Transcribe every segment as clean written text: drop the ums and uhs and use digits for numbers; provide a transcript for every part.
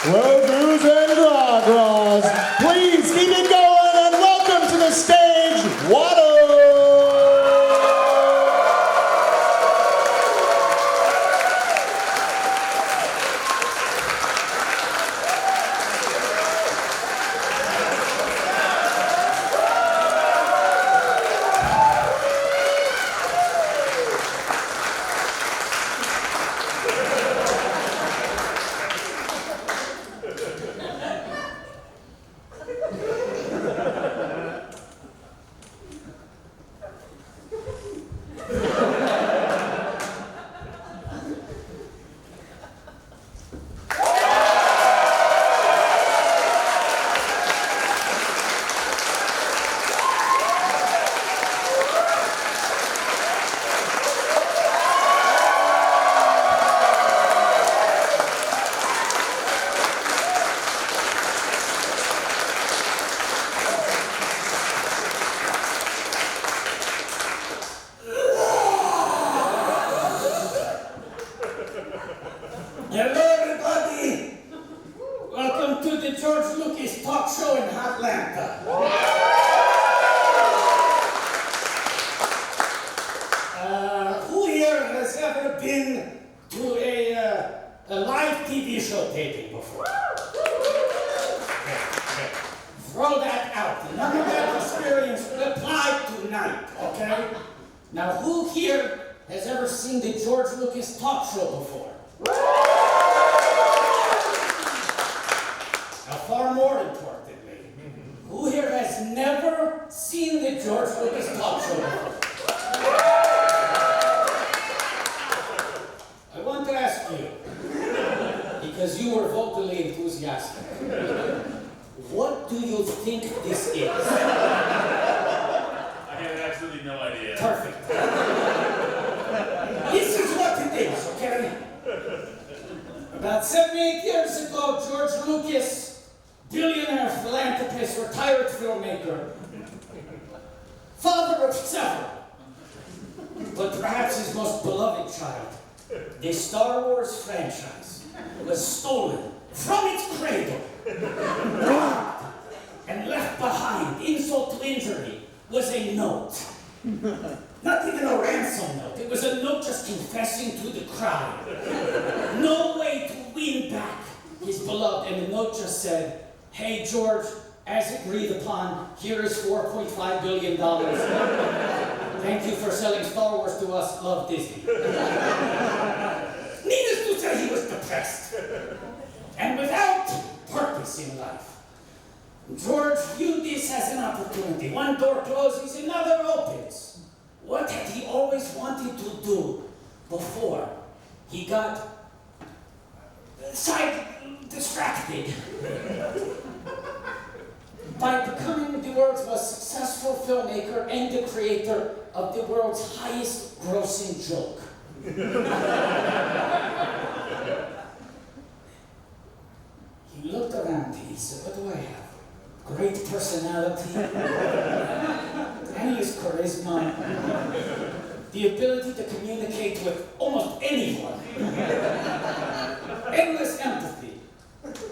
Grogu's and Grogras. Please keep it going and welcome to the stage, Watto! Thank you for selling Star Wars to us. Love Disney. Needless to say, he was depressed and without purpose in life. George viewed this as an opportunity. One door closes, another opens. What had he always wanted to do before he got distracted? By becoming the world's most successful filmmaker and the creator of the world's highest grossing joke. He looked around, he said, what do I have? Great personality, endless charisma, the ability to communicate with almost anyone, endless empathy.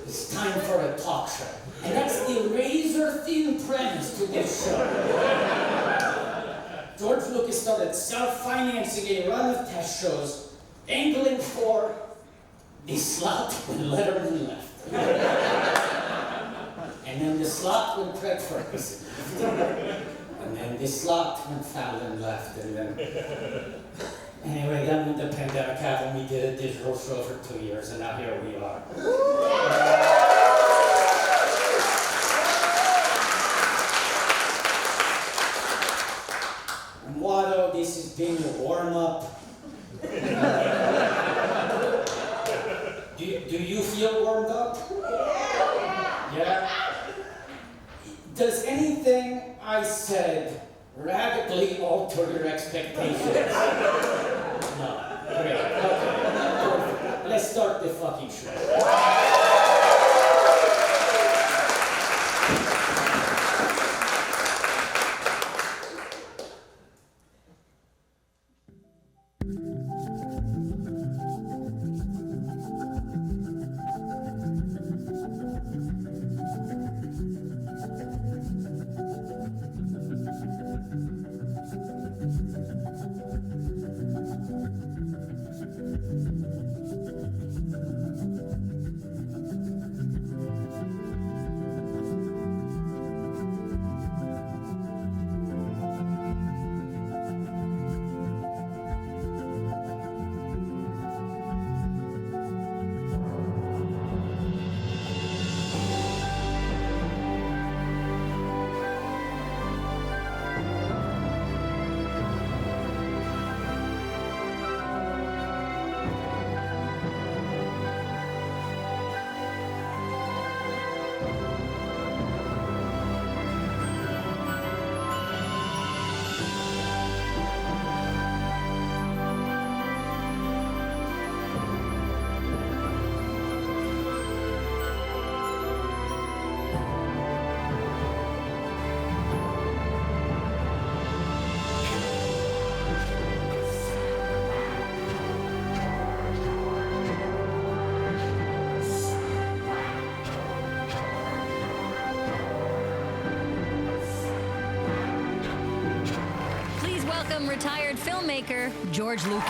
It's time for a talk show. And that's the razor-thin premise to this show. George Lucas started self-financing a run of test shows, angling for the slot when Letterman left. And then the slot when Craig Ferguson left. And then the slot when Fallon left. And then... Anyway, then when the pandemic happened, we did a digital show for 2 years, and now here we are. And Watto, this has been your warm-up. Do you feel warmed up? Yeah? Does anything I said radically alter your expectations? No. Great. Okay. Let's start the fucking show. welcome retired filmmaker George Lucas.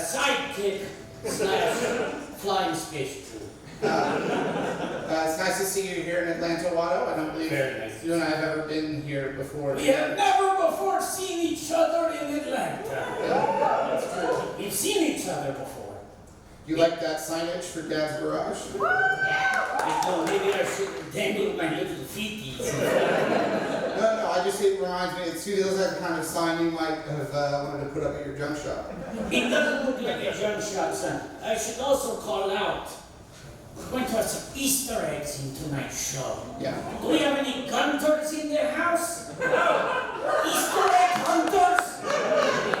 Sidekick / flying space crew. It's nice to see you here in Atlanta, Watto. I don't believe Very nice. you and I have ever been here before. We have never before seen each other in Atlanta. We've seen each other before. You like that signage for Dad's Garage? I know, maybe I should dangle my little feeties. No, it reminds me, it looks like the kind of sign you might have wanted to put up at your junk shop. It doesn't look like a junk shop, son. I should also call out. We're going to have some Easter eggs in tonight's show. Yeah. Do we have any gunters in their house? Easter egg hunters?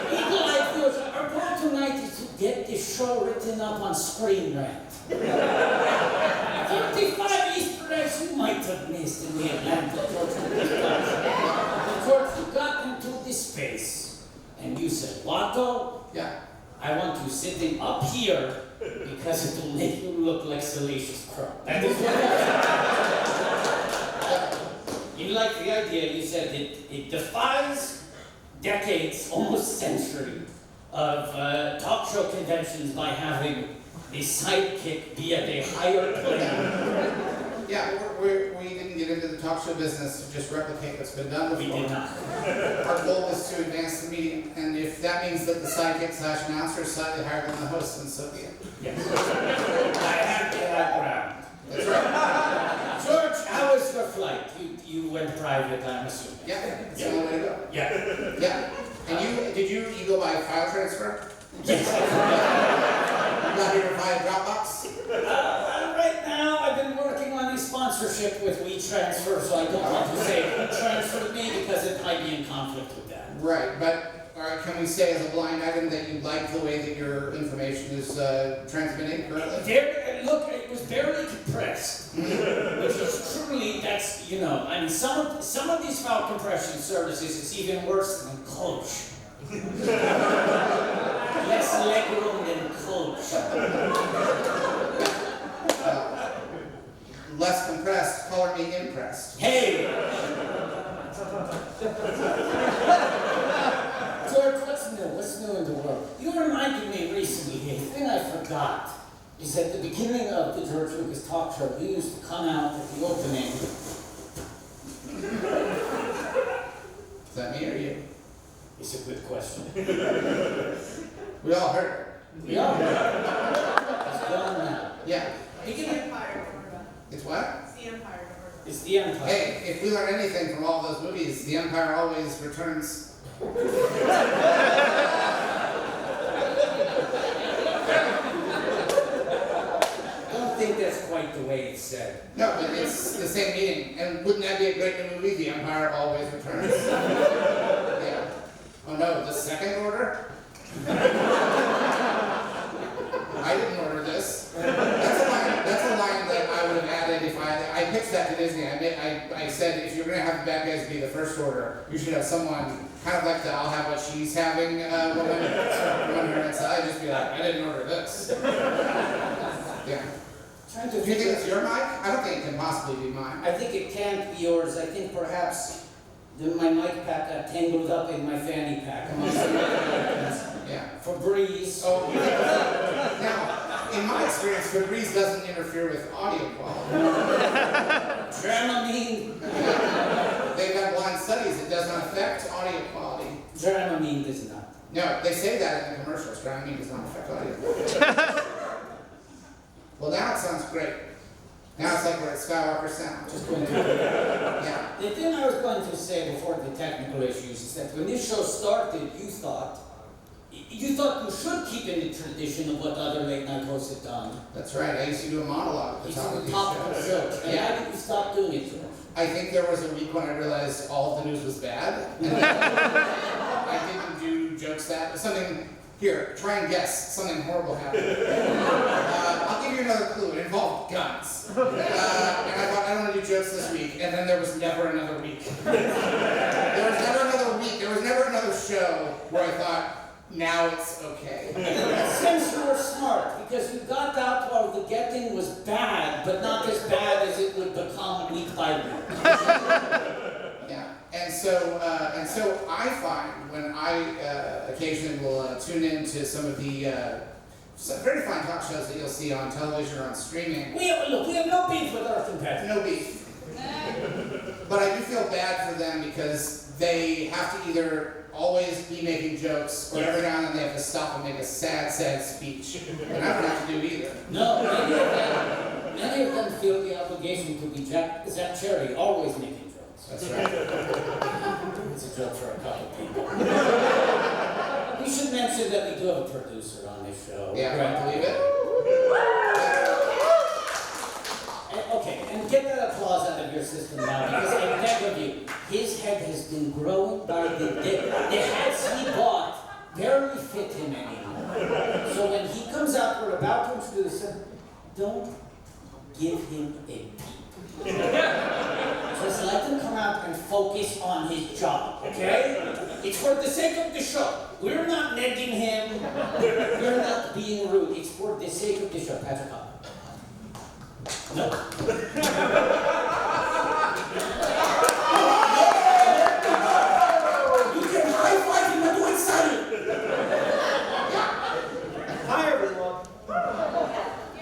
People like yours, our goal tonight is to get this show written up on Screen Rant. 35 Easter eggs you might have missed in the Atlanta court. The court got into this space, and you said, Watto, Yeah. I want you sitting up here because it will make you look like Salacious Crow. That is what I said. You like the idea, you said it defies decades, almost century, of talk show conventions by having a sidekick be at a higher plane. Yeah, we didn't get into the talk show business to just replicate what's been done before. We did not. Our goal is to advance the medium, and if that means that the sidekick / announcer is slightly higher than the host, then so be it. Yes. I have the background. That's right. George, how was your flight? You went private, I'm assuming. Yeah, it's the only way to go. Yeah. Yeah. And you go by file transfer? Yes. You got here via Dropbox? Right now, I've been working on a sponsorship with WeTransfer, so I don't want to say transfer to me because it might be in conflict with that. Right, but can we say as a blind item that you like the way that your information is transmitting currently? Look, it was barely compressed, which is truly, that's, I mean, some of these file compression services is even worse than Coach. Less legroom than Coach. Less compressed, color me impressed. Hey! George, what's new? What's new in the world? You reminded me recently, a thing I forgot is at the beginning of the George Lucas talk show, you used to come out at the opening. Is that me or you? It's a good question. We all heard it. We are. It's gone now. Yeah. It's the Empire. It's what? It's the Empire. It's the Empire. Hey, if we learn anything from all those movies, the Empire always returns. I don't think that's quite the way it's said. No, but it's the same meaning. And wouldn't that be a great new movie? The Empire always returns. Yeah. Oh no, the second order? I didn't order this. That's a line that I would have added if I pitched that to Disney. I said, if you're going to have the bad guys be the first order, you should have someone kind of like the I'll have what she's having woman here inside. Just be like, I didn't order this. Yeah. Do you think it's your mic? I don't think it can possibly be mine. I think it can't be yours. I think perhaps my mic pack got tangled up in my fanny pack. Yeah. Febreze. Oh, now, in my experience, Febreze doesn't interfere with audio quality. Dramamine. They've done blind studies. It does not affect audio quality. Dramamine does not. No, they say that in the commercials. Dramamine does not affect audio. Well, now it sounds great. Now it's like we're at Skywalker Sound. Just going to. Yeah. The thing I was going to say before the technical issues is that when this show started, you thought You thought you should keep in the tradition of what other late night hosts have done. That's right. I used to do a monologue at the It's top on of the these top of the shows. show. And Yeah. why did you stop doing it, George? I think there was a week when I realized all of the news was bad. And I didn't do jokes that something. Here, try and guess. Something horrible happened. I'll give you another clue. It involved guns. And I thought, I don't want to do jokes this week. And then there was never another week. There was never another week. There was never another show where I thought, now it's okay. Since you were smart, because you got out while the getting was bad, but not as bad as it would become week by week. Yeah, and so I find when I occasionally will tune in to some of the some very fine talk shows that you'll see on television or on streaming. We have no beef with Earth and Patrick. No beef. But I do feel bad for them because they have to either always be making jokes, or every now and then they have to stop and make a sad speech. And I don't have to do either. No, many of them feel the obligation to be Zach Cherry, always making jokes. That's right. It's a joke for a couple people. We should mention that we do have a producer on this show. Yeah, right? believe it. Okay, and get that applause out of your system now, because I beg of you, his head has been growing by the day. The hats he bought barely fit him anymore. So when he comes out, we're about to introduce him, don't give him a peep. Just let him come out and focus on his job, okay? It's for the sake of the show. We're not negging him. We're not being rude. It's for the sake of the show. Patrick, come. No. You can high five him and do it silent. Hi everyone.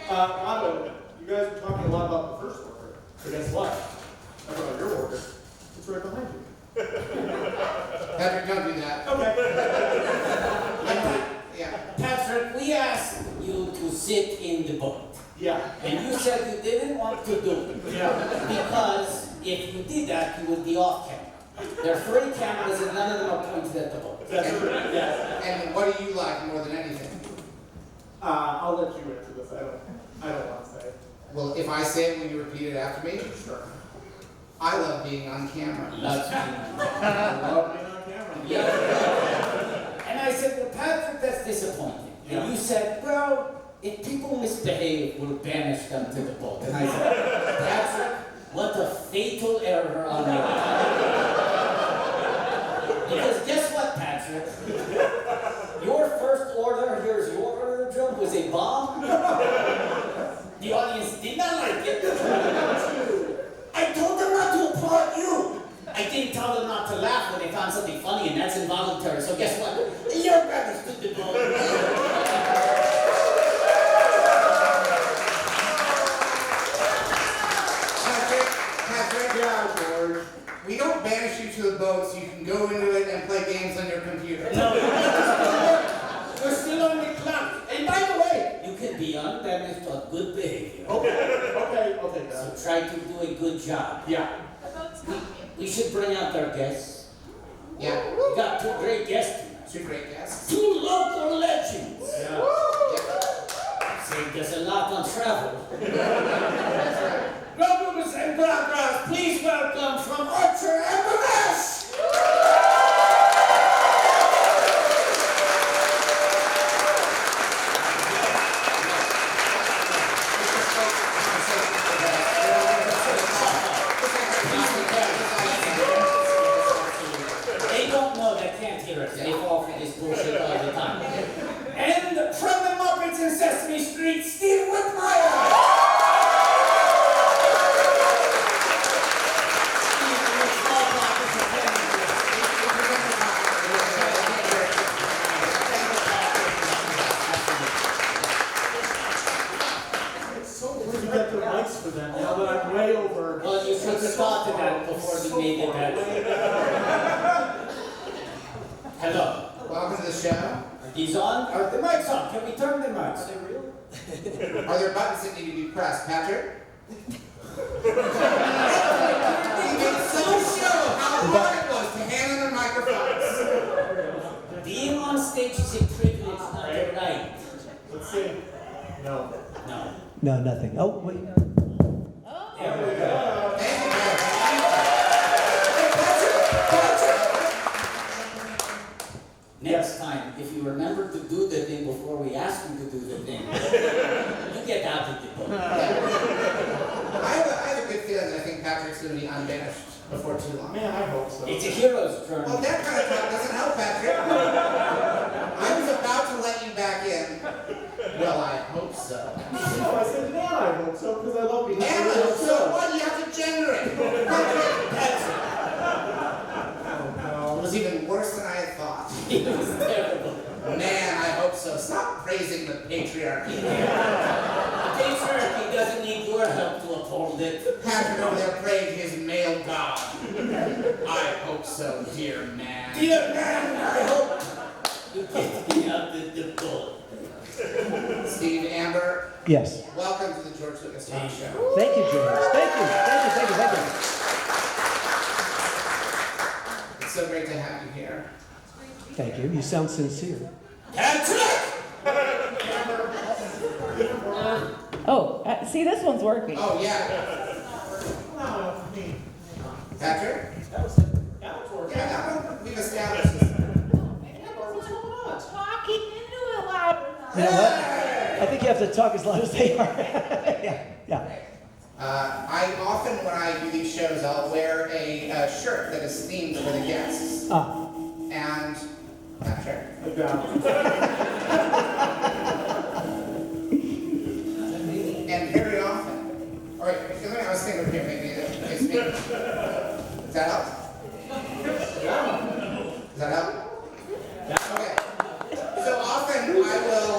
Otto, you guys are talking a lot about the first order. So guess what? I brought your order. It's right behind you. Patrick, don't do that. Okay. Yeah. Patrick, we asked you to sit in the boat. Yeah. And you said you didn't want to do it. Yeah. Because if you did that, you would be off camera. There are 3 cameras and none of them are pointed at the boat. That's true. Yes. And what do you like more than anything? I'll let you answer this. I don't want to say it. Well, if I say it, will you repeat it after me? Sure. I love being on camera. That's I love being on camera. Yeah. And I said, well, Patrick, that's disappointing. Yeah. And you said, well, if people misbehave, we'll banish them to the boat. And I said, Patrick, what a fatal error on your part. Because guess what, Patrick? Your first order, here's your order joke, was a bomb. The audience did not like it. I told them not to applaud you. I didn't tell them not to laugh when they found something funny, and that's involuntary. So guess what? Your brothers took the boat. Patrick, George. we don't banish you to the boat so you can go into it and play games on your computer. No, we're still on the clock. And by the way, you can be unbanished on good behavior. Okay, So try to do a good job. Yeah. We should bring out our guests. Yeah. We got 2 great guests tonight. 2 great guests. 2 local legends. Yeah. Saved us a lot on travel. That's right. Brothers and brothers, please welcome from Archer and Nash. They don't know, they can't hear us. They fall for this bullshit all the time. And from the Muppets in Sesame Street, Steve Whitmire. Where'd you get the mics for them now that I'm way over? Well, you should have started that before you made it that way. Hello. Welcome to the show. Are these on? Are the mics on? Can we turn the mics? Are they real? Are there buttons that need to be pressed, Patrick? We made some show how hard it was to handle the microphones. Being on stage age is a privilege, not a right. Let's see. No. No. No, nothing. Oh, wait. There we go. Next time, if you remember to do the thing before we ask you to do the thing, you get out of the book. I have a good feeling that I think Patrick's going to be unbanished before too long. Man, I hope so. It's a hero's journey. Well, that kind of talk doesn't help, Patrick. I was about to let you back in. Well, I hope so. No, I said, man, I hope so, because I love being And I hope so. What? You have to generate. Patrick, That's it was even worse than I had thought. it. It was terrible. Man, I hope so. Stop praising the patriarchy. The patriarchy doesn't need your help to uphold it. Patrick over there praying his male god. I hope so, dear man. Dear man, I hope you get me out of the book. Steve, Amber, Yes. welcome to the George Lucas Talk Show. Thank you, James. Thank you. Thank you. Thank you. Thank you. It's so great to have you here. Thank you. You sound sincere. Patrick! Oh, see, this one's working. Oh, yeah. Patrick? That was working. Yeah, that one we've established. Talking into it louder. You know what? I think you have to talk as loud as they are. Yeah. Yeah. I often, when I do these shows, I'll wear a shirt that is themed for the guests. Ah. And Patrick. I got it. And very often. All right, I was thinking here, maybe it's me. Does that help? Does that help? Okay. So often I will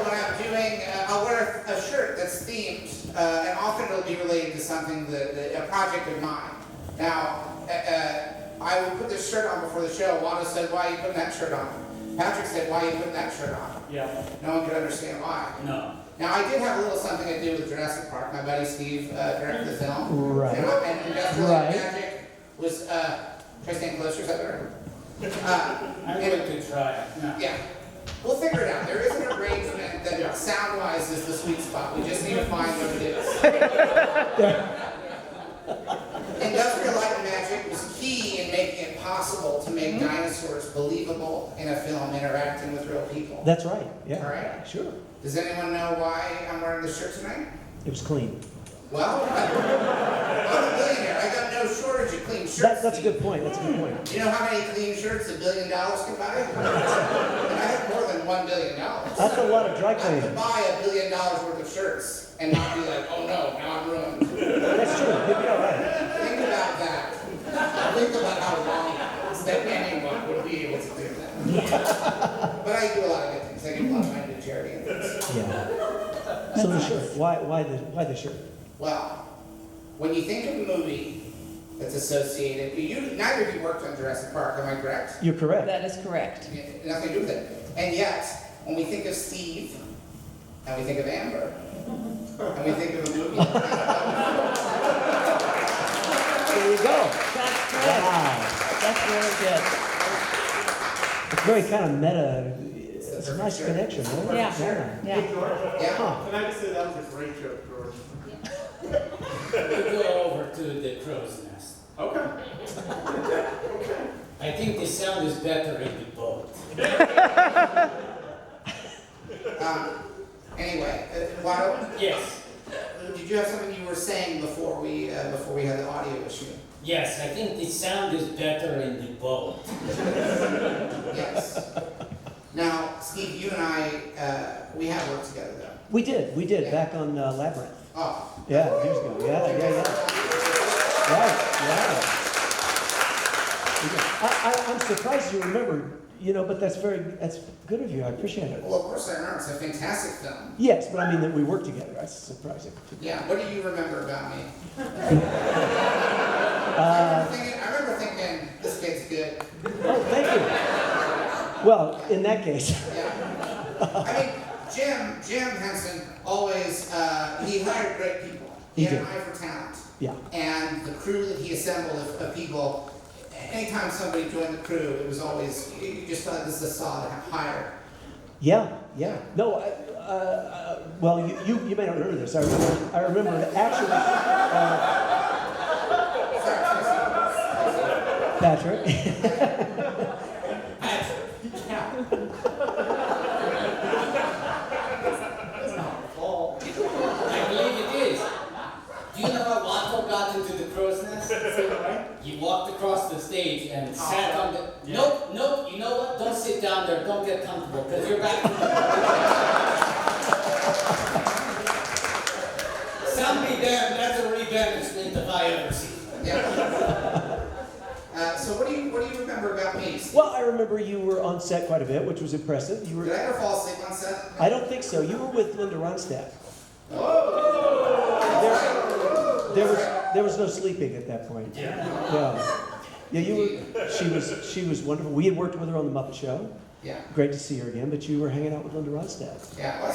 when I'm doing, I'll wear a shirt that's themed, and often it'll be related to something a project of mine. Now, I would put this shirt on before the show. Wanda said, "Why are you putting that shirt on?" Patrick said, "Why are you putting that shirt on?" Yeah. No one could understand why. No. Now, I did have a little something to do with Jurassic Park. My buddy Steve directed the film. Right. And Industrial Right. Magic was, should I stand closer? Is that better? I'm going to try. No. Yeah. We'll figure it out. There is an arrangement that sound-wise is the sweet spot. We just need to find what it is. Industrial Light and Magic was key in making it possible to make dinosaurs believable in a film interacting with real people. That's right. Yeah. All right. Sure. Does anyone know why I'm wearing this shirt tonight? It was clean. Well, I'm a billionaire. I got no shortage of clean shirts. That's a good point. That's a good point. You know how many clean shirts $1 billion can buy? And I have more than $1 billion. That's a lot of dry I could cleaning. buy $1 billion worth of shirts and not be like, oh no, now I'm ruined. That's true. You'd be all right. Think about that. Think about how long that anyone would be able to do that. But I do a lot of good things. I give a lot of money to charity and things. Yeah. So the shirt. Why the shirt? Well, when you think of a movie that's associated, neither of you worked on Jurassic Park, am I correct? You're correct. That is correct. Nothing to do with it. And yet, when we think of Steve, and we think of Amber, and we think of a movie, There you go. That's good. Wow. That's really good. It's very kind of meta. It's a nice connection, right? Yeah. Hey, Yeah. George. yeah. Can I just say that was a great joke, George? We'll go over to the crow's nest. Okay. I think the sound is better in the boat. Anyway, Wado, Yes. did you have something you were saying before we had the audio issue? Yes, I think the sound is better in the boat. Yes. Now, Steve, you and I, we have worked together though. We did. Yeah. Back on Labyrinth. Oh. Yeah, years ago. Yeah. Right. I'm surprised you remember, but that's good of you. I appreciate it. Well, of course I remember. It's a fantastic film. Yes, but I mean that we worked together. That's surprising. Yeah. What do you remember about me? I remember thinking, this kid's good. Oh, thank you. Well, in that case. Yeah. I mean, Jim Henson always, he hired great people. He had an eye for talent. Yeah. And the crew that he assembled of people anytime somebody joined the crew, it was always, you just thought this is a solid hire. Yeah, yeah. No, well, you may not remember this. I remember actually, Patrick. I believe it is. Do you know how Watto got into the crow's nest? He walked across the stage and sat on the... Nope, you know what? Don't sit down there. Don't get comfortable, because you're back. Some be damned, that's a rebandishment if I ever see. Yeah. So what do you remember about me? Steve? Well, I remember you were on set quite a bit, which was impressive. You Did I were. ever fall asleep on set? I don't think so. You were with Linda Ronstadt. There was no sleeping at that point. Yeah. Yeah, you were. She was wonderful. We had worked with her on the Muppet Show. Yeah. Great to see her again. But you were hanging out with Linda Ronstadt. Yeah, well,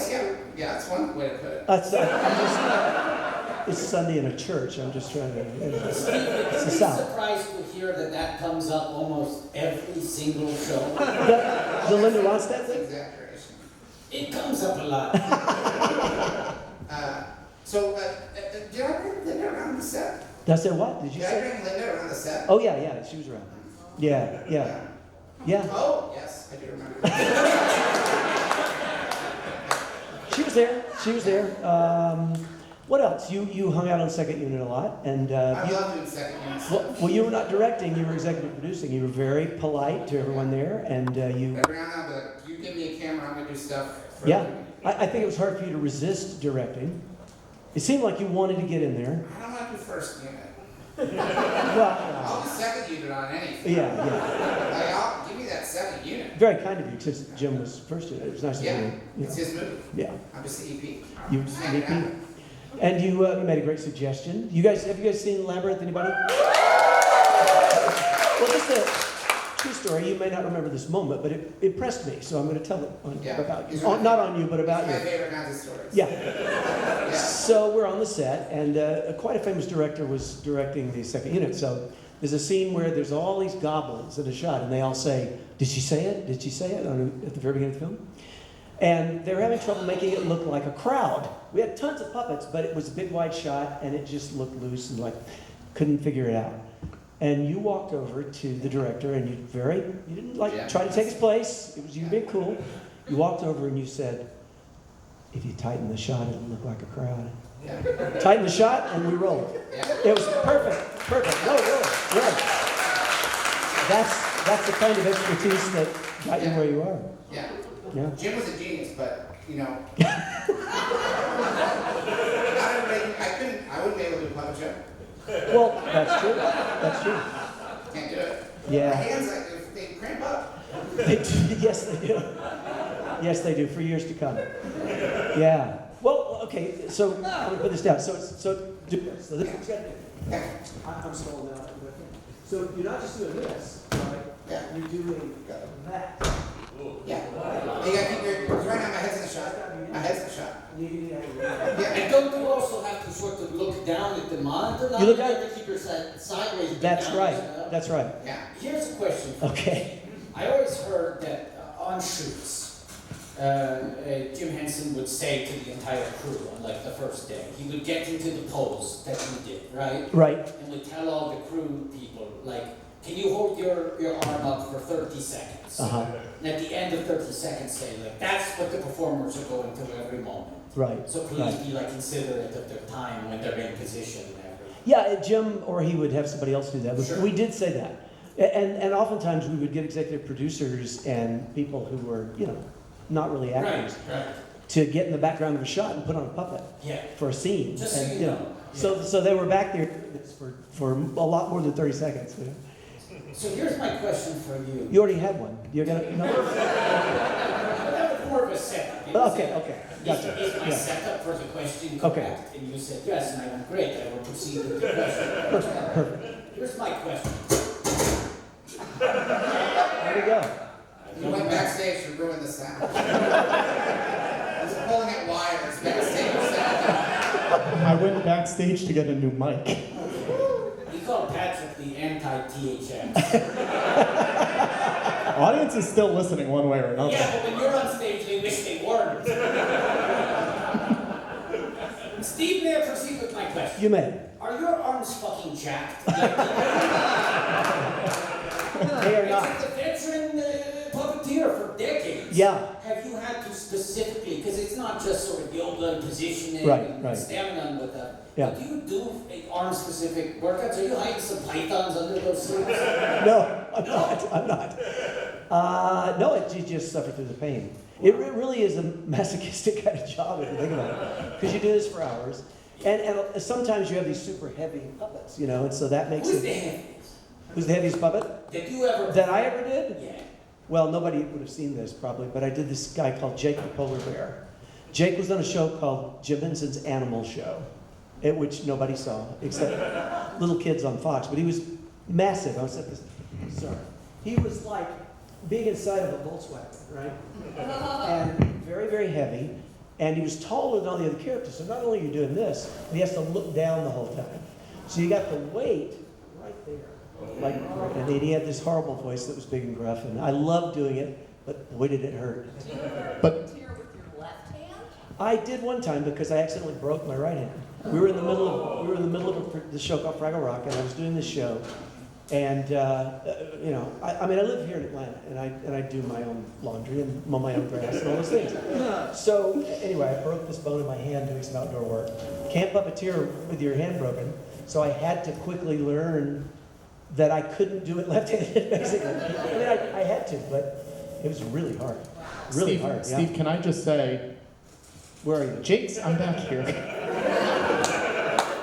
yeah, that's one way to put it. It's Sunday in a church. I'm just trying to. It's the I'm South. surprised to hear that comes up almost every single show. The Linda Ronstadt thing. Exaggeration. It comes up a lot. Did I bring Linda around the set? Did I say what? Did you Did I say? bring Linda around the set? Oh yeah, she was around. Yeah. Oh, yes, I do remember. She was there. What else? You hung out on second unit a lot, and I love doing second unit stuff. well, you were not directing; you were executive producing. You were very polite to everyone there, and you. Every now and then, but you give me a camera, I'm gonna do stuff. For Yeah, I think it was hard for you to resist directing. It seemed like you wanted to get in there. I don't want to do first unit. Well, I'll do second unit on anything. yeah. Give me that second unit. Very kind of you, since Jim was first unit. It was nice of Yeah, you. it's his movie. Yeah. I'm just the EP. You Just hanging out. And you made a great suggestion. Have you guys seen Labyrinth? Anybody? Well, just a true story. You may not remember this moment, but it impressed me, so I'm going to tell it about you. Not on you, but about It's you. my favorite kinds of stories. Yeah. Yeah. So we're on the set, and quite a famous director was directing the second unit. So there's a scene where there's all these goblins in a shot, and they all say, "Did she say it? Did she say it?" At the very beginning of the film. And they were having trouble making it look like a crowd. We had tons of puppets, but it was a big wide shot, and it just looked loose and like couldn't figure it out. And you walked over to the director, and you didn't try to take his place. It was you being cool. You walked over and you said, "If you tighten the shot, it'll look like a crowd." Yeah. Tighten the shot, and we rolled. Yeah. It was perfect. No, really. That's the kind of expertise that got you where you are. Yeah. Yeah. Jim was a genius, but I wouldn't be able to do a puppet show. Well, that's true. Can't do it. Yeah. My hands, they cramp up. Yes, they do. Yes, they do, for years to come. Yeah. Well, okay, so I'm going to put this down. So this is what you got to do. I'm scrolling now. So you're not just doing this, right? Yeah. You're doing that. Yeah. You gotta keep because right now my head's in the shot. My head's in the shot. And don't you also have to sort of look down at the monitor? You look You down- have to keep your side sideways. That's down right. as well. That's right. Yeah. Here's a question for you. Okay. I always heard that on shoots, Jim Henson would say to the entire crew on like the first day, he would get into the pose that he did, right? Right. And would tell all the crew people, like, can you hold your arm up for 30 seconds? Uh-huh. And at the end of 30 seconds say, like, that's what the performers are going through every moment. Right. So please be like considerate of their time when they're in position and everything. Yeah, Jim or he would have somebody else do that. But Sure. we did say that. And oftentimes we would get executive producers and people who were, not really actors Right. to get in the background of a shot and put on a puppet Yeah. for a scene. Just so and, you know. So they were back there for a lot more than 30 seconds. So here's my question for you. You already had one. You got no? That was more of a setup. Okay. Gotcha. Is my Yeah. setup for the question correct? Okay. And you said yes, and I went, great, I will proceed with the question. Perfect. Here's my question. There we go. He went backstage to ruin the sound. He's pulling at wires backstage. I went backstage to get a new mic. He called Patrick the anti-THX. Audience is still listening one way or another. Yeah, but when you're on stage, they wish they weren't. Steve, may I proceed with my question? You may. Are your arms fucking jacked? They are not. As a veteran puppeteer for decades, Yeah. have you had to specifically, because it's not just sort of yoga and positioning Right, and right. stamina and with that, Yeah. but do you do arm-specific workouts? Are you hiding some pythons under those sleeves? No, I'm not. I'm not. No, you just suffer through the pain. It really is a masochistic kind of job if you think about it, because you do this for hours, and sometimes you have these super heavy puppets, you know, and so that makes Who's the it. heaviest? Who's the heaviest puppet Did you ever? that I ever did? Yeah. Well, nobody would have seen this probably, but I did this guy called Jake the Polar Bear. Jake was on a show called Jim Henson's Animal Show, which nobody saw except little kids on Fox. But he was massive. I was at this. Sorry. He was like being inside of a Volkswagen, right? And very, very heavy. And he was taller than all the other characters. So not only are you doing this, but he has to look down the whole time. So you got the weight right there. Like, and he had this horrible voice that was big and gruff, and I loved doing it, but boy did it hurt. But Here with your left hand? I did one time because I accidentally broke my right hand. We were in the middle of the show called Fraggle Rock, and I was doing this show, and you know, I mean, I live here in Atlanta, and I do my own laundry and mow my own grass and all those things. So anyway, I broke this bone in my hand doing some outdoor work. Can't puppeteer with your hand broken, so I had to quickly learn that I couldn't do it left-handed, basically. I mean, I had to, but it was really hard. Really Steve, hard, yeah. Steve, can I just say, Where are you? Jake's, I'm back here.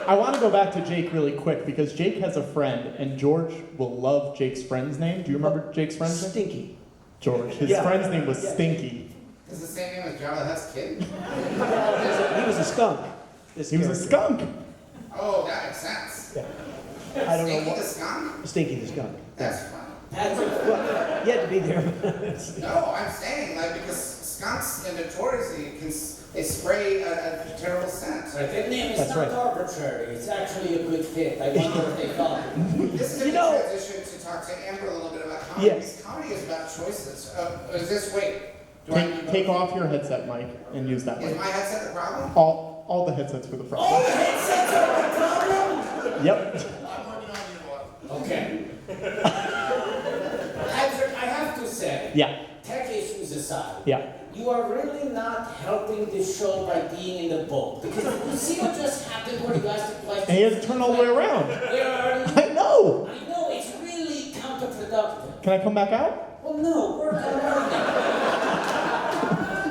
I want to go back to Jake really quick because Jake has a friend, and George will love Jake's friend's name. Do you remember Jake's friend's name? Stinky. George. His Yeah. friend's name was Yeah. Stinky. Is the same name as Jabba the Hutt's kid? He was a skunk. This He was a character. skunk. Oh, that makes sense. Yeah. I don't know Stinky the what. skunk? Stinky the skunk. That's funny. Patrick, Well, you had to be there. No, I'm saying, like, because skunks notoriously they spray a terrible scent. right, that name is That's not right. arbitrary. It's actually a good fit. I wonder what they thought. This is a You good know- transition to talk to Amber a little bit about comedy. Yes. Because comedy is about choices. Is this, wait, do I need Take both? off your headset, Mike, and use that Is mic. my headset the problem? All the headsets were the problem. All the headsets are the problem? Yep. I'm working on you, boy. Okay. Patrick, I have to say, Yeah. tech issues aside, Yeah. you are really not helping this show by being in the boat. Because you see what just happened where you asked a question? And he has to turn all the way around. Where are you? I know. I know, it's really counterproductive. Can I come back out? Well, no, work on learning.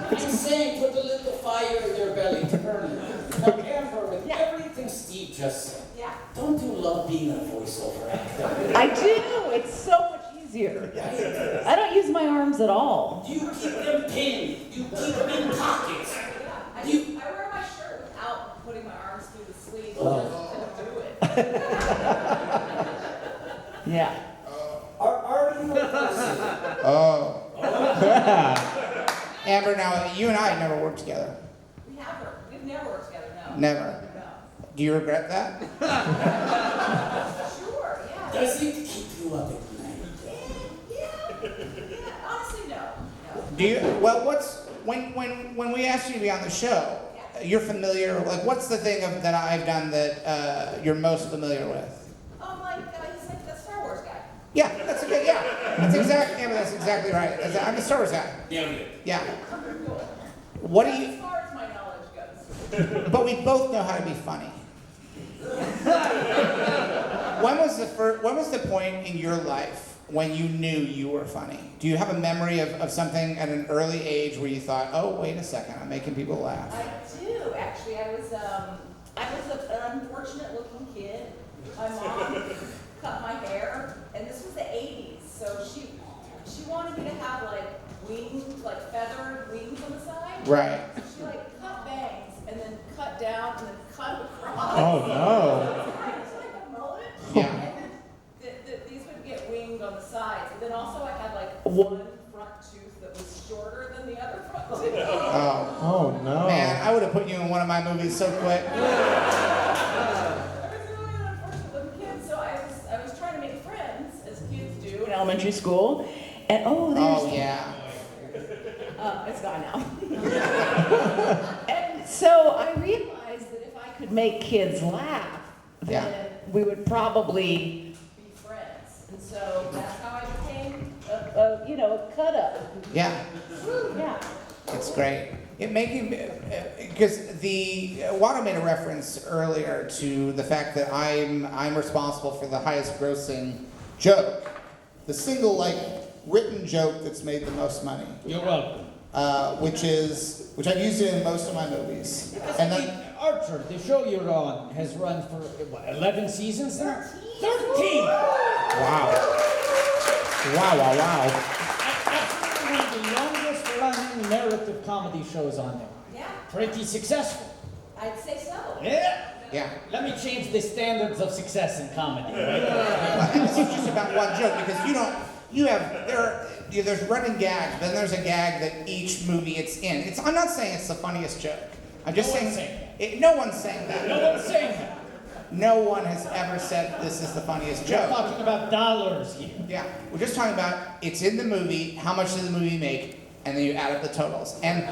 I'm saying put a little fire in your belly to burn it. Now, Amber, with everything Steve just said, Yeah. don't you love being a voiceover actor? I do. It's so much easier. I don't use my arms at all. Do you keep them pinned? Do you keep them in pockets? I Do you... wear my shirt without putting my arms through the sleeves Oh. just to do it. Yeah. Are you a person? Oh. Amber, now, you and I have never worked together. We've never worked together, no. Never. No. Do you regret that? Sure, yeah. Does it keep you up at night? Yeah, honestly, no. Do you, well, when we asked you to be on the show, you're familiar, like, what's the thing that I've done that you're most familiar with? He's like the Star Wars guy. Yeah, that's a good, yeah. That's exactly right. I'm a Star Wars guy. Nailed it. Yeah. Cool. What do As you, far as my knowledge goes. but we both know how to be funny. When was the point in your life when you knew you were funny? Do you have a memory of something at an early age where you thought, oh, wait a second, I'm making people laugh? I do, actually. I was an unfortunate looking kid. My mom cut my hair, and this was the 80s, so she wanted me to have like wings, like feathered wings on the side. Right. She like cut bangs and then cut down and then cut across. Oh no. It's like a mullet. Yeah. And then these would get winged on the sides. And then also I had like one front tooth that was shorter than the other front tooth. Oh. Oh no. Man, I would have put you in one of my movies so quick. I was really an unfortunate little kid, so I was trying to elementary school. And there's Oh yeah. it's gone now. And so I realized that if I could make kids laugh, then we would probably be friends. And so that's how I became a cut up. Yeah. Yeah. It's great. It making because the Watto made a reference earlier to the fact that I'm responsible for the highest grossing joke, the single written joke that's made the most money. You're welcome. Which I've used it in most of my movies. And then Archer, the show you're on, has run for, 11 seasons now? 13! wow. Actually, one of the longest running narrative comedy shows on there. Yeah, Pretty successful. I'd say so. Yeah. Yeah. Let me change the standards of success in comedy. And this is just about one joke because there's running gags, then there's a gag that each movie it's in. I'm not saying it's the funniest joke. I'm just No one's saying saying no one's saying that. No one's saying that. No one has ever said this is the funniest We're joke. talking about dollars here. Yeah, we're just talking about it's in the movie, how much did the movie make, and then you add up the totals. And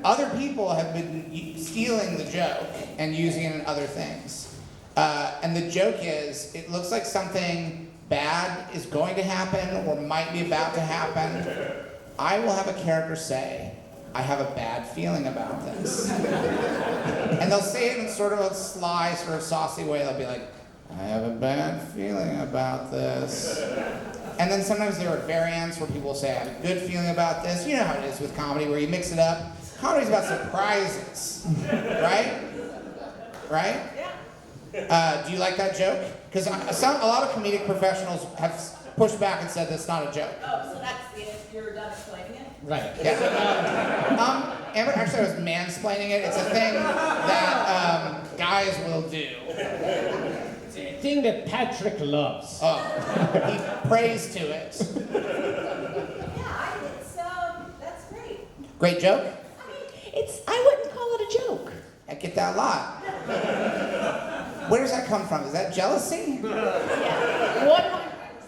other people have been stealing the joke and using it in other things. And the joke is, it looks like something bad is going to happen or might be about to happen. I will have a character say, I have a bad feeling about this. And they'll say it in sort of a sly, sort of saucy way. They'll be like, I have a bad feeling about this. And then sometimes there are variants where people say, I have a good feeling about this. You know how it is with comedy, where you mix it up. Comedy's about surprises, right? Right? Yeah. Do you like that joke? Because a lot of comedic professionals have pushed back and said that's not a joke. Oh, so that's if you're done explaining it? Right. Yeah. Amber, actually, I was mansplaining it. It's a thing that guys will do. It's a thing that Patrick loves. Oh, he prays to it. Yeah, that's great. Great joke? I wouldn't call it a joke. I get that a lot. Where does that come from? Is that jealousy? Yeah,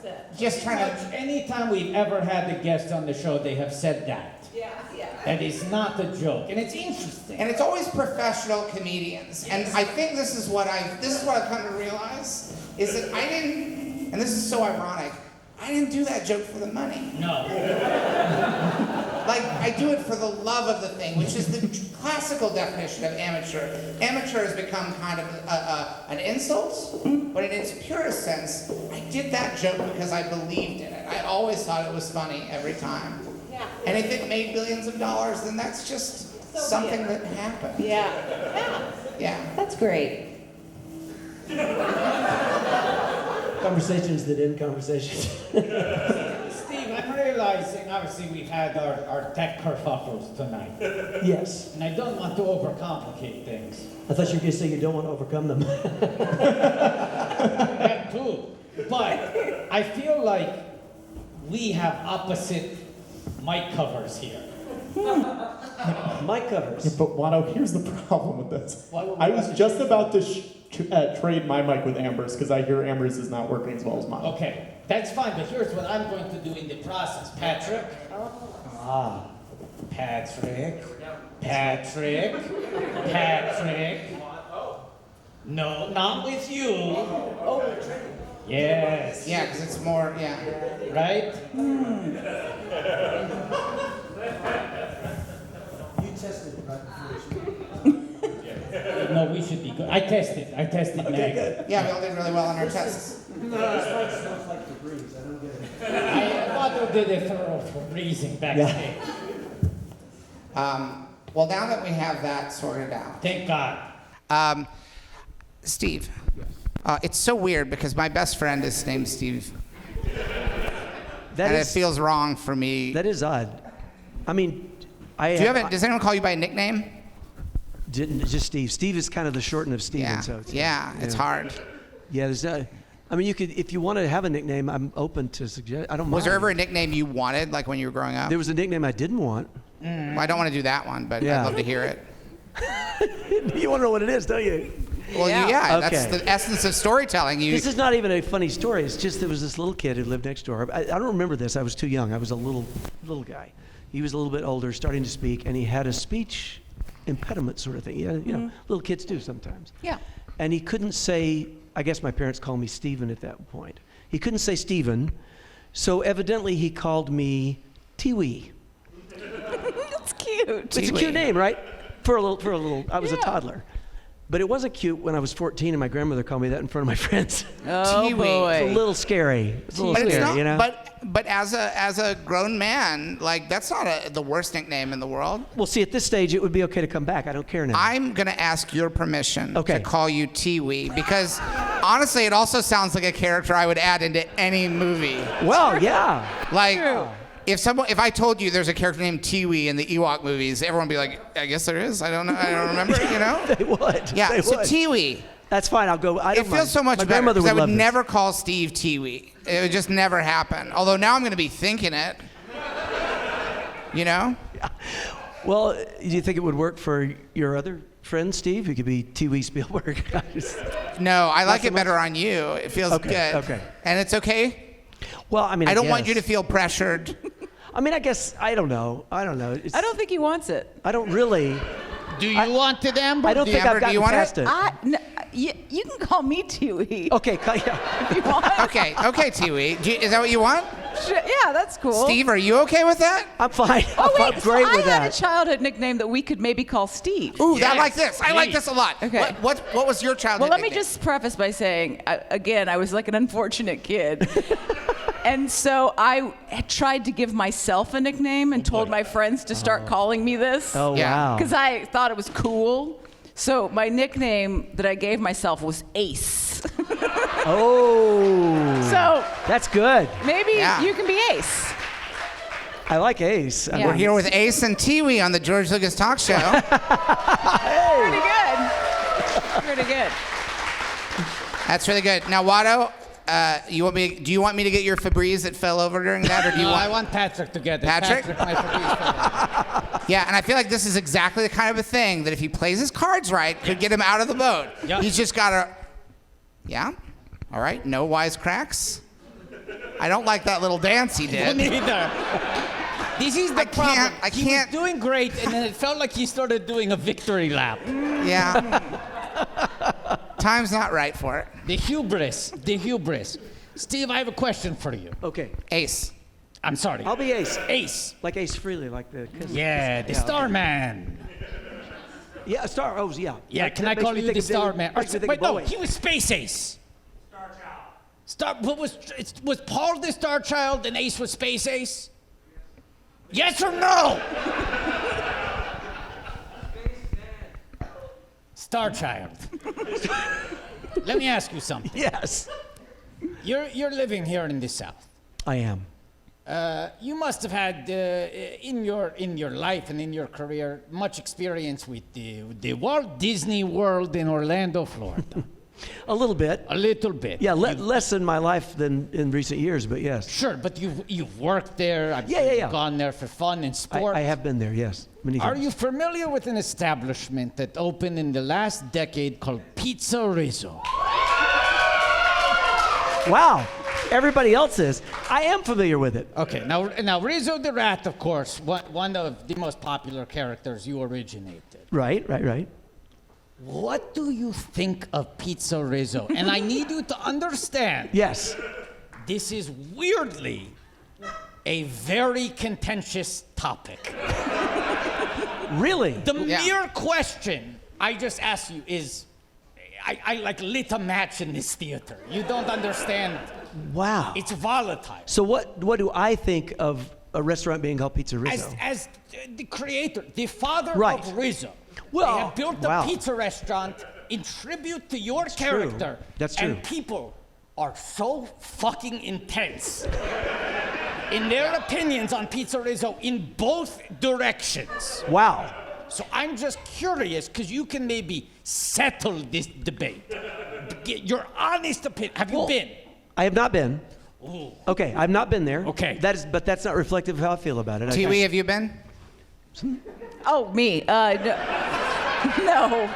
100%. Just trying to. Anytime we've ever had a guest on the show, they have said that. Yeah. That is not a joke, and it's interesting. And it's always professional comedians. And I think this is what I've come to realize, is that I didn't, and this is so ironic, I didn't do that joke for the money. No. I do it for the love of the thing, which is the classical definition of amateur. Amateur has become kind of an insult, but in its purest sense, I did that joke because I believed in it. I always thought it was funny every time. Yeah. And if it made billions of dollars, then that's just something that happened. Yeah. Yeah. That's great. Conversations that end conversations. Steve, I'm realizing, obviously, we've had our tech kerfuffles tonight. Yes. And I don't want to overcomplicate things. I thought you were going to say you don't want to overcome them. That too. But I feel like we have opposite mic covers here. Mic covers. But Watto, here's the problem with this. Why would we I have was to just about to trade my mic with Amber's because I hear Amber's is not working as well as mine. Okay, that's fine, but here's what I'm going to do in the process. Patrick. Ah. Patrick. No, not with you. Oh, Yes. Yeah, because it's more, yeah. Right? you tested it, right? No, we should be good. I tested negative. Yeah, we all did really well on our tests. This mic smells like Febreze. I don't get it. Watto did a thorough freezing backstage. Well, now that we have that sorted out. Thank God. Steve. It's so weird because my best friend is named Steve. It feels wrong for me. That is odd. I mean, Does anyone call you by a nickname? Just Steve. Steve is kind of the shorten of Steven. Yeah. So It's hard. Yeah, there's I mean, you could, if you want to have a nickname, I'm open to suggest. I don't mind. Was there ever a nickname you wanted, like when you were growing up? There was a nickname I didn't want. Well, I don't want to do that one, but Yeah. I'd love to hear it. You want to know what it is, don't you? Well, yeah, that's Okay. the essence of storytelling. This is not even a funny story. It's just there was this little kid who lived next door. I don't remember this. I was too young. I was a little guy. He was a little bit older, starting to speak, and he had a speech impediment sort of thing. You know, little kids do sometimes. Yeah. And he couldn't say, I guess my parents called me Stephen at that point. He couldn't say Stephen, so evidently he called me Tiwi. That's cute. It's a cute name, right? For a little, I was a Yeah. toddler. But it wasn't cute when I was 14 and my grandmother called me that in front of my friends. Oh, Tiwi. boy. It's a little scary. It's a little But scary, it's not. you know? But as a grown man, like that's not the worst nickname in the world. Well, see, at this stage, it would be okay to come back. I don't care now. I'm gonna ask your permission Okay. to call you Tiwi because honestly, it also sounds like a character I would add into any movie. Well, yeah. Like, if I told you there's a character named Tiwi in the Ewok movies, everyone would be like, I guess there is. I don't know. I don't remember. You know? They would. Yeah. They So would. Tiwi. That's fine. I'll go. I It don't feels mind. so much My better grandmother because I would would love never call Steve Tiwi. It would just never happen. Although now I'm going to be thinking it. You know? This. Well, do you think it would work for your other friend, Steve? He could be Tiwi Spielberg. No, I like so it better on you. It feels Okay, good. okay. And it's okay? Well, I mean, I don't want guess. you to feel pressured. I mean, I guess I don't know. It's, I don't think he wants it. I don't really. Do you want it, Amber? I don't think Amber, I've do you gotten want past it. You can call me Tiwi. Okay, yeah. If you want. Okay, Tiwi. Is that what you want? Sure, yeah, that's cool. Steve, are you okay with that? I'm fine. Oh, I'm wait, great so with I had that. a childhood nickname that we could maybe call Steve. Ooh, I Yes, like this. I like please. this a lot. Okay. What was your childhood Well, let me nickname? just preface by saying, again, I was like an unfortunate kid. And so I had tried to give myself a nickname and told my friends to start calling me this. Oh, Yeah. wow. Because I thought it was cool. So my nickname that I gave myself was Ace. Oh. So That's good. maybe Yeah. you can be Ace. I like Ace. I Yeah. We're mean, here with Ace and Tiwi on the George Lucas Talk Show. Pretty good. Pretty good. That's really good. Now, Watto, do you want me to get your Febreze that fell over during that, or do you No, want? I want Patrick to get it. Patrick? my Febreze. Yeah, and I feel like this is exactly the kind of a thing that if he plays his cards right, could get him out of the boat. Yeah. He's just gotta. Yeah. All right. No wisecracks. I don't like that little dance he did. Neither. This is the I problem. can't- I He can't- was doing great, and then it felt like he started doing a victory lap. Yeah. Time's not right for it. The hubris. The hubris. Steve, I have a question for you. Okay. Ace. I'm sorry. I'll be Ace. Ace. Like Ace Frehley, like the. Yeah, the Starman. Yeah, Star. Oh, yeah. Yeah, Like, can that I makes call me you think the of David- Starman? makes me think Wait, of no, Bowie. he was Space Ace. But was Paul the Star Child and Ace was Space Ace? Yes or no? Star Child. Let me ask you something. Yes. You're living here in the South. I am. You must have had in your life and in your career much experience with the Walt Disney World in Orlando, Florida. A little bit. A little bit. Yeah, You- less in my life than in recent years, but yes. Sure, but you've worked there. Yeah, yeah, yeah. You've gone there for fun and sport. I have been there, yes. Many Are times. you familiar with an establishment that opened in the last decade called Pizza Rizzo? Wow. Everybody else is. I am familiar with it. Okay, now Rizzo the Rat, of course, one of the most popular characters you originated. Right, right, right. What do you think of Pizza Rizzo? And I need you to understand, Yes. this is weirdly a very contentious topic. Really? The Yeah. mere question I just asked you is, I like lit a match in this theater. You don't understand. Wow. It's volatile. So what do I think of a restaurant being called Pizza Rizzo? As the creator, the father Right. of Rizzo, Well, they have built a wow. pizza restaurant in tribute to your true. character. That's true. And people are so fucking intense in their opinions on Pizza Rizzo in both directions. Wow. So I'm just curious, because you can maybe settle this debate. Get your honest opinion. Have you Well, been? I have not been. Ooh. Okay, I've not been there. Okay. But that's not reflective of how I feel about it. Tiwi, have you been? Oh, me? No.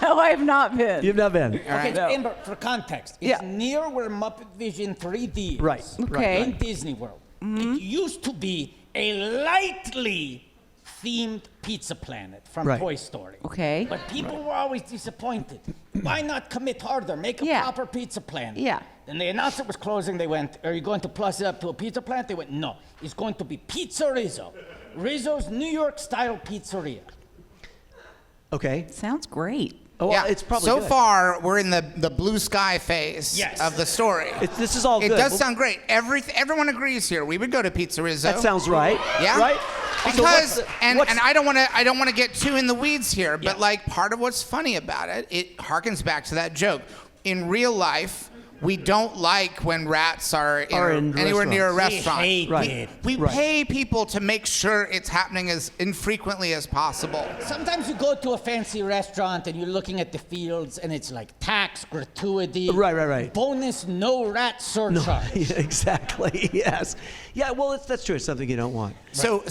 No, I have not been. You've not been. Okay, No. Amber, for context, it's Yeah. near where Muppet Vision 3D is. Right. Okay. In Disney World. It used to be a lightly themed pizza planet from Right. Toy Story. Okay. But people were always disappointed. Why not commit harder? Make a Yeah. proper pizza planet. Yeah. Then they announced it was closing. They went, are you going to plus it up to a pizza planet? They went, no. It's going to be Pizza Rizzo. Rizzo's New York style pizzeria. Okay. Sounds great. Oh, well, it's probably so good. far we're in the blue sky phase Yes. of the story. This is all It good. does Well, sound great. Everyone agrees here. We would go to Pizza Rizzo. That sounds right. Yeah. Right. Because So and what's- I don't want to get too in the weeds here, but Yeah. like part of what's funny about it, it harkens back to that joke. In real life, we don't like when rats are in anywhere near a restaurants. restaurant. We hate Right. it. We Right. pay people to make sure it's happening as infrequently as possible. Sometimes you go to a fancy restaurant and you're looking at the fields and it's like tax, gratuity. Right. Bonus, no rat surcharge. Yeah, exactly. Yes. Yeah. Well, that's true. It's something you don't want. So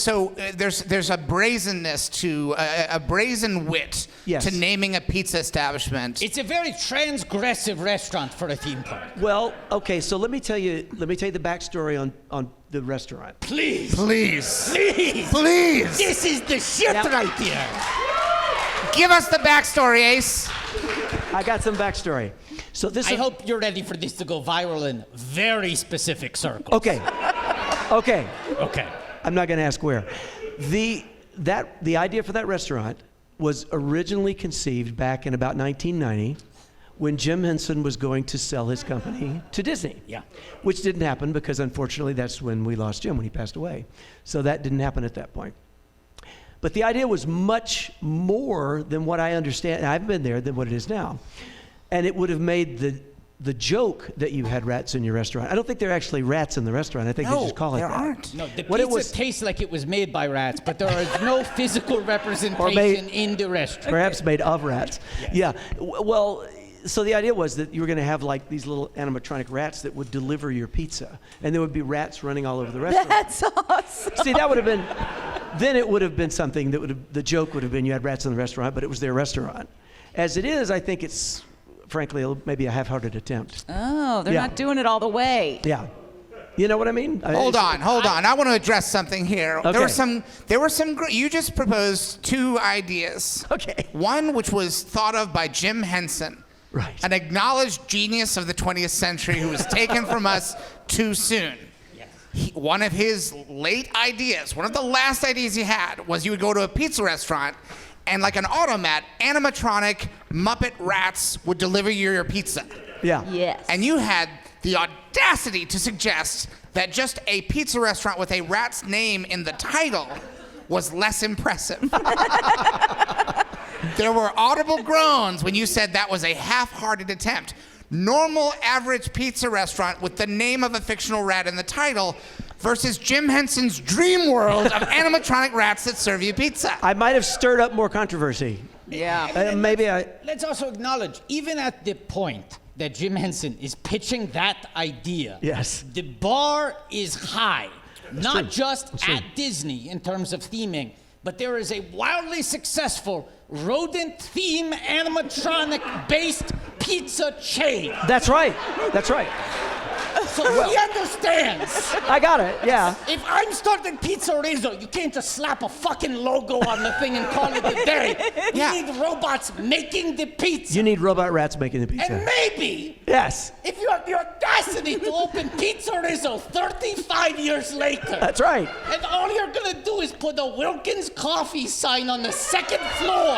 there's a brazenness to a brazen wit Yes. to naming a pizza establishment. It's a very transgressive restaurant for a theme park. Well, okay. So let me tell you the backstory on the restaurant. Please. Please, Please. please, This is the shit Yep. right here. give us the backstory, Ace. I got some backstory. So this I is hope you're ready for this to go viral in very specific circles. okay. Okay. Okay. I'm not going to ask where. The idea for that restaurant was originally conceived back in about 1990 when Jim Henson was going to sell his company to Disney. Yeah. Which didn't happen because unfortunately that's when we lost Jim, when he passed away. So that didn't happen at that point. But the idea was much more than what I understand, I've been there, than what it is now. And it would have made the joke that you had rats in your restaurant. I don't think there are actually rats in the restaurant. I think they just call it there that. aren't. No, the What it pizza was- tastes like it was made by rats, but there is no physical representation in the restaurant. Perhaps made of rats. Yeah. Well, so the idea was that you were going to have like these little animatronic rats that would deliver your pizza, and there would be rats running all over the restaurant. That's awesome. See, that would have been, then it would have been something that would have, the joke would have been you had rats in the restaurant, but it was their restaurant. As it is, I think it's, frankly, maybe a half-hearted attempt. Oh, they're Yeah. not doing it all the way. Yeah. You know what I mean? Hold on. I want to address something here. Okay. There were some. You just proposed two ideas. Okay. One, which was thought of by Jim Henson, Right. an acknowledged genius of the 20th century who was taken from us too soon. One of his late ideas, one of the last ideas he had, was you would go to a pizza restaurant and like an automat, animatronic Muppet rats would deliver you your pizza. Yeah. Yes. And you had the audacity to suggest that just a pizza restaurant with a rat's name in the title was less impressive. There were audible groans when you said that was a half-hearted attempt. Normal, average pizza restaurant with the name of a fictional rat in the title versus Jim Henson's dream world of animatronic rats that serve you pizza. I might have stirred up more controversy. Yeah. Maybe I. Let's also acknowledge, even at the point that Jim Henson is pitching that idea, Yes. the bar is high, not true. just That's true. at Disney in terms of theming, but there is a wildly successful rodent theme animatronic based pizza chain. That's right. That's right. So he understands. I got it. Yeah. If I'm starting Pizza Rizzo, you can't just slap a fucking logo on the thing and call it a day. Yeah. You need robots making the pizza. You need robot rats making the pizza. And maybe, Yes. if you have the audacity to open Pizza Rizzo 35 years later, That's right. and all you're gonna do is put a Wilkins coffee sign on the second floor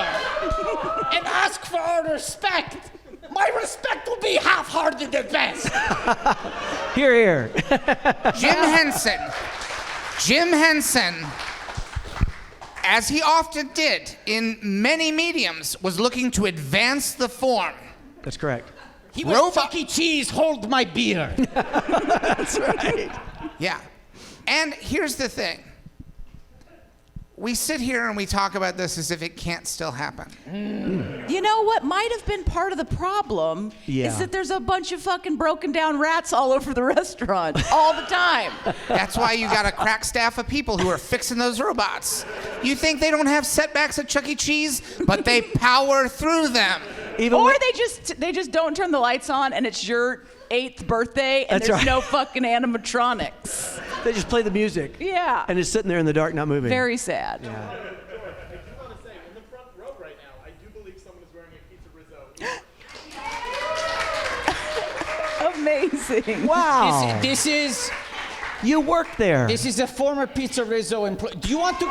and ask for our respect, my respect will be half-hearted at best. Here, here. Jim Henson, as he often did in many mediums, was looking to advance the form. That's correct. He was Robot- Chuck E. Cheese, hold my beer. That's right. Yeah. And here's the thing. we sit here and we talk about this as if it can't still happen. You know what might have been part of the problem Yeah. is that there's a bunch of fucking broken down rats all over the restaurant all the time. That's why you got a crack staff of people who are fixing those robots. You think they don't have setbacks at Chuck E. Cheese, but they power through them. Even Or when- they just don't turn the lights on and it's your 8th birthday and That's there's right. no fucking animatronics. they just play the music. Yeah. And it's sitting there in the dark, not moving. Very sad. I do want to say, in the front row right now, I do believe someone is wearing a Pizza Rizzo. Amazing. Wow. This is You worked there. this is a former Pizza Rizzo employee. Do you want to?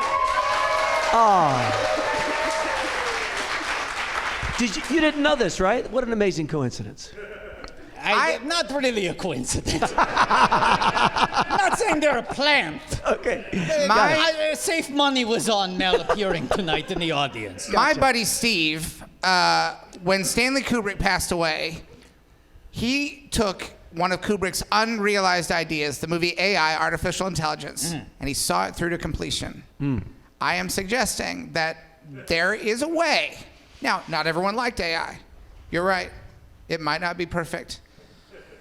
You didn't know this, right? What an amazing coincidence. Not really a coincidence. Not saying they're a plant. Okay. Safe money was on Mel appearing tonight in the audience. My buddy Steve, when Stanley Kubrick passed away, he took one of Kubrick's unrealized ideas, the movie AI, Artificial Intelligence, and he saw it through to completion. I am suggesting that there is a way. Now, not everyone liked AI. You're right. It might not be perfect.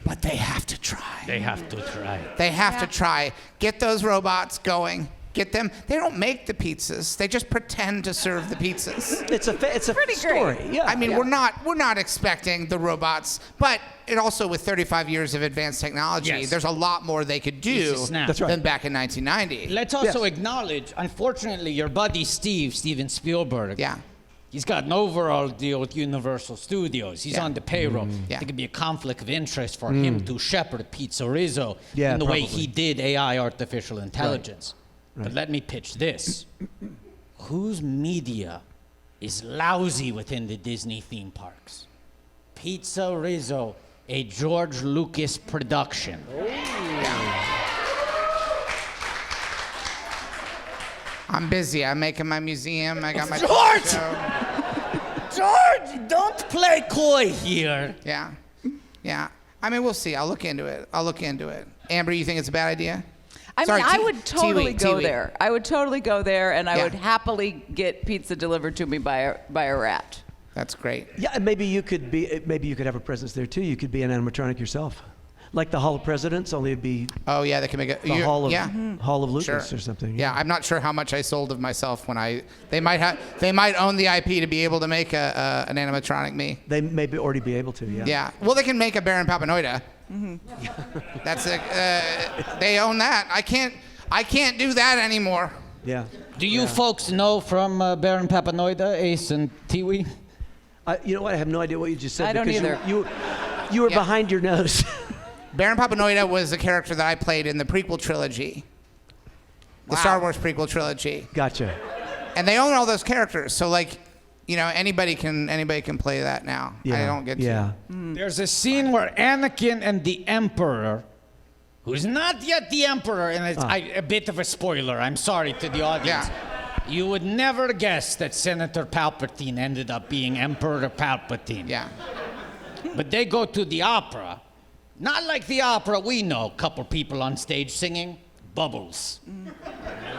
But they have to try. They have to try. They have to try. Get those robots going. Get them. They don't make the pizzas. They just pretend to serve the pizzas. It's a Pretty story. great. Yeah. I mean, we're not expecting the robots, but it also with 35 years of advanced technology, Yes. there's a lot more they could do It's a snap. That's right. than back in 1990. Let's also Yes. acknowledge, unfortunately, your buddy Steven Spielberg. Yeah. He's got an overall deal with Universal Studios. He's Yeah. on the payroll. Yeah. It could be a conflict of interest for him to shepherd Pizza Rizzo Yeah, in the way probably. he did AI, artificial intelligence. But let me pitch this. Whose media is lousy within the Disney theme parks? Pizza Rizzo, a George Lucas production. I'm busy. I'm making my museum. I got my George! show. George, don't play coy here. Yeah. Yeah. I mean, we'll see. I'll look into it. Amber, you think it's a bad idea? I Sorry, mean, I T- would totally Tiwi, go Tiwi. there. I would totally go there, and I Yeah. would happily get pizza delivered to me by a rat. That's great. Yeah, and maybe you could have a presence there too. You could be an animatronic yourself, like the Hall of Presidents. Only it'd be Oh yeah, they can make it. the Hall of Yeah. Hall of Sure. Lucas or something. Yeah, I'm not sure how much I sold of myself when they might own the IP to be able to make an animatronic me. They may already be able to. Yeah. Yeah. Well, they can make a Baron Papanoida. That's they own that. I can't do that anymore. Yeah. Do you folks know from Baron Papanoida, Ace and Tiwi? You know what? I have no idea what you just said. I don't because either. You were Yeah. behind your nose. Baron Papanoida was a character that I played in the prequel trilogy, the Star Wars prequel trilogy, Gotcha. and they own all those characters. So like, anybody can play that now. Yeah. I don't get to. Yeah. There's a scene where Anakin and the Emperor, who's not yet the Emperor, and it's a bit of a spoiler, I'm sorry to the audience. Yeah. You would never guess that Senator Palpatine ended up being Emperor Palpatine. Yeah. But they go to the opera. Not like the opera we know, couple people on stage singing. Bubbles.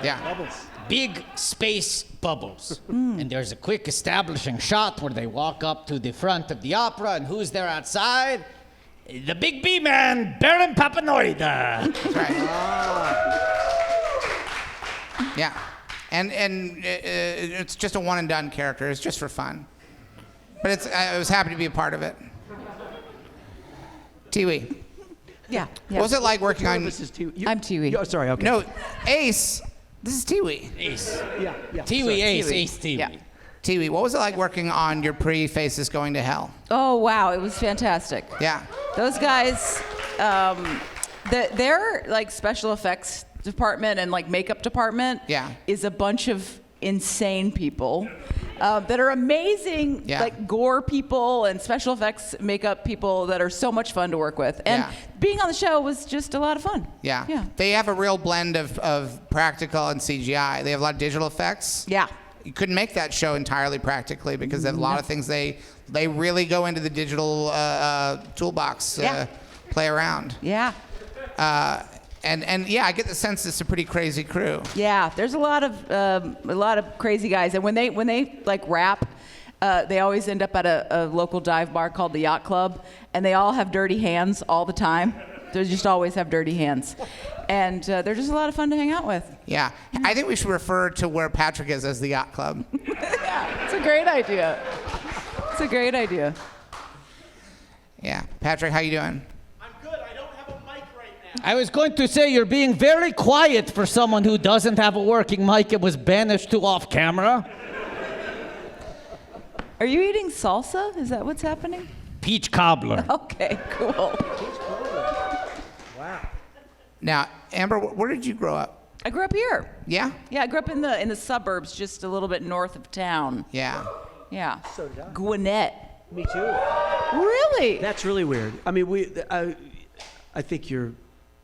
Yeah. Big space bubbles. And there's a quick establishing shot where they walk up to the front of the opera, and who's there outside? The big B man, Baron Papanoida. That's right. Yeah. And it's just a one and done character. It's just for fun. But I was happy to be a part of it. Tiwi, Yeah. what was it like working on? This is Tiwi. I'm Tiwi. Oh, sorry. Okay. No, Ace. This is Tiwi. Ace. Yeah. Tiwi, Ace, Tiwi. Ace, Tiwi. Yeah. Tiwi, what was it like working on your pre-Faces Going to Hell? Oh wow, it was fantastic. Yeah. Those guys, their like special effects department and like makeup department Yeah. is a bunch of insane people that are amazing, Yeah. like gore people and special effects makeup people that are so much fun to work with. And Yeah. being on the show was just a lot of fun. Yeah. Yeah. They have a real blend of practical and CGI. They have a lot of digital effects. Yeah. You couldn't make that show entirely practically because there's a lot of things they really go into the digital toolbox, Yeah. play around. Yeah. And yeah, I get the sense it's a pretty crazy crew. Yeah, there's a lot of crazy guys, and when they like rap, they always end up at a local dive bar called the Yacht Club, and they all have dirty hands all the time. They just always have dirty hands, and they're just a lot of fun to hang out with. Yeah, I think we should refer to where Patrick is as the Yacht Club. Yeah, it's a great idea. It's a great idea. Yeah, Patrick, how you doing? I was going to say you're being very quiet for someone who doesn't have a working mic and was banished to off camera. Are you eating salsa? Is that what's happening? Peach cobbler. Okay, cool. Now, Amber, where did you grow up? I grew up here. Yeah? Yeah, I grew up in the suburbs, just a little bit north of town. Yeah. Yeah. So did I. Gwinnett. Me too. Really? That's really weird. I mean, I think you're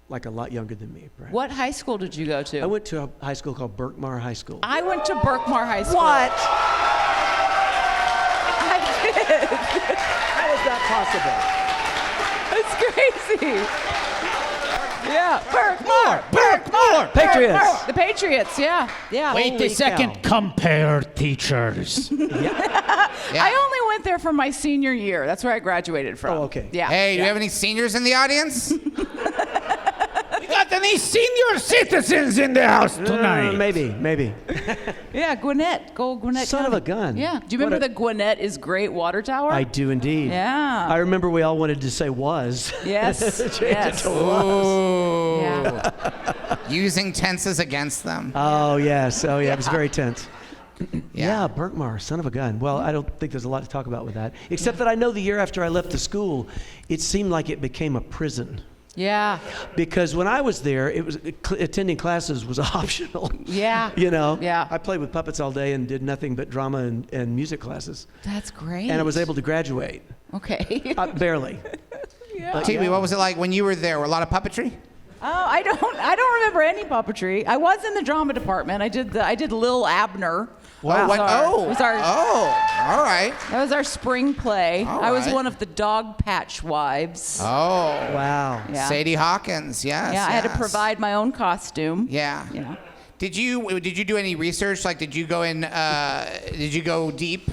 like a lot younger than me, perhaps. What high school did you go to? I went to a high school called Berkmar High School. I went to Berkmar High School. What? I did. How is that It's crazy. Yeah. Berkmar. possible? Patriots. The Patriots, yeah. Yeah. Wait Holy a second. cow. Compare teachers. I only went there for my senior year. That's where I graduated from. Oh, okay. Yeah. Hey, do you have any seniors in the audience? We got any senior citizens in the house tonight? Maybe. Yeah, Gwinnett. Go Gwinnett Son County. of a gun. Yeah. Do you remember the Gwinnett is Great water tower? I do indeed. Yeah. I remember we all wanted to say was. Yes. Change it Yes. to was. Yeah. Using tenses against them. Oh, yes. Oh, yeah. It was very tense. Yeah. Yeah, Berkmar, son of a gun. Well, I don't think there's a lot to talk about with that, except that I know the year after I left the school, it seemed like it became a prison. Yeah. Because when I was there, it was attending classes was optional. Yeah. You know? Yeah. I played with puppets all day and did nothing but drama and music classes. That's great. And I was able to graduate. Okay. Barely. Yeah. TV, what was it like when you were there? Were a lot of puppetry? Oh, I don't remember any puppetry. I was in the drama department. I did Lil Abner. Wow. What? It was our, all right. That was our spring play. All I was right. one of the dog patch wives. Oh. Wow. Yeah. Sadie Hawkins, yes. Yeah, I had to yes. provide my own costume. Yeah. Yeah. Did you do any research? Like, did you go in? Did you go deep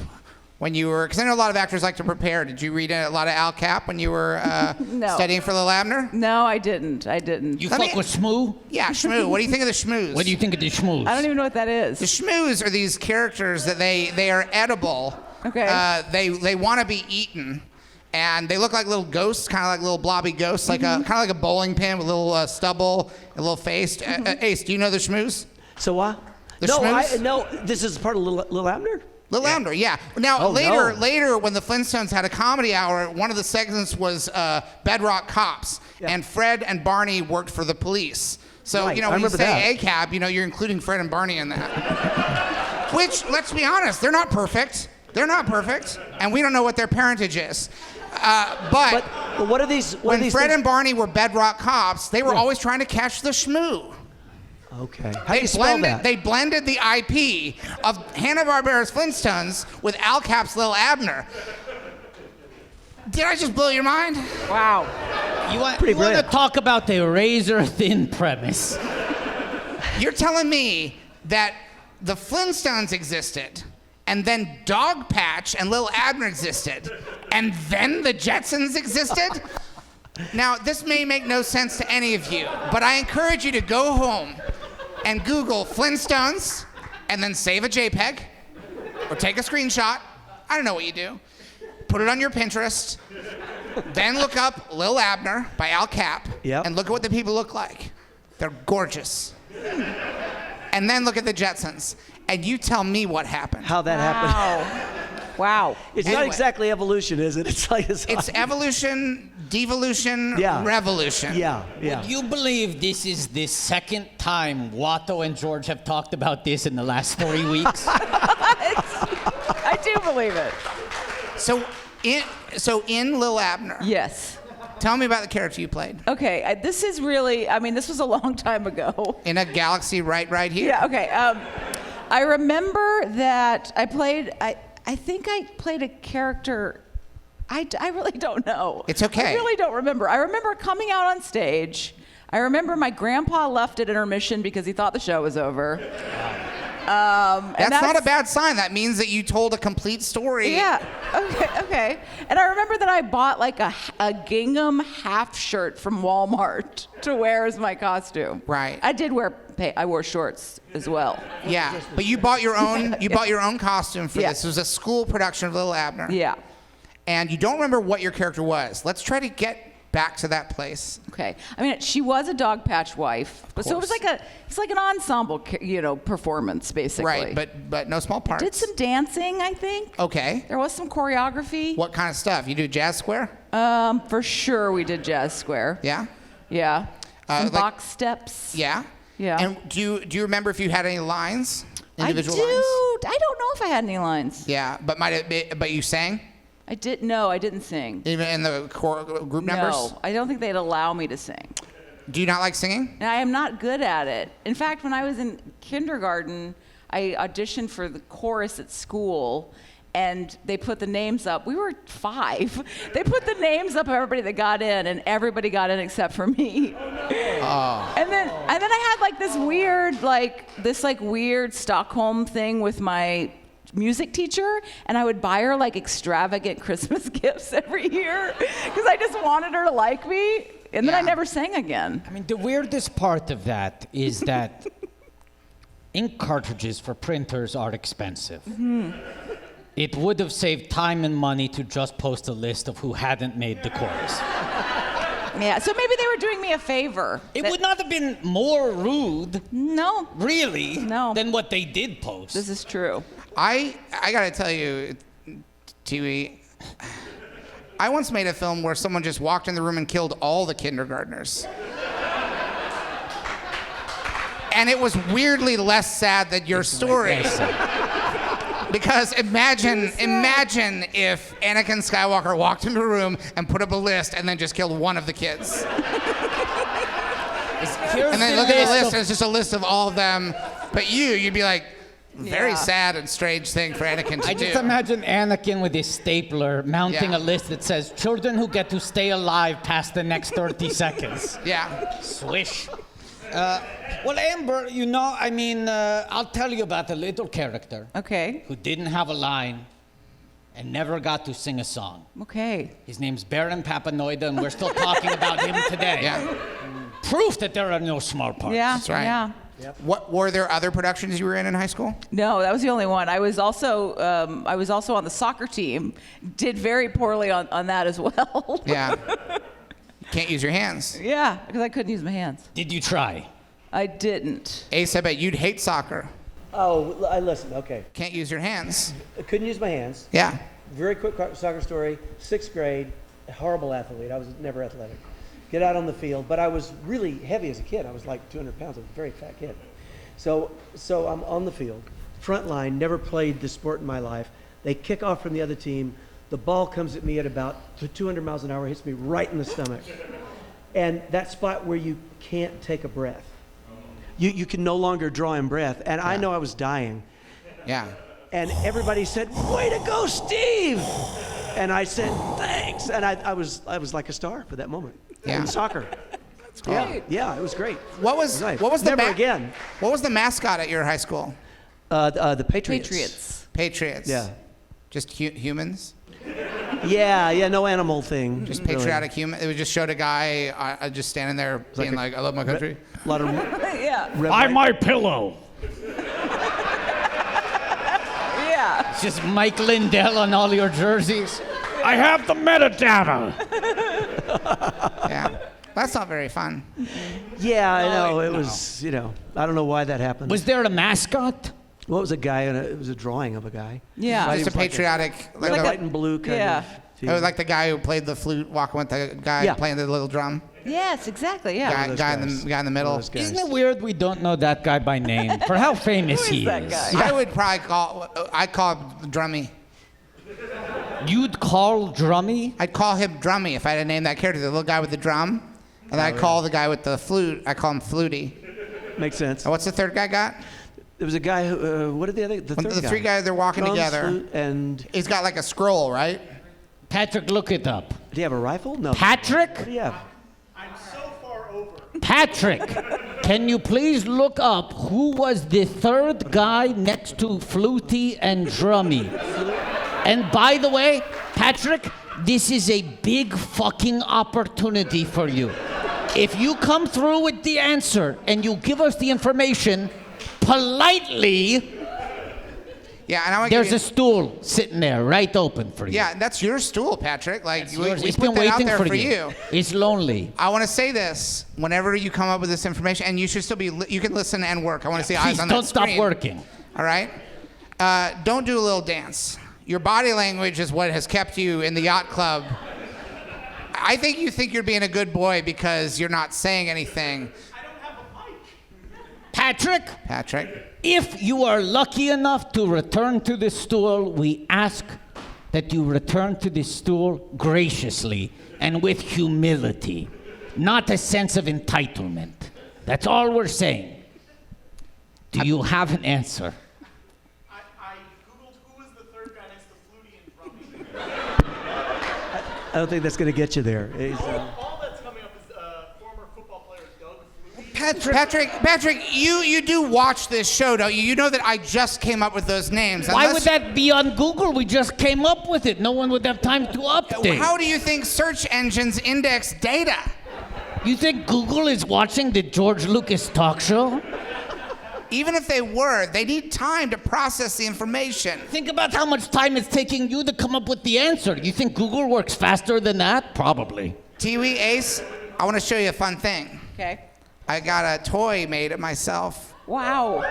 when you were? Because I know a lot of actors like to prepare. Did you read a lot of Al Cap when you were No. studying for Lil Abner? No, I didn't. You Let fuck me- with Shmoo? Yeah, Shmoo. What do you think of the Shmoos? What do you think of the Shmoos? I don't even know what that The is. Shmoos are these characters that they are edible. Okay. They want to be eaten. And they look like little ghosts, kind of like little blobby ghosts, like kind of like a bowling pin with a little stubble, a little face. Ace, do you know the Shmoos? So what? The No, Shmoos? no. This is part of Lil Abner? Lil Abner, yeah. Now Oh, no. later, when the Flintstones had a comedy hour, one of the segments was Bedrock Cops, Yeah. and Fred and Barney worked for the police. So Right, you know I when you remember say that. ACAB, you know you're including Fred and Barney in that. Which, let's be honest, they're not perfect. They're not perfect, and we don't know what their parentage is. But what are these? What when are these Fred things? and Barney were Bedrock Cops, they were always trying to catch the Shmoo. Okay. How do you spell that? They blended the IP of Hanna-Barbera's Flintstones with Al Cap's Lil Abner. Did I just blow your mind? Wow. You want Pretty to brilliant. talk about the razor-thin premise. You're telling me that the Flintstones existed, and then Dog Patch and Lil Abner existed, and then the Jetsons existed? Now, this may make no sense to any of you, but I encourage you to go home and Google Flintstones, and then save a JPEG, or take a screenshot. I don't know what you do. Put it on your Pinterest. Then look up Lil Abner by Al Cap, Yep. and look at what the people look like. They're gorgeous. And then look at the Jetsons, and you tell me what happened. How that happened? Wow. It's Anyway. not exactly evolution, is it? It's like It's evolution, devolution, Yeah. revolution. Yeah. You believe this is the second time Watto and George have talked about this in the last 3 weeks? I do believe it. So in Lil Abner, Yes. tell me about the character you played. Okay. This is really. I mean, this was a long time ago. In a galaxy right here. Yeah. Okay. I remember that I played. I think I played a character. I really don't know. It's okay. I really don't remember. I remember coming out on stage. I remember my grandpa left at intermission because he thought the show was over. That's not a bad sign. That means that you told a complete story. Yeah. Okay. And I remember that I bought like a gingham half shirt from Walmart to wear as my costume. Right. I wore shorts as well. Yeah, but you bought your own. You bought your own costume for Yeah. this. It was a school production of Little Abner. Yeah. And you don't remember what your character was. Let's try to get back to that place. Okay. I mean, she was a dog patch wife, so it was like an ensemble, performance basically. Right, but no small parts. Did some dancing, I think. Okay. There was some choreography. What kind of stuff? You do jazz square? For sure we did jazz square. Yeah. Yeah. Some Like- box steps. Yeah. Yeah. And do you remember if you had any lines? Individual I do. lines? I don't know if I had any lines. Yeah, but you sang? I didn't sing. Even in the group numbers? No, I don't think they'd allow me to sing. Do you not like singing? And I am not good at it. In fact, when I was in kindergarten, I auditioned for the chorus at school, and they put the names up. We were 5. They put the names up of everybody that got in, and everybody got in except for me. Oh. And then I had like this weird Stockholm thing with my music teacher, and I would buy her like extravagant Christmas gifts every year because I just wanted her to like me, and then I never sang again. I mean, the weirdest part of that is that ink cartridges for printers are expensive. Mm-hmm. It would have saved time and money to just post a list of who hadn't made the chorus. Yeah, so maybe they were doing me a favor. It would not have been more rude, No, really, No. than what they did post. this is true. I gotta tell you, Tiwi, I once made a film where someone just walked in the room and killed all the kindergartners. And it was weirdly less sad than your story. Because imagine if Anakin Skywalker walked into a room and put up a list and then just killed one of the kids. And then look at the list and it's just a list of all of them. But you'd be like, very sad and strange thing for Anakin to do. I just imagine Anakin with his stapler mounting Yeah. a list that says, children who get to stay alive past the next 30 seconds. Yeah. Swish. Well, Amber, I'll tell you about a little character Okay. who didn't have a line and never got to sing a song. Okay. His name's Baron Papanoida, and we're still talking about him today. Yeah. Proof that there are no small parts. Yeah. That's right. Yeah. What were there other productions you were in high school? No, that was the only one. I was also on the soccer team. Did very poorly on that as well. Yeah. Can't use your hands. Yeah, because I couldn't use my hands. Did you try? I didn't. Ace, I bet you'd hate soccer. Oh, I listen. Okay. Can't use your hands. I couldn't use my hands. Yeah. Very quick soccer story. 6th grade, a horrible athlete. I was never athletic. Get out on the field, but I was really heavy as a kid. I was like 200 pounds. I was a very fat kid. So I'm on the field, front line. Never played the sport in my life. They kick off from the other team. The ball comes at me at about 200 miles an hour, hits me right in the stomach, and that spot where you can't take a breath. You can no longer draw in breath, and I know I was dying. Yeah. And everybody said, "Way to go, Steve!" And I said, "Thanks." And I was like a star for that moment in soccer. That's great. Yeah, it was great. What was Nice. what was the Never again. What was the mascot at your high school? The Patriots. Patriots. Yeah. Just humans. Yeah, no animal thing. Just really. patriotic human. It would just showed a guy just standing there being like, "I love my country." A lot of Yeah. Buy my pillow. Yeah. It's just Mike Lindell on all your jerseys. I have the metadata. Yeah. That's not very fun. Yeah, I know. It was, I don't know why that happened. Was there a mascot? What was a guy? It was a drawing of a guy. Yeah. Just a patriotic, Like white and blue kind Yeah. of. it was like the guy who played the flute, walking with the guy playing the little drum. Yes, exactly. Yeah. those Guy in guys. the middle. Those guys. Isn't it weird we don't know that guy by name? For how famous he that is. guy? I would probably I'd call him Drummy. You'd call Drummy? I'd call him Drummy if I had to name that character, the little guy with the drum. And I'd call the guy with the flute, I call him Flutie. Makes sense. And what's the third guy got? There was a guy who. What did the other? The third The guy. three guys, they're walking Drums, together. flute, and He's got like a scroll, right? Patrick, look it up. did he have a rifle? No. Patrick? What do you have? I'm so far over. Patrick, can you please look up who was the third guy next to Flutie and Drummy? And by the way, Patrick, this is a big fucking opportunity for you. If you come through with the answer and you give us the information politely, Yeah, and I want there's a stool sitting there right open for you. Yeah, that's your stool, Patrick. Like we It's put been that out waiting there for for you. It's lonely. I want to say this: whenever you come up with this information, and you should still be, you can listen and work. I want to see eyes Please on don't that stop screen. working. All right. Don't do a little dance. Your body language is what has kept you in the yacht club. I think you think you're being a good boy because you're not saying anything. I don't have a mic. Patrick. If you are lucky enough to return to the stool, we ask that you return to the stool graciously and with humility, not a sense of entitlement. That's all we're saying. Do you have an answer? I Googled who was the third guy next to Flutie and Drummy. I don't think that's going to get you there. All that's coming up is former football player Doug Flutie. Patrick, you do watch this show, don't you? You know that I just came up with those names. Why would that be on Google? We just came up with it. No one would have time to update. How do you think search engines index data? You think Google is watching the George Lucas talk show? Even if they were, they need time to process the information. Think about how much time it's taking you to come up with the answer. You think Google works faster than that? Probably. Tiwi, Ace, I want to show you a fun thing. Okay. I got a toy made of myself. Wow.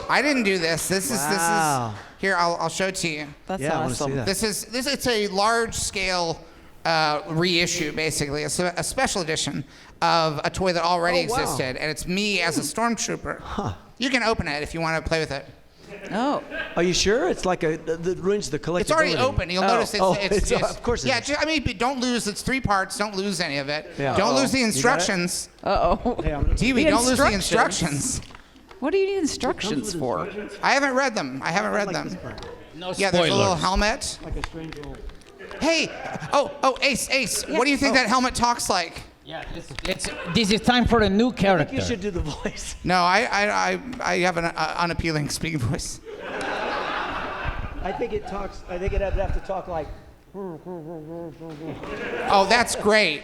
I didn't do this. This is here. I'll show it to you. That's Yeah, I wanna see awesome. that. This it's a large scale reissue, basically. It's a special edition of a toy that already Oh, wow. existed, and it's me as a stormtrooper. You can open it if you want to play with it. Oh. Are you sure? It's like that ruins the collectibility. It's already open. You'll notice it's of course it yeah. is. I mean, but don't lose. It's 3 parts. Don't lose any of it. Yeah. Don't lose the You got it? instructions. Uh-oh. Hey, Tiwi, The don't lose the instructions. instructions. What do you need instructions for? I haven't read them. No Yeah, there's a little spoilers. helmet. Like a strange little. Hey, Ace, what do you think that helmet talks like? Yeah, this is time for a new character. You should do the voice. No, I have an unappealing speaking voice. I think it would have to talk like. Oh, that's great.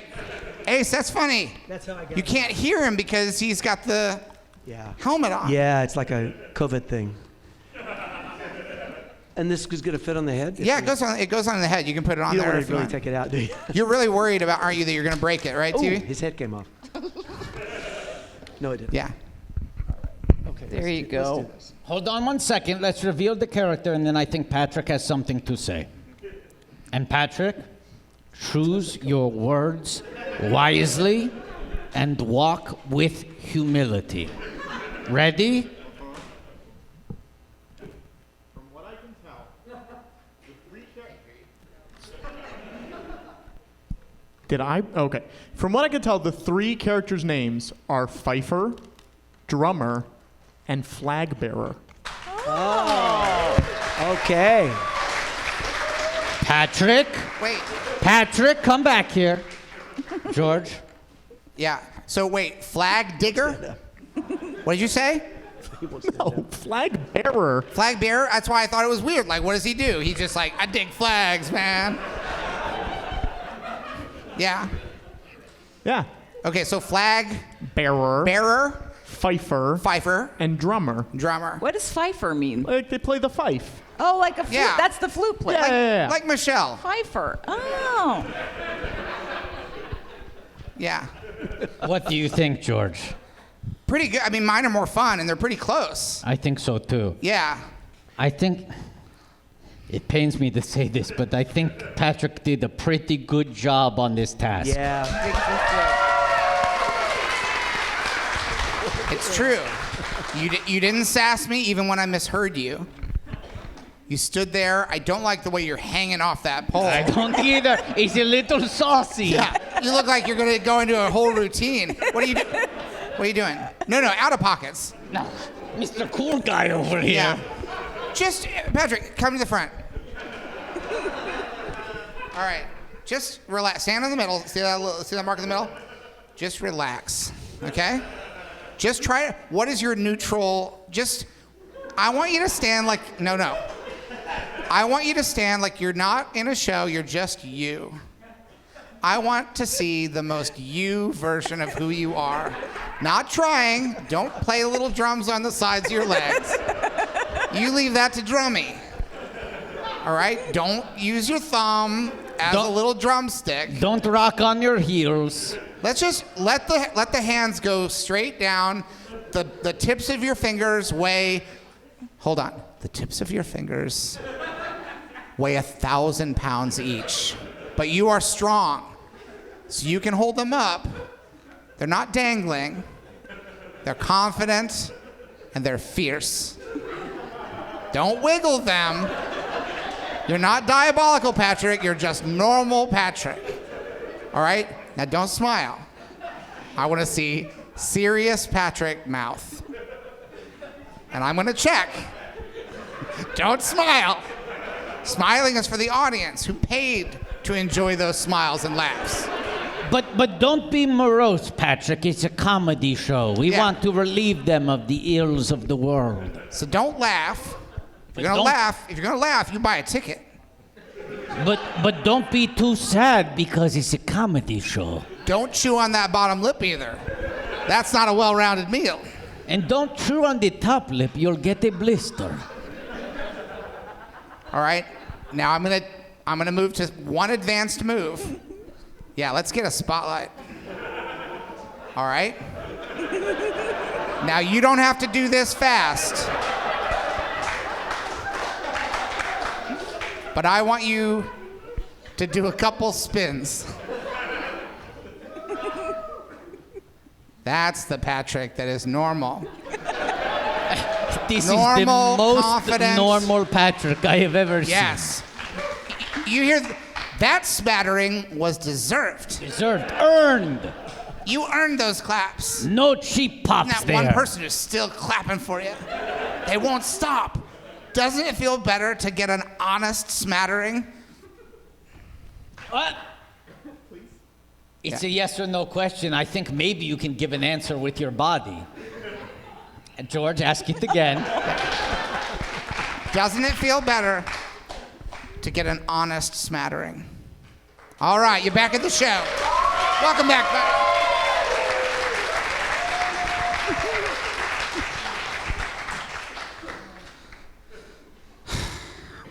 Ace, that's funny. That's how I got You can't hear him because he's got the Yeah. helmet on. Yeah, it's like a COVID thing. And this is going to fit on the head? Yeah, it goes on the head. You can put it on You don't there want if to you really want. take it out, do you? You're really worried about, aren't you, that you're going to break it, right, Oh, Tiwi? his head came off. No, it didn't. Yeah. Okay. There you go. Hold on 1 second. Let's reveal the character, and then I think Patrick has something to say. And Patrick, choose your words wisely and walk with humility. Ready? From what I can tell, the three Okay. From what I can tell, the 3 characters' names are Pfeiffer, Drummer, and Flag Bearer. Okay. Patrick, Wait. come back here. George. Yeah. So wait, flag digger? What did you say? No, Flag Bearer. Flag bearer? That's why I thought it was weird. Like, what does he do? He's just like, I dig flags, man. Yeah. Yeah. Okay, so flag Bearer, bearer, Pfeiffer, and Drummer. drummer. What does Pfeiffer mean? Like they play the fife. Oh, like a flute. Yeah. That's the flute player. Yeah. Like Michelle. Pfeiffer. Oh. Yeah. What do you think, George? Pretty good. I mean, mine are more fun, and they're pretty close. I think so too. Yeah. I think it pains me to say this, but I think Patrick did a pretty good job on this task. Yeah. It's true. You didn't sass me even when I misheard you. You stood there. I don't like the way you're hanging off that pole. I don't either. It's a little saucy. Yeah. You look like you're going to go into a whole routine. What are you doing? What are you doing? No, out of pockets. No, Mr. Cool Guy over here. Yeah. Just, Patrick, come to the front. All right. Just relax. Stand in the middle. See that mark in the middle? Just relax. okay? Just try it. What is your neutral, I want you to stand like, no. I want you to stand like you're not in a show, you're just you. I want to see the most you version of who you are. Not trying, don't play little drums on the sides of your legs. You leave that to Drummy. All right? Don't use your thumb as a little drumstick. Don't rock on your heels. Let's just let the hands go straight down. The tips of your fingers weigh, hold on. The tips of your fingers weigh 1,000 pounds each. But you are strong. So you can hold them up. They're not dangling. They're confident and they're fierce. Don't wiggle them. You're not diabolical, Patrick. You're just normal Patrick. All right? Now don't smile. I want to see serious Patrick mouth. And I'm going to check. Don't smile. Smiling is for the audience who paid to enjoy those smiles and laughs. But don't be morose, Patrick. It's a comedy show. We want to relieve them of the ills of the world. So don't laugh. If you're gonna laugh, you buy a ticket. But don't be too sad because it's a comedy show. Don't chew on that bottom lip either. That's not a well-rounded meal. And don't chew on the top lip. You'll get a blister. All right. Now I'm gonna move to one advanced move. Yeah, let's get a spotlight. All right. Now you don't have to do this fast. But I want you to do a couple spins. That's the Patrick that is normal. This normal, is the most confident, normal Patrick I have ever seen. Yes. You hear that smattering was deserved. Deserved. Earned. You earned those claps. No cheap pops That there. one person is still clapping for you. They won't stop. Doesn't it feel better to get an honest smattering? What? It's a yes or no question. I think maybe you can give an answer with your body. And George, ask it again. Doesn't it feel better to get an honest smattering? All right, you're back at the show. Welcome back.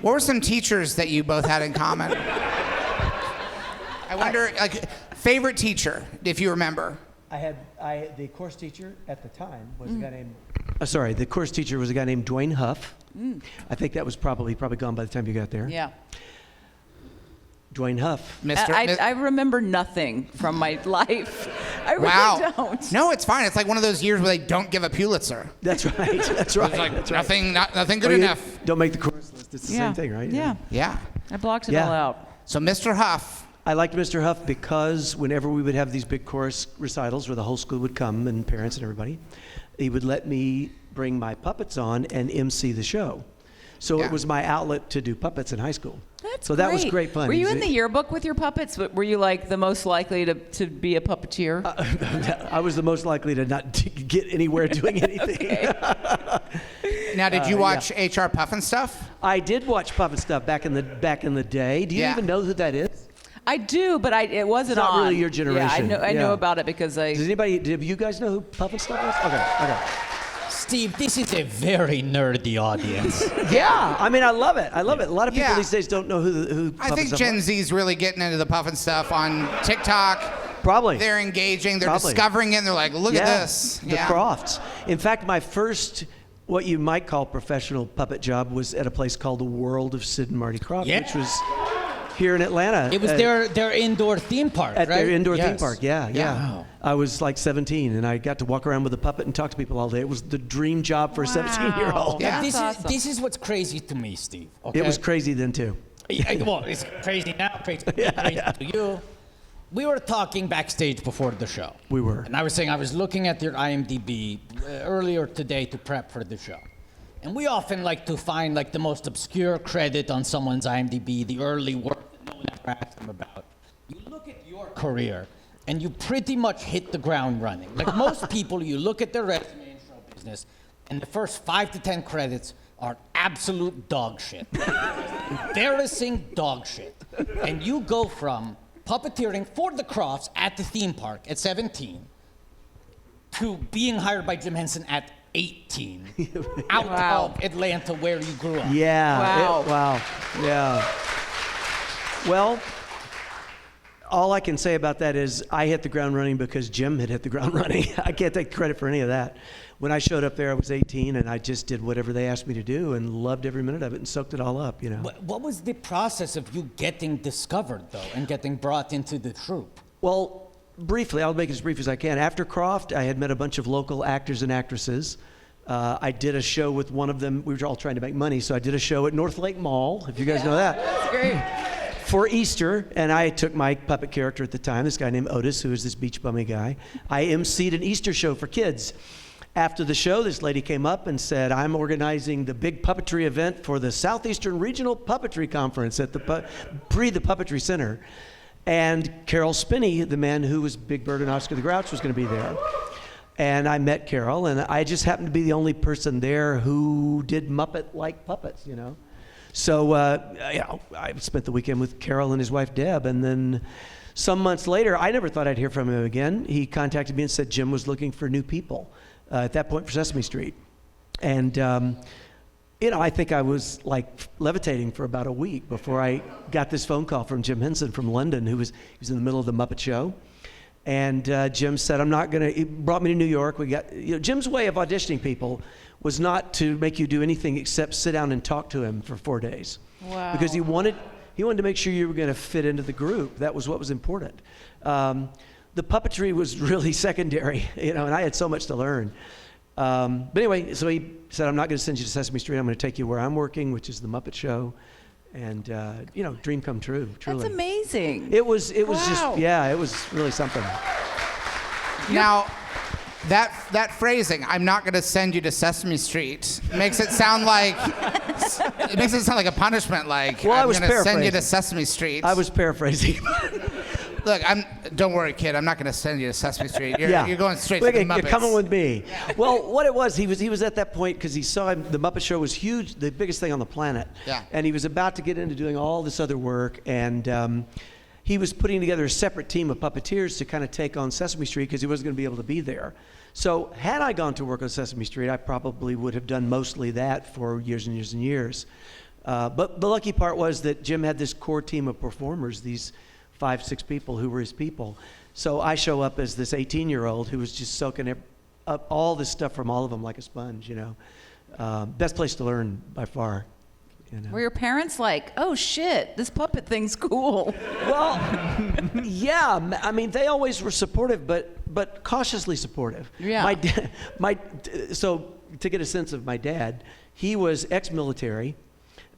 What were some teachers that you both had in common? I wonder, favorite teacher, if you remember. The course teacher at the time was a guy named. The course teacher was a guy named Dwayne Huff. I think that was probably gone by the time you got there. Yeah. Dwayne Huff. I remember nothing from my life. I really don't. No, it's fine. It's like one of those years where they don't give a Pulitzer. That's right. That's right. It's like That's nothing, nothing good enough. Don't make the course list. It's the same thing, right? Yeah. Yeah. I blocked it all out. So Mr. Huff. I liked Mr. Huff because whenever we would have these big chorus recitals where the whole school would come and parents and everybody, he would let me bring my puppets on and MC the show. So it was my outlet to do puppets in high school. That's That was great fun. Were you in the yearbook with your puppets? Were you like the most likely to be a puppeteer? I was the most likely to not get anywhere doing anything. Now, did you watch HR Puffin stuff? I did watch Puffin stuff back in the day. Do you even know who that is? I do, but it wasn't It's not on. really your generation. Yeah, I know about it because Do you guys know who Puffin stuff is? Okay. Steve, this is a very nerdy audience. Yeah, I mean, I love it. A lot of people these days don't know who I think Gen Z's really getting into the Puffin stuff on TikTok. Probably. They're engaging. They're discovering it. And they're like, look at this. The crofts. In fact, my first, what you might call professional puppet job was at a place called the World of Sid and Marty Krofft, which was here in Atlanta. It was their indoor theme park, at right? their indoor theme park, yeah. Wow. I was like 17, and I got to walk around with a puppet and talk to people all day. It was the dream job for a 17-year-old. Yeah. This is what's crazy to me, Steve. Okay? It was crazy then, too. Well, it's crazy now, crazy to you. We were talking backstage before the show. We were. And I was saying I was looking at your IMDb earlier today to prep for the show. And we often like to find like the most obscure credit on someone's IMDb, the early work that no one ever asked them about. You look at your career, and you pretty much hit the ground running. Like most people, you look at their resume in show business, and the first 5 to 10 credits are absolute dog shit. Embarrassing dog shit. And you go from puppeteering for the Crofts at the theme park at 17 to being hired by Jim Henson at 18 out of Atlanta where you grew up. Yeah. Wow. Wow. Yeah. Well, all I can say about that is I hit the ground running because Jim had hit the ground running. I can't take credit for any of that. When I showed up there, I was 18, and I just did whatever they asked me to do and loved every minute of it and soaked it all up, you know. What was the process of you getting discovered, though, and getting brought into the troupe? Well, briefly, I'll make it as brief as I can. After Croft, I had met a bunch of local actors and actresses. I did a show with one of them. We were all trying to make money, so I did a show at North Lake Mall, if you guys know that. That's great. For Easter, and I took my puppet character at the time, this guy named Otis, who is this beach bummy guy. I emceed an Easter show for kids. After the show, this lady came up and said, I'm organizing the big puppetry event for the Southeastern Regional Puppetry Conference at the Puppetry Center. And Carol Spinney, the man who was Big Bird and Oscar the Grouch, was going to be there. And I met Carol, and I just happened to be the only person there who did Muppet-like puppets, you know. So, I spent the weekend with Carol and his wife, Deb, and then some months later, I never thought I'd hear from him again. He contacted me and said Jim was looking for new people at that point for Sesame Street. And, I think I was like levitating for about a week before I got this phone call from Jim Henson from London, he was in the middle of the Muppet Show. And Jim said, he brought me to New York. Jim's way of auditioning people was not to make you do anything except sit down and talk to him for 4 days. Wow. Because he wanted to make sure you were going to fit into the group. That was what was important. The puppetry was really secondary, and I had so much to learn. But anyway, so he said, I'm not going to send you to Sesame Street. I'm going to take you where I'm working, which is the Muppet Show. And, dream come true, truly. That's amazing. It was Wow. just, it was really something. Now, that phrasing, I'm not going to send you to Sesame Street, makes it sound like a punishment. Like, Well, I I'm was going to send you to paraphrasing. Sesame Street. I was paraphrasing. Look, don't worry, kid. I'm not going to send you to Sesame Street. You're going straight to the Muppets. You're coming with me. Well, what it was, he was at that point because he saw the Muppet Show was huge, the biggest thing on the planet. Yeah. And he was about to get into doing all this other work, and he was putting together a separate team of puppeteers to kind of take on Sesame Street because he wasn't going to be able to be there. So had I gone to work on Sesame Street, I probably would have done mostly that for years and years and years. But the lucky part was that Jim had this core team of performers, these 5-6 people who were his people. So I show up as this 18-year-old who was just soaking up all this stuff from all of them like a sponge, Best place to learn by far. Were your parents like, oh shit, this puppet thing's cool? Well, yeah. I mean, they always were supportive, but cautiously supportive. Yeah. So to get a sense of my dad, he was ex-military.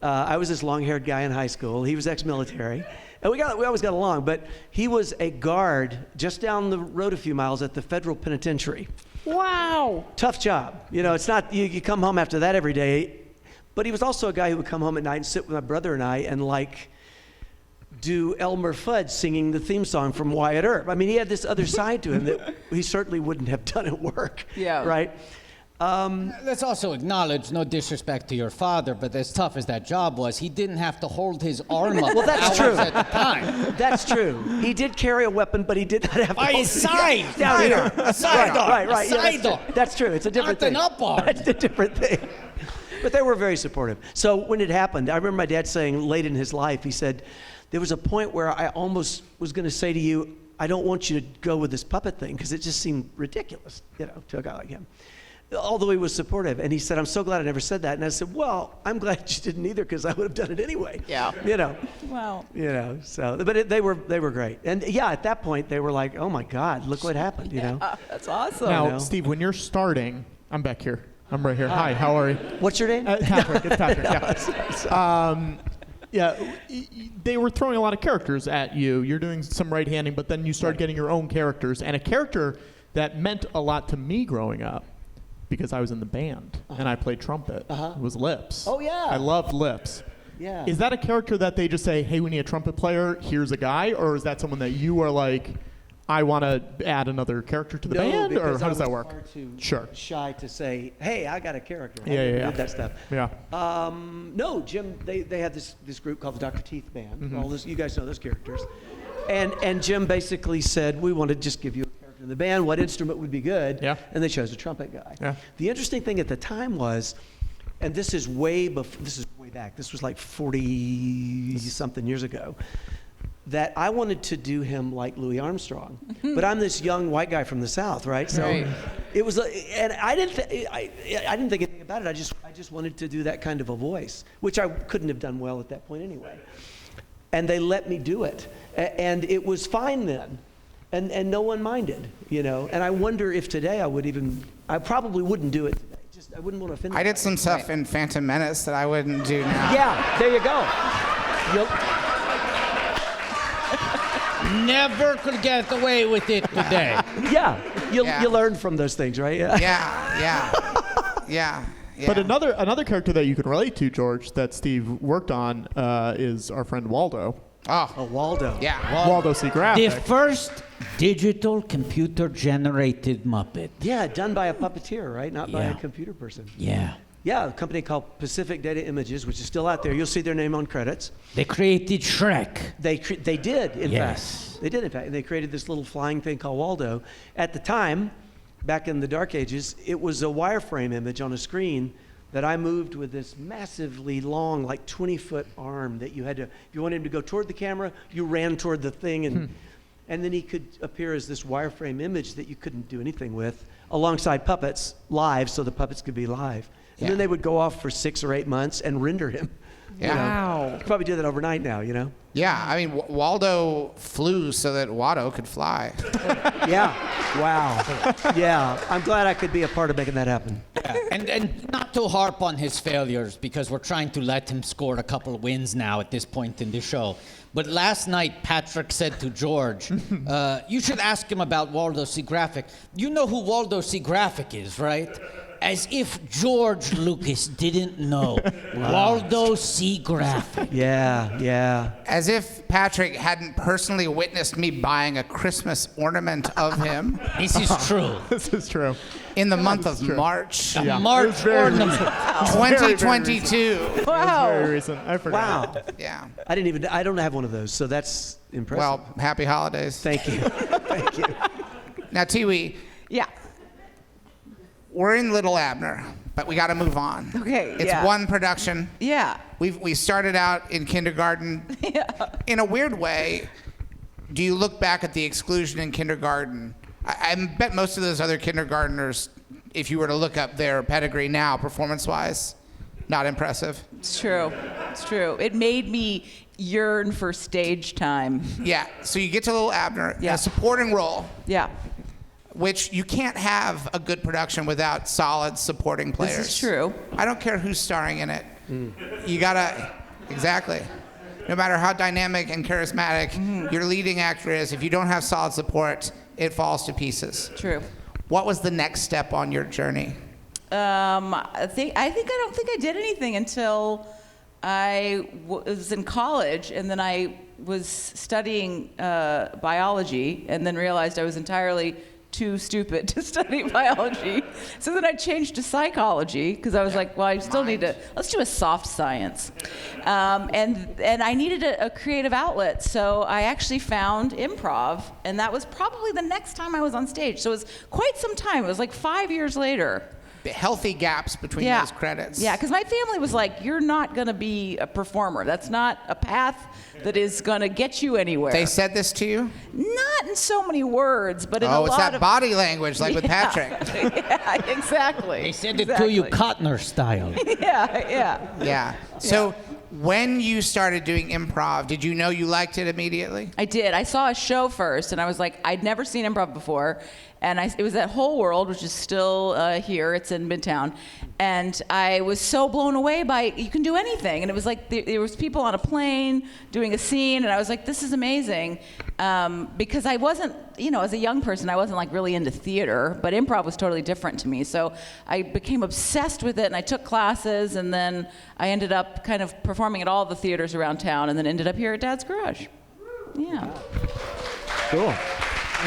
I was this long-haired guy in high school. He was ex-military. And we always got along, but he was a guard just down the road a few miles at the federal penitentiary. Wow. Tough job. It's not, you come home after that every day. But he was also a guy who would come home at night and sit with my brother and I and do Elmer Fudd singing the theme song from Wyatt Earp. I mean, he had this other side to him that he certainly wouldn't have done at work. Yeah. Right? Let's also acknowledge, no disrespect to your father, but as tough as that job was, he didn't have to hold his arm up Well, that's hours true. at the time. That's true. He did carry a weapon, but he did not have to By hold his side. down here. A side arm. Right. A Yeah, side arm. that's true. It's a different Not thing. an up arm. That's a different thing. But they were very supportive. So when it happened, I remember my dad saying late in his life, he said, there was a point where I almost was going to say to you, I don't want you to go with this puppet thing because it just seemed ridiculous, to a guy like him. Although he was supportive. And he said, I'm so glad I never said that. And I said, well, I'm glad you didn't either because I would have done it anyway. Yeah. Wow. So, but they were great. And yeah, at that point, they were like, oh my God, look what happened, That's awesome. Now, Steve, when you're starting, I'm back here. I'm right here. Hi, how are you? What's your name? Patrick. It's Patrick, yeah. They were throwing a lot of characters at you. You're doing some right-handing, but then you started getting your own characters. And a character that meant a lot to me growing up, because I was in the band, and I played trumpet, was Lips. Oh, yeah. I loved Lips. Yeah. Is that a character that they just say, hey, we need a trumpet player, here's a guy? Or is that someone that you are like, I want to add another character to the band, or how does that work? Far too Sure. shy to say, hey, I got a character. Yeah, yeah, Did that stuff. Yeah. No, Jim. They had this group called the Dr. Teeth Band. Mm-hmm. All this, you guys know those characters. And Jim basically said, we want to just give you a character in the band. What instrument would be good? Yeah. And they chose a trumpet guy. Yeah. The interesting thing at the time was, and this is way back. This was like 40-something years ago. That I wanted to do him like Louis Armstrong, but I'm this young white guy from the South, right? So Right. it was, and I didn't think anything about it. I just wanted to do that kind of a voice, which I couldn't have done well at that point anyway. And they let me do it, and it was fine then, and no one minded, you know. And I wonder if today I probably wouldn't do it today. I wouldn't want to offend. I did some stuff in Phantom Menace that I wouldn't do now. Yeah, there you go. Never could get away with it today. Yeah, Yeah. you learn from those things, right? Yeah. But another character that you can relate to, George, that Steve worked on is our friend Waldo. Oh, Waldo. Yeah. Waldo C. The Graphic. first digital computer-generated Muppet. Yeah, done by a puppeteer, right? Not by a Yeah. computer person. Yeah. Yeah, a company called Pacific Data Images, which is still out there. You'll see their name on credits. They created Shrek. They did, in Yes. fact. They did, in fact. And they created this little flying thing called Waldo. At the time, back in the dark ages, it was a wireframe image on a screen that I moved with this massively long, like 20-foot arm that you had to, if you wanted him to go toward the camera, you ran toward the thing, and then he could appear as this wireframe image that you couldn't do anything with, alongside puppets live, so the puppets could be live. And then they would go off for 6 or 8 months and render him. Yeah. You know? Wow. You could probably do that overnight now, you know? Yeah, I mean, Waldo flew so that Watto could fly. Yeah. Wow. Yeah. I'm glad I could be a part of making that happen. And not to harp on his failures, because we're trying to let him score a couple of wins now at this point in the show. But last night, Patrick said to George, you should ask him about Waldo C. Graphic. You know who Waldo C. Graphic is, right? As if George Lucas didn't know. Waldo C. Graphic. Yeah. As if Patrick hadn't personally witnessed me buying a Christmas ornament of him This is true. This is true. in the month of March Yeah. March It was very ornament. recent. 2022. Wow. Very recent. I forgot. Wow. Yeah. I don't have one of those, so that's impressive. Well, happy holidays. Thank you. Thank you. Now, Tiwi, Yeah. we're in Little Abner, but we got to move on. Okay, It's yeah. one production. Yeah. We started out in kindergarten. In a weird way, do you look back at the exclusion in kindergarten? I bet most of those other kindergartners, if you were to look up their pedigree now, performance-wise, not impressive. It's true. It's true. It made me yearn for stage time. Yeah, so you get to Little Abner, Yeah. a supporting role, Yeah. which you can't have a good production without solid supporting players. This is true. I don't care who's starring in it. You gotta, exactly. No matter how dynamic and charismatic your leading actor is, if you don't have solid support, it falls to pieces. True. What was the next step on your journey? I don't think I did anything until I was in college, and then I was studying biology, and then realized I was entirely too stupid to study biology. So then I changed to psychology because I was like, well, I still need to, let's do a soft science. And I needed a creative outlet. So I actually found improv, and that was probably the next time I was on stage. So it was quite some time. It was like 5 years later. Healthy gaps between those credits. Yeah, because my family was like, you're not going to be a performer. That's not a path that is going to get you anywhere. They said this to you? Not in so many words, but in a Oh, lot it's that of... body language, like with Patrick. Yeah, exactly. They said it to you Kotner style. Yeah. Yeah. So when you started doing improv, did you know you liked it immediately? I did. I saw a show first, and I was like, I'd never seen improv before. And it was at Whole World, which is still here. It's in Midtown. And I was so blown away by, you can do anything. And it was like, there was people on a plane doing a scene, and I was like, this is amazing. Because I wasn't, as a young person, I wasn't like really into theater, but improv was totally different to me. So I became obsessed with it, and I took classes, and then I ended up kind of performing at all the theaters around town, and then ended up here at Dad's Garage. Yeah. Cool.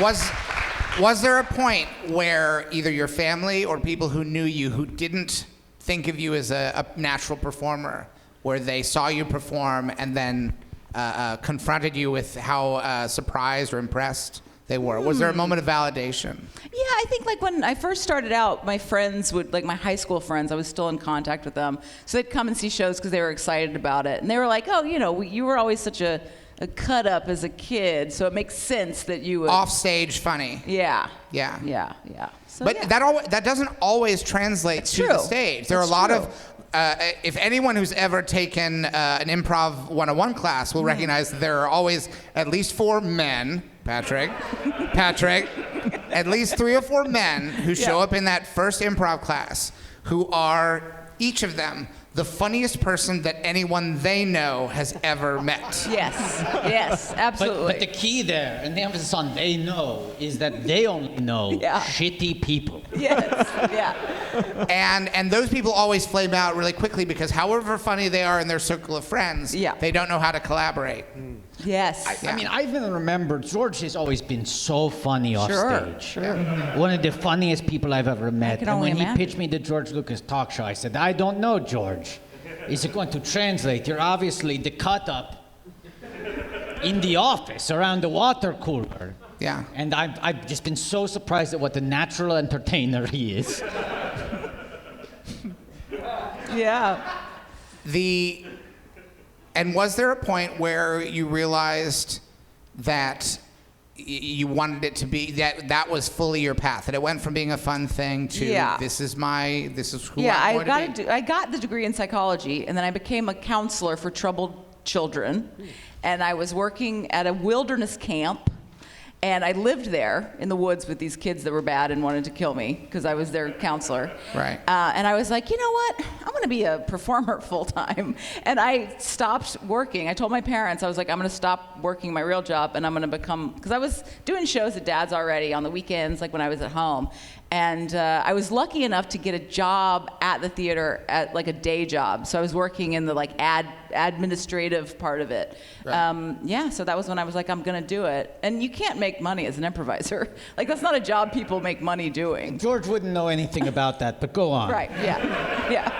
Was there a point where either your family or people who knew you who didn't think of you as a natural performer, where they saw you perform and then confronted you with how surprised or impressed they were? Was there a moment of validation? Yeah, I think like when I first started out, my friends would, like my high school friends, I was still in contact with them. So they'd come and see shows because they were excited about it. And they were like, oh, you know, you were always such a cut up as a kid, so it makes sense that you would. Offstage funny. Yeah. Yeah. Yeah. So, But yeah. that doesn't always translate to the stage. There are a lot of, if anyone who's ever taken an improv 101 class will recognize that there are always at least 4 men, Patrick, at least 3 or 4 men who show up in that first improv class who are, each of them, the funniest person that anyone they know has ever met. Yes, absolutely. But the key there, and the emphasis on they know, is that they only know shitty people. Yes, yeah. And those people always flame out really quickly because however funny they are in their circle of friends, they don't know how to collaborate. Yes. I mean, I even remember George has always been so funny off stage. Sure. One of the funniest people I've ever met. can And only when imagine. he pitched me the George Lucas talk show, I said, I don't know, George. Is it going to translate? You're obviously the cut up in the office around the water cooler. Yeah. And I've just been so surprised at what a natural entertainer he is. Yeah. And was there a point where you realized that you wanted it to be, that was fully your path, that it went from being a fun thing to this is who I'm going to be? I got the degree in psychology, and then I became a counselor for troubled children, and I was working at a wilderness camp, and I lived there in the woods with these kids that were bad and wanted to kill me because I was their counselor. Right. And I was like, you know what? I'm going to be a performer full time. And I stopped working. I told my parents, I was like, I'm going to stop working my real job and I'm going to become, because I was doing shows at Dad's already on the weekends, like when I was at home. And I was lucky enough to get a job at the theater, at like a day job. So I was working in the like administrative part of it. Right. So that was when I was like, I'm gonna do it. And you can't make money as an improviser. Like that's not a job people make money doing. George wouldn't know anything about that, but go on. Right, yeah.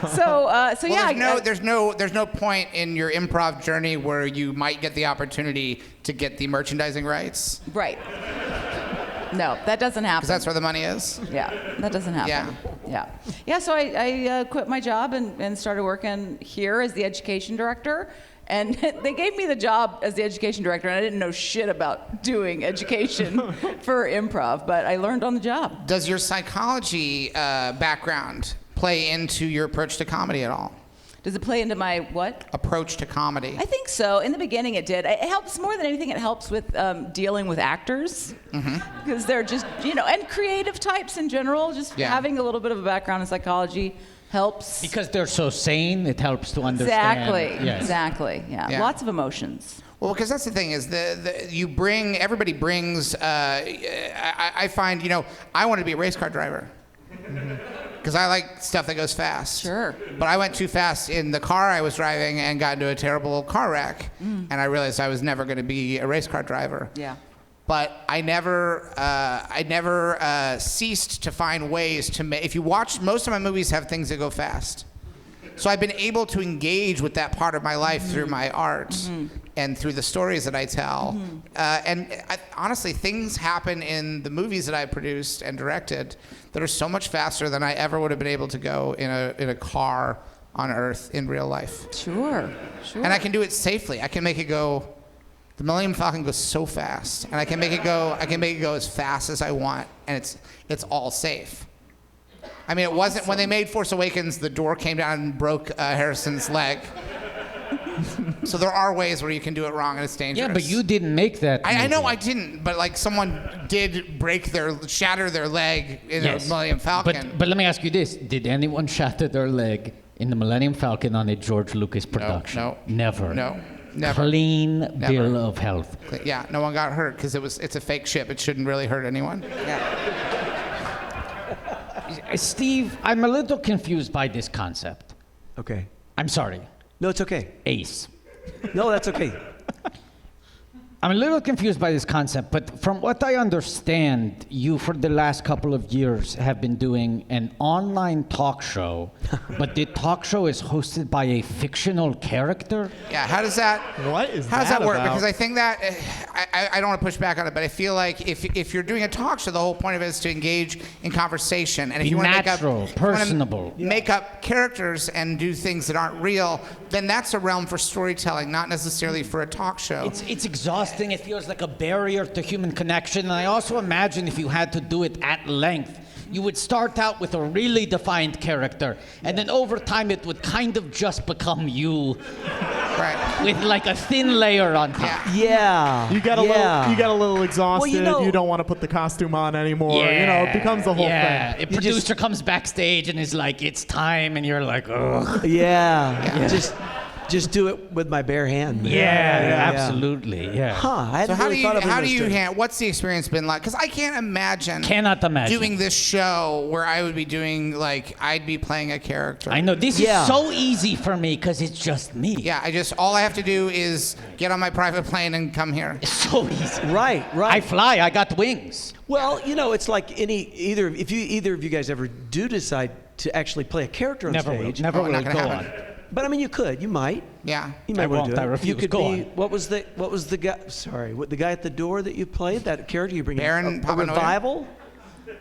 So there's no point in your improv journey where you might get the opportunity to get the merchandising rights. Right. No, that doesn't happen. Because that's where the money is. Yeah, that doesn't happen. Yeah. So I quit my job and started working here as the education director. And they gave me the job as the education director, and I didn't know shit about doing education for improv, but I learned on the job. Does your psychology background play into your approach to comedy at all? Does it play into my what? Approach to comedy. I think so. In the beginning, it did. It helps more than anything. It helps with dealing with actors because they're just, and creative types in general. Just having a little bit of a background in psychology helps. Because they're so sane, it helps to understand. Exactly. Yeah. Lots of emotions. Well, because that's the thing is everybody brings. I find I want to be a race car driver. Because I like stuff that goes fast. Sure. But I went too fast in the car I was driving and got into a terrible car wreck. And I realized I was never going to be a race car driver. Yeah. But I never ceased to find ways to make. If you watch, most of my movies have things that go fast. So I've been able to engage with that part of my life through my art and through the stories that I tell. Honestly, things happen in the movies that I produced and directed that are so much faster than I ever would have been able to go in a car on Earth in real life. Sure. And I can do it safely. I can make it go. The Millennium Falcon goes so fast, and I can make it go as fast as I want, and it's all safe. I mean, it wasn't when they made Force Awakens, the door came down and broke Harrison's leg. So there are ways where you can do it wrong and it's dangerous. Yeah, but you didn't make that movie. I know I didn't, but like someone did shatter their leg in the Millennium Falcon. But let me ask you this: did anyone shatter their leg in the Millennium Falcon on a George Lucas production? No. Never. No. Never. Clean Never. bill of health. Yeah, no one got hurt because it's a fake ship. It shouldn't really hurt anyone. Yeah. Steve, I'm a little confused by this concept. Okay. I'm sorry. No, it's okay. Ace. No, that's okay. I'm a little confused by this concept, but from what I understand, you for the last couple of years have been doing an online talk show, but the talk show is hosted by a fictional character? Yeah, how does that work? about? Because I think that I don't want to push back on it, but I feel like if you're doing a talk show, the whole point of it is to engage in conversation. And if Be you want to natural, personable. make up characters and do things that aren't real, then that's a realm for storytelling, not necessarily for a talk show. It's exhausting. It feels like a barrier to human connection. And I also imagine if you had to do it at length, you would start out with a really defined character, and then over time it would kind of just become you, Right. with like a thin layer on top. Yeah. You get a little exhausted. Well, you don't want to put the costume on anymore. It becomes the whole thing. A producer comes backstage and is like, "It's time," and you're like, "Ugh." Yeah. Just do it with my bare hand. Absolutely. Yeah. Huh. I So hadn't really thought of it as a- what's the experience been like? Because I can't imagine Cannot imagine. doing this show where I would be doing, like, I'd be playing a character. I know this Yeah. is so easy for me because it's just me. Yeah, all I have to do is get on my private plane and come here. It's so easy. Right. I fly. I got wings. Well, it's like either of you guys ever do decide to actually play a character on Never stage. will. Never will not go gonna on. happen. But I mean, you could. You might. Yeah. You might I want won't. to do I it. refuse. You could Go be. on. What was the guy? Sorry, the guy at the door that you played? That character you bring Baron in? A Papanoida? revival?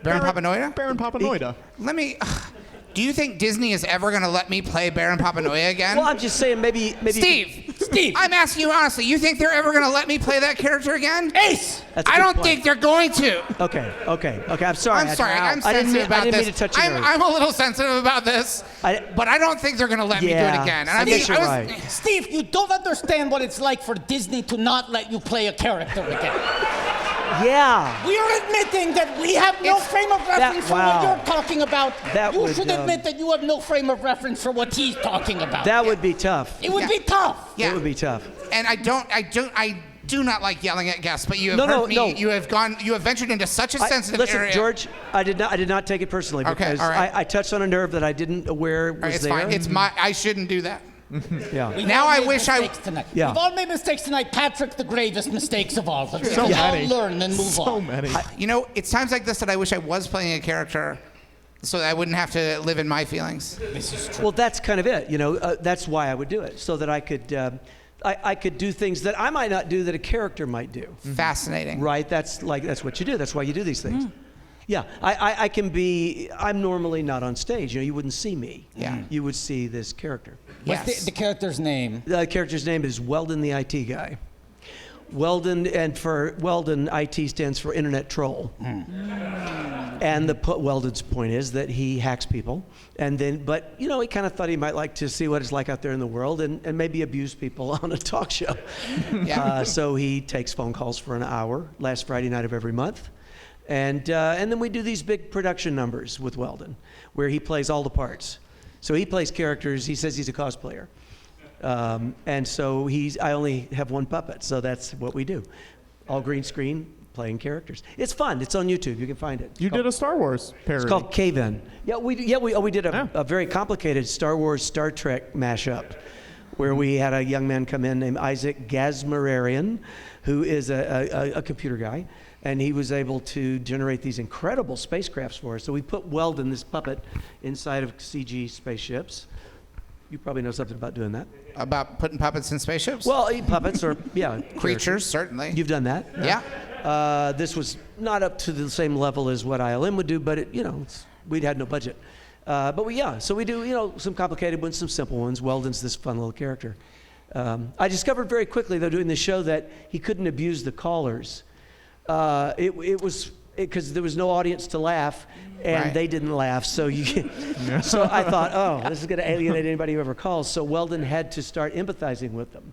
Baron Papanoida? Baron Papanoida. Let me. Do you think Disney is ever going to let me play Baron Papanoia again? Well, I'm just saying maybe. Steve, I'm asking you honestly. You think they're ever going to let me play that character again? Ace! That's a I good don't point. think they're going to. Okay. I'm sorry. I'm sorry. I'm I didn't sensitive mean, about I didn't this. mean to touch your nerve. I'm a little sensitive about this, but I don't think they're going to let me do it Yeah, again. I guess you're right. Steve, you don't understand what it's like for Disney to not let you play a character again. Yeah. We are admitting that we have no frame of reference for wow. what you're talking about. That you would, should admit that you have no frame of reference for what he's talking about. That would be tough. It would be tough. Yeah. It would be tough. And I do not like yelling at guests, but you have No, heard me. no. You have ventured into such a sensitive Listen, area. George, I did not take it personally Okay, because all right. I touched on a nerve that I didn't aware was It's there. fine. I shouldn't do that. Yeah. We've Now all I made wish I- mistakes tonight. Yeah. We've all made mistakes tonight. Patrick, the gravest mistakes of all. But we So can all many. learn and move So on. many. It's times like this that I wish I was playing a character, so that I wouldn't have to live in my feelings. This is true. Well, that's kind of it. That's why I would do it, so that I could I could do things that I might not do that a character might do. Fascinating. Right? That's what you do. That's why you do these things. Yeah, I can be. I'm normally not on stage. You wouldn't see me. Yeah. You would see this character. What's Yes. the character's name? The character's name is Weldon the IT guy. Weldon, and for Weldon, IT stands for Internet Troll. And Weldon's point is that he hacks people, but he kind of thought he might like to see what it's like out there in the world, and maybe abuse people on a talk show. Yeah. So he takes phone calls for an hour, last Friday night of every month, and then we do these big production numbers with Weldon, where he plays all the parts. So he plays characters. He says he's a cosplayer. And so I only have one puppet, so that's what we do. All green screen, playing characters. It's fun. It's on YouTube. You can find it. You did a Star Wars parody. It's called Cave-In. We did a very complicated Star Wars Star Trek mashup, where we had a young man come in named Isaac Gazmararian, who is a computer guy, and he was able to generate these incredible spacecrafts for us. So we put Weldon, this puppet, inside of CG spaceships. You probably know something about doing that. About putting puppets in spaceships? Well, puppets or, Creatures, certainly. You've done that? Yeah. This was not up to the same level as what ILM would do, but we'd had no budget. So we do, some complicated ones, some simple ones. Weldon's this fun little character. I discovered very quickly, though, doing the show that he couldn't abuse the callers. It was because there was no audience to laugh, and Right. they didn't laugh. So so I thought, this is going to alienate anybody who ever calls. So Weldon had to start empathizing with them.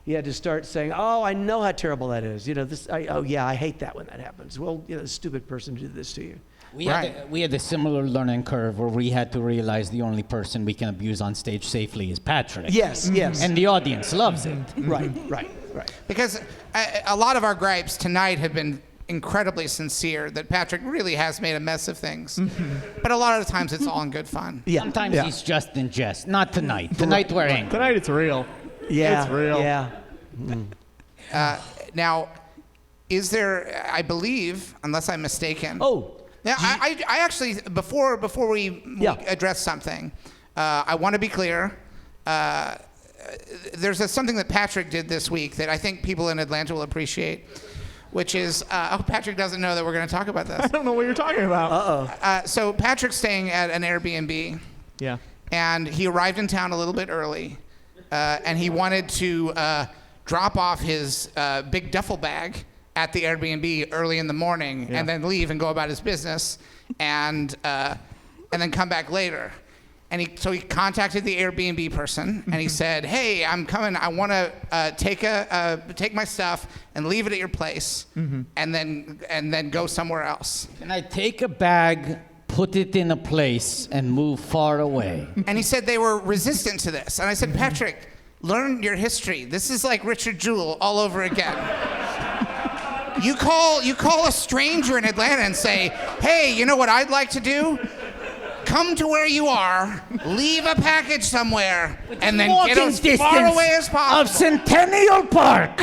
He had to start saying, "Oh, I know how terrible that is. I hate that when that happens. Well, the stupid person did this to you." We had a similar learning curve where we had to realize the only person we can abuse on stage safely is Patrick. Yes. And the audience loves it. Right. Because a lot of our gripes tonight have been incredibly sincere, that Patrick really has made a mess of things. But a lot of the times it's all in good fun. Yeah. Sometimes he's just in jest. Not tonight. Tonight we're angry. Tonight it's real. Yeah. It's real. Yeah. Now, is there? I believe, unless I'm mistaken. Oh. Now, I actually before we address something, I want to be clear. There's something that Patrick did this week that I think people in Atlanta will appreciate, which is, Patrick doesn't know that we're going to talk about this. I don't know what you're talking about. So Patrick's staying at an Airbnb. Yeah. And he arrived in town a little bit early, and he wanted to drop off his big duffel bag at the Airbnb early in the morning, and then leave and go about his business, and then come back later. And so he contacted the Airbnb person, and he said, "Hey, I'm coming. I want to take my stuff and leave it at your place, and then go somewhere else." Can I take a bag, put it in a place, and move far away? And he said they were resistant to this. And I said, "Patrick, learn your history. This is like Richard Jewell all over again." You call a stranger in Atlanta and say, "Hey, you know what I'd like to do? Come to where you are, leave a package somewhere, and then get as far away as possible." Of Centennial Park.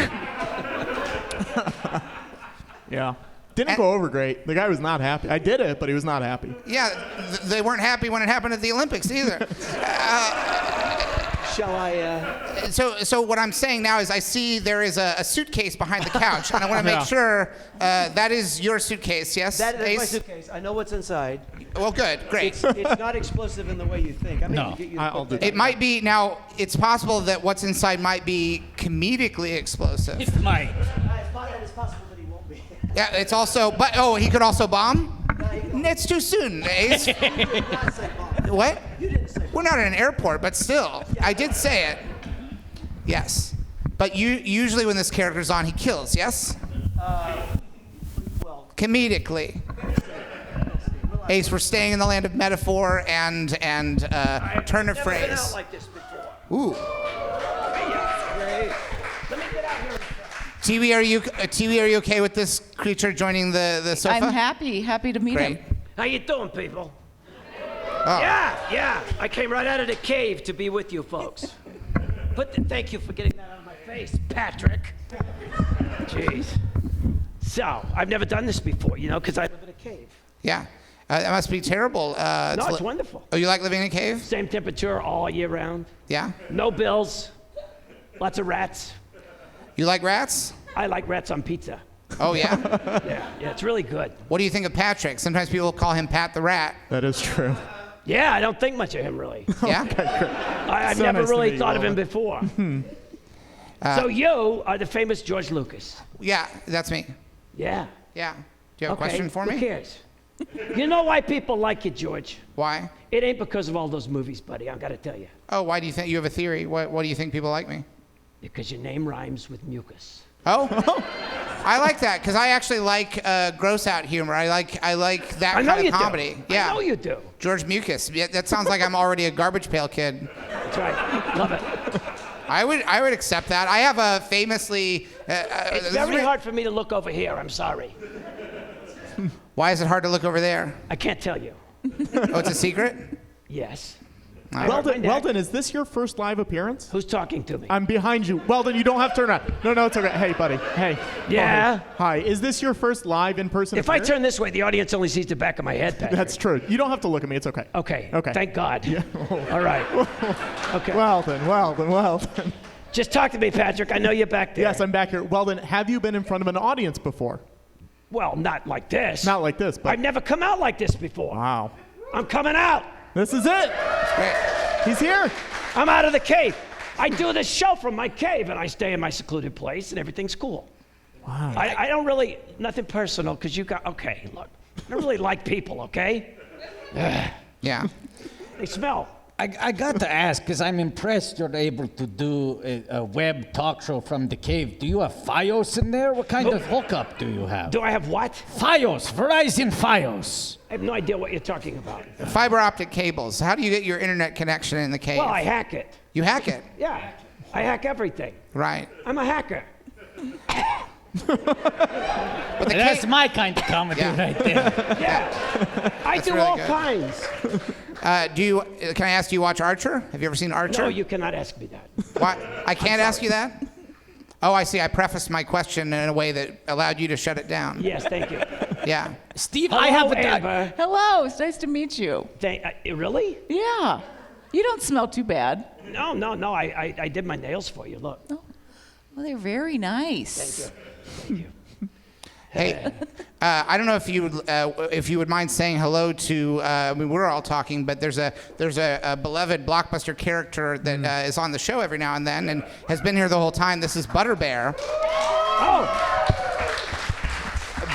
Yeah. Didn't go over great. The guy was not happy. I did it, but he was not happy. Yeah, they weren't happy when it happened at the Olympics either. Shall I? So what I'm saying now is I see there is a suitcase behind the couch, and I want to make sure that is your suitcase, yes? That's my Ace? suitcase. I know what's inside. Well, good, great. It's not explosive in the way you think. I mean, No. I'll do that. It might be, now, it's possible that what's inside might be comedically explosive. It might. It's possible that he won't be. Yeah, it's also, but, he could also bomb? It's too soon, Ace. What? You didn't say. We're not at an airport, but still, I did say it. Yes. But usually when this character's on, he kills, yes? Well, Comedically. Ace, we're staying in the land of metaphor and turn of never been out phrase. like this before. Ooh. Great. Let me get out here. TV, are you okay with this creature joining the sofa? I'm happy to meet Great. him. How you doing, people? Oh. Yeah. I came right out of the cave to be with you folks. Thank you for getting that out of my face, Patrick. Jeez. So, I've never done this before, because I live in a cave. Yeah. That must be terrible. No, it's wonderful. Oh, you like living in a cave? Same temperature all year round. Yeah. No bills. Lots of rats. You like rats? I like rats on pizza. Oh, yeah? Yeah, it's really good. What do you think of Patrick? Sometimes people call him Pat the Rat. That is true. Yeah, I don't think much of him, really. Yeah? I've So never nice to really meet you, thought of him Weldon. before. So you are the famous George Lucas. Yeah, that's me. Yeah. Yeah. Do you have a Okay, question for who me? cares? You know why people like you, George? Why? It ain't because of all those movies, buddy. I've got to tell you. Oh, why do you think you have a theory? What do you think people like me? Because your name rhymes with mucus. Oh, I like that because I actually like gross out humor. I like that I know kind you of comedy. do. Yeah. I know you do. George Mucus. Yeah, that sounds like I'm already a garbage pail kid. That's right. Love it. I would accept that. I have a famously. It's very hard for me to look over here. I'm sorry. Why is it hard to look over there? I can't tell you. Oh, it's a secret? Yes. Weldon, is this your first live appearance? Who's talking to me? I'm behind you. Weldon, you don't have to turn around. No, it's okay. Hey, buddy. Hey. Yeah? Hi. Is this your first live in-person If I appearance? turn this way, the audience only sees the back of my head, Patrick. That's true. You don't have to look at me. It's okay. Okay. Okay. Thank God. All right. Okay. Weldon. Just talk to me, Patrick. I know you're back there. Yes, I'm back here. Weldon, have you been in front of an audience before? Well, not like this. Not like this, but... I've never come out like this before. Wow. I'm coming out. This is it. Great. He's here. I'm out of the cave. I do this show from my cave, and I stay in my secluded place, and everything's cool. Wow. I don't really, nothing personal, because you got, okay, look, I don't really like people, okay? Yeah. They smell. I got to ask, because I'm impressed you're able to do a web talk show from the cave. Do you have Fios in there? What kind of hookup do you have? Do I have what? Fios, Verizon Fios. I have no idea what you're talking about. Fiber optic cables. How do you get your internet connection in the cave? Well, I hack it. You hack it. Yeah, I hack everything. Right. I'm a hacker. But the That's cave, my kind of comedy Yeah. right there. Yeah, I do really all good. kinds. can I ask, do you watch Archer? Have you ever seen Archer? No, you cannot ask me that. Why? I can't ask you that? Oh, I see. I prefaced my question in a way that allowed you to shut it down. Yes, thank you. Yeah. Steve, Hello, I have a Amber. Hello, it's nice to meet you. Really? Yeah. You don't smell too bad. No. I did my nails for you. Look. Oh, well, they're very nice. Thank you. Hey, I don't know if you would mind saying hello to. I mean, we're all talking, but there's a beloved blockbuster character that is on the show every now and then, and has been here the whole time. This is Butterbear. Oh.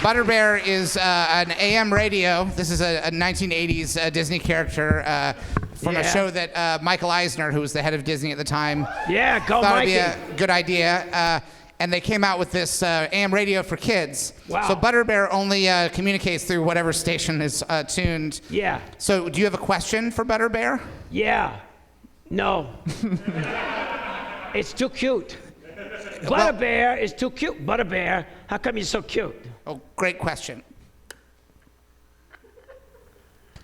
Butterbear is an AM radio. This is a 1980s Disney character from a show that Michael Eisner, who was the head of Disney at the time, Yeah, go thought Mikey. it'd be a good idea. And they came out with this AM radio for kids. Wow. So Butterbear only communicates through whatever station is tuned. Yeah. So do you have a question for Butterbear? Yeah. No. It's too cute. Butterbear is too cute. Butterbear, how come you're so cute? Oh, great question.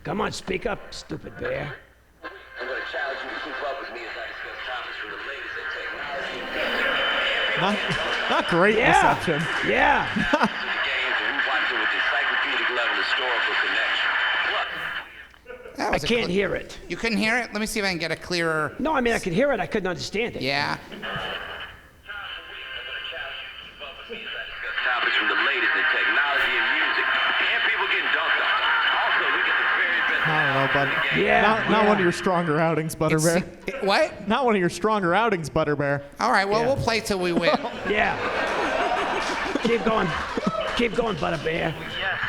Come on, speak up, stupid bear. I'm going to challenge you to keep up with me as I discuss topics from the latest in technology. Not great Yeah. reception. Yeah. The games and we watch it with encyclopedic level historical connection. What? That I was a can't hear it. You couldn't hear it? Let me see if I can get a clearer. No, I mean, I could hear it. I couldn't understand it. Yeah. Topics from the latest in technology and music. And people getting dunked on. Also, we get the very best. I don't know, bud. Yeah. Not one of your stronger outings, Butterbear. What? Not one of your stronger outings, Butterbear. All right. Well, we'll play till we win. Yeah. Keep going. Keep going, Butterbear. Yes,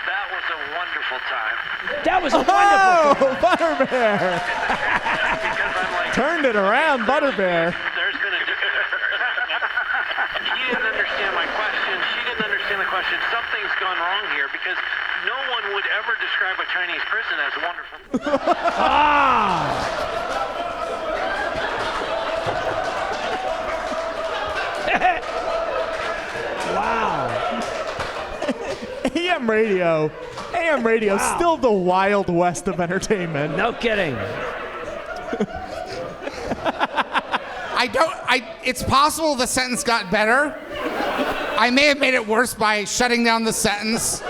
that was a wonderful time. That was a wonderful. Oh, Butterbear! Because I'm like, Turned it around, Butterbear. there's been a. He didn't understand my question. She didn't understand the question. Something's gone wrong here because no one would ever describe a Chinese prison as wonderful. Wow. AM radio, Wow. still the Wild West of entertainment. No kidding. It's possible the sentence got better. I may have made it worse by shutting down the sentence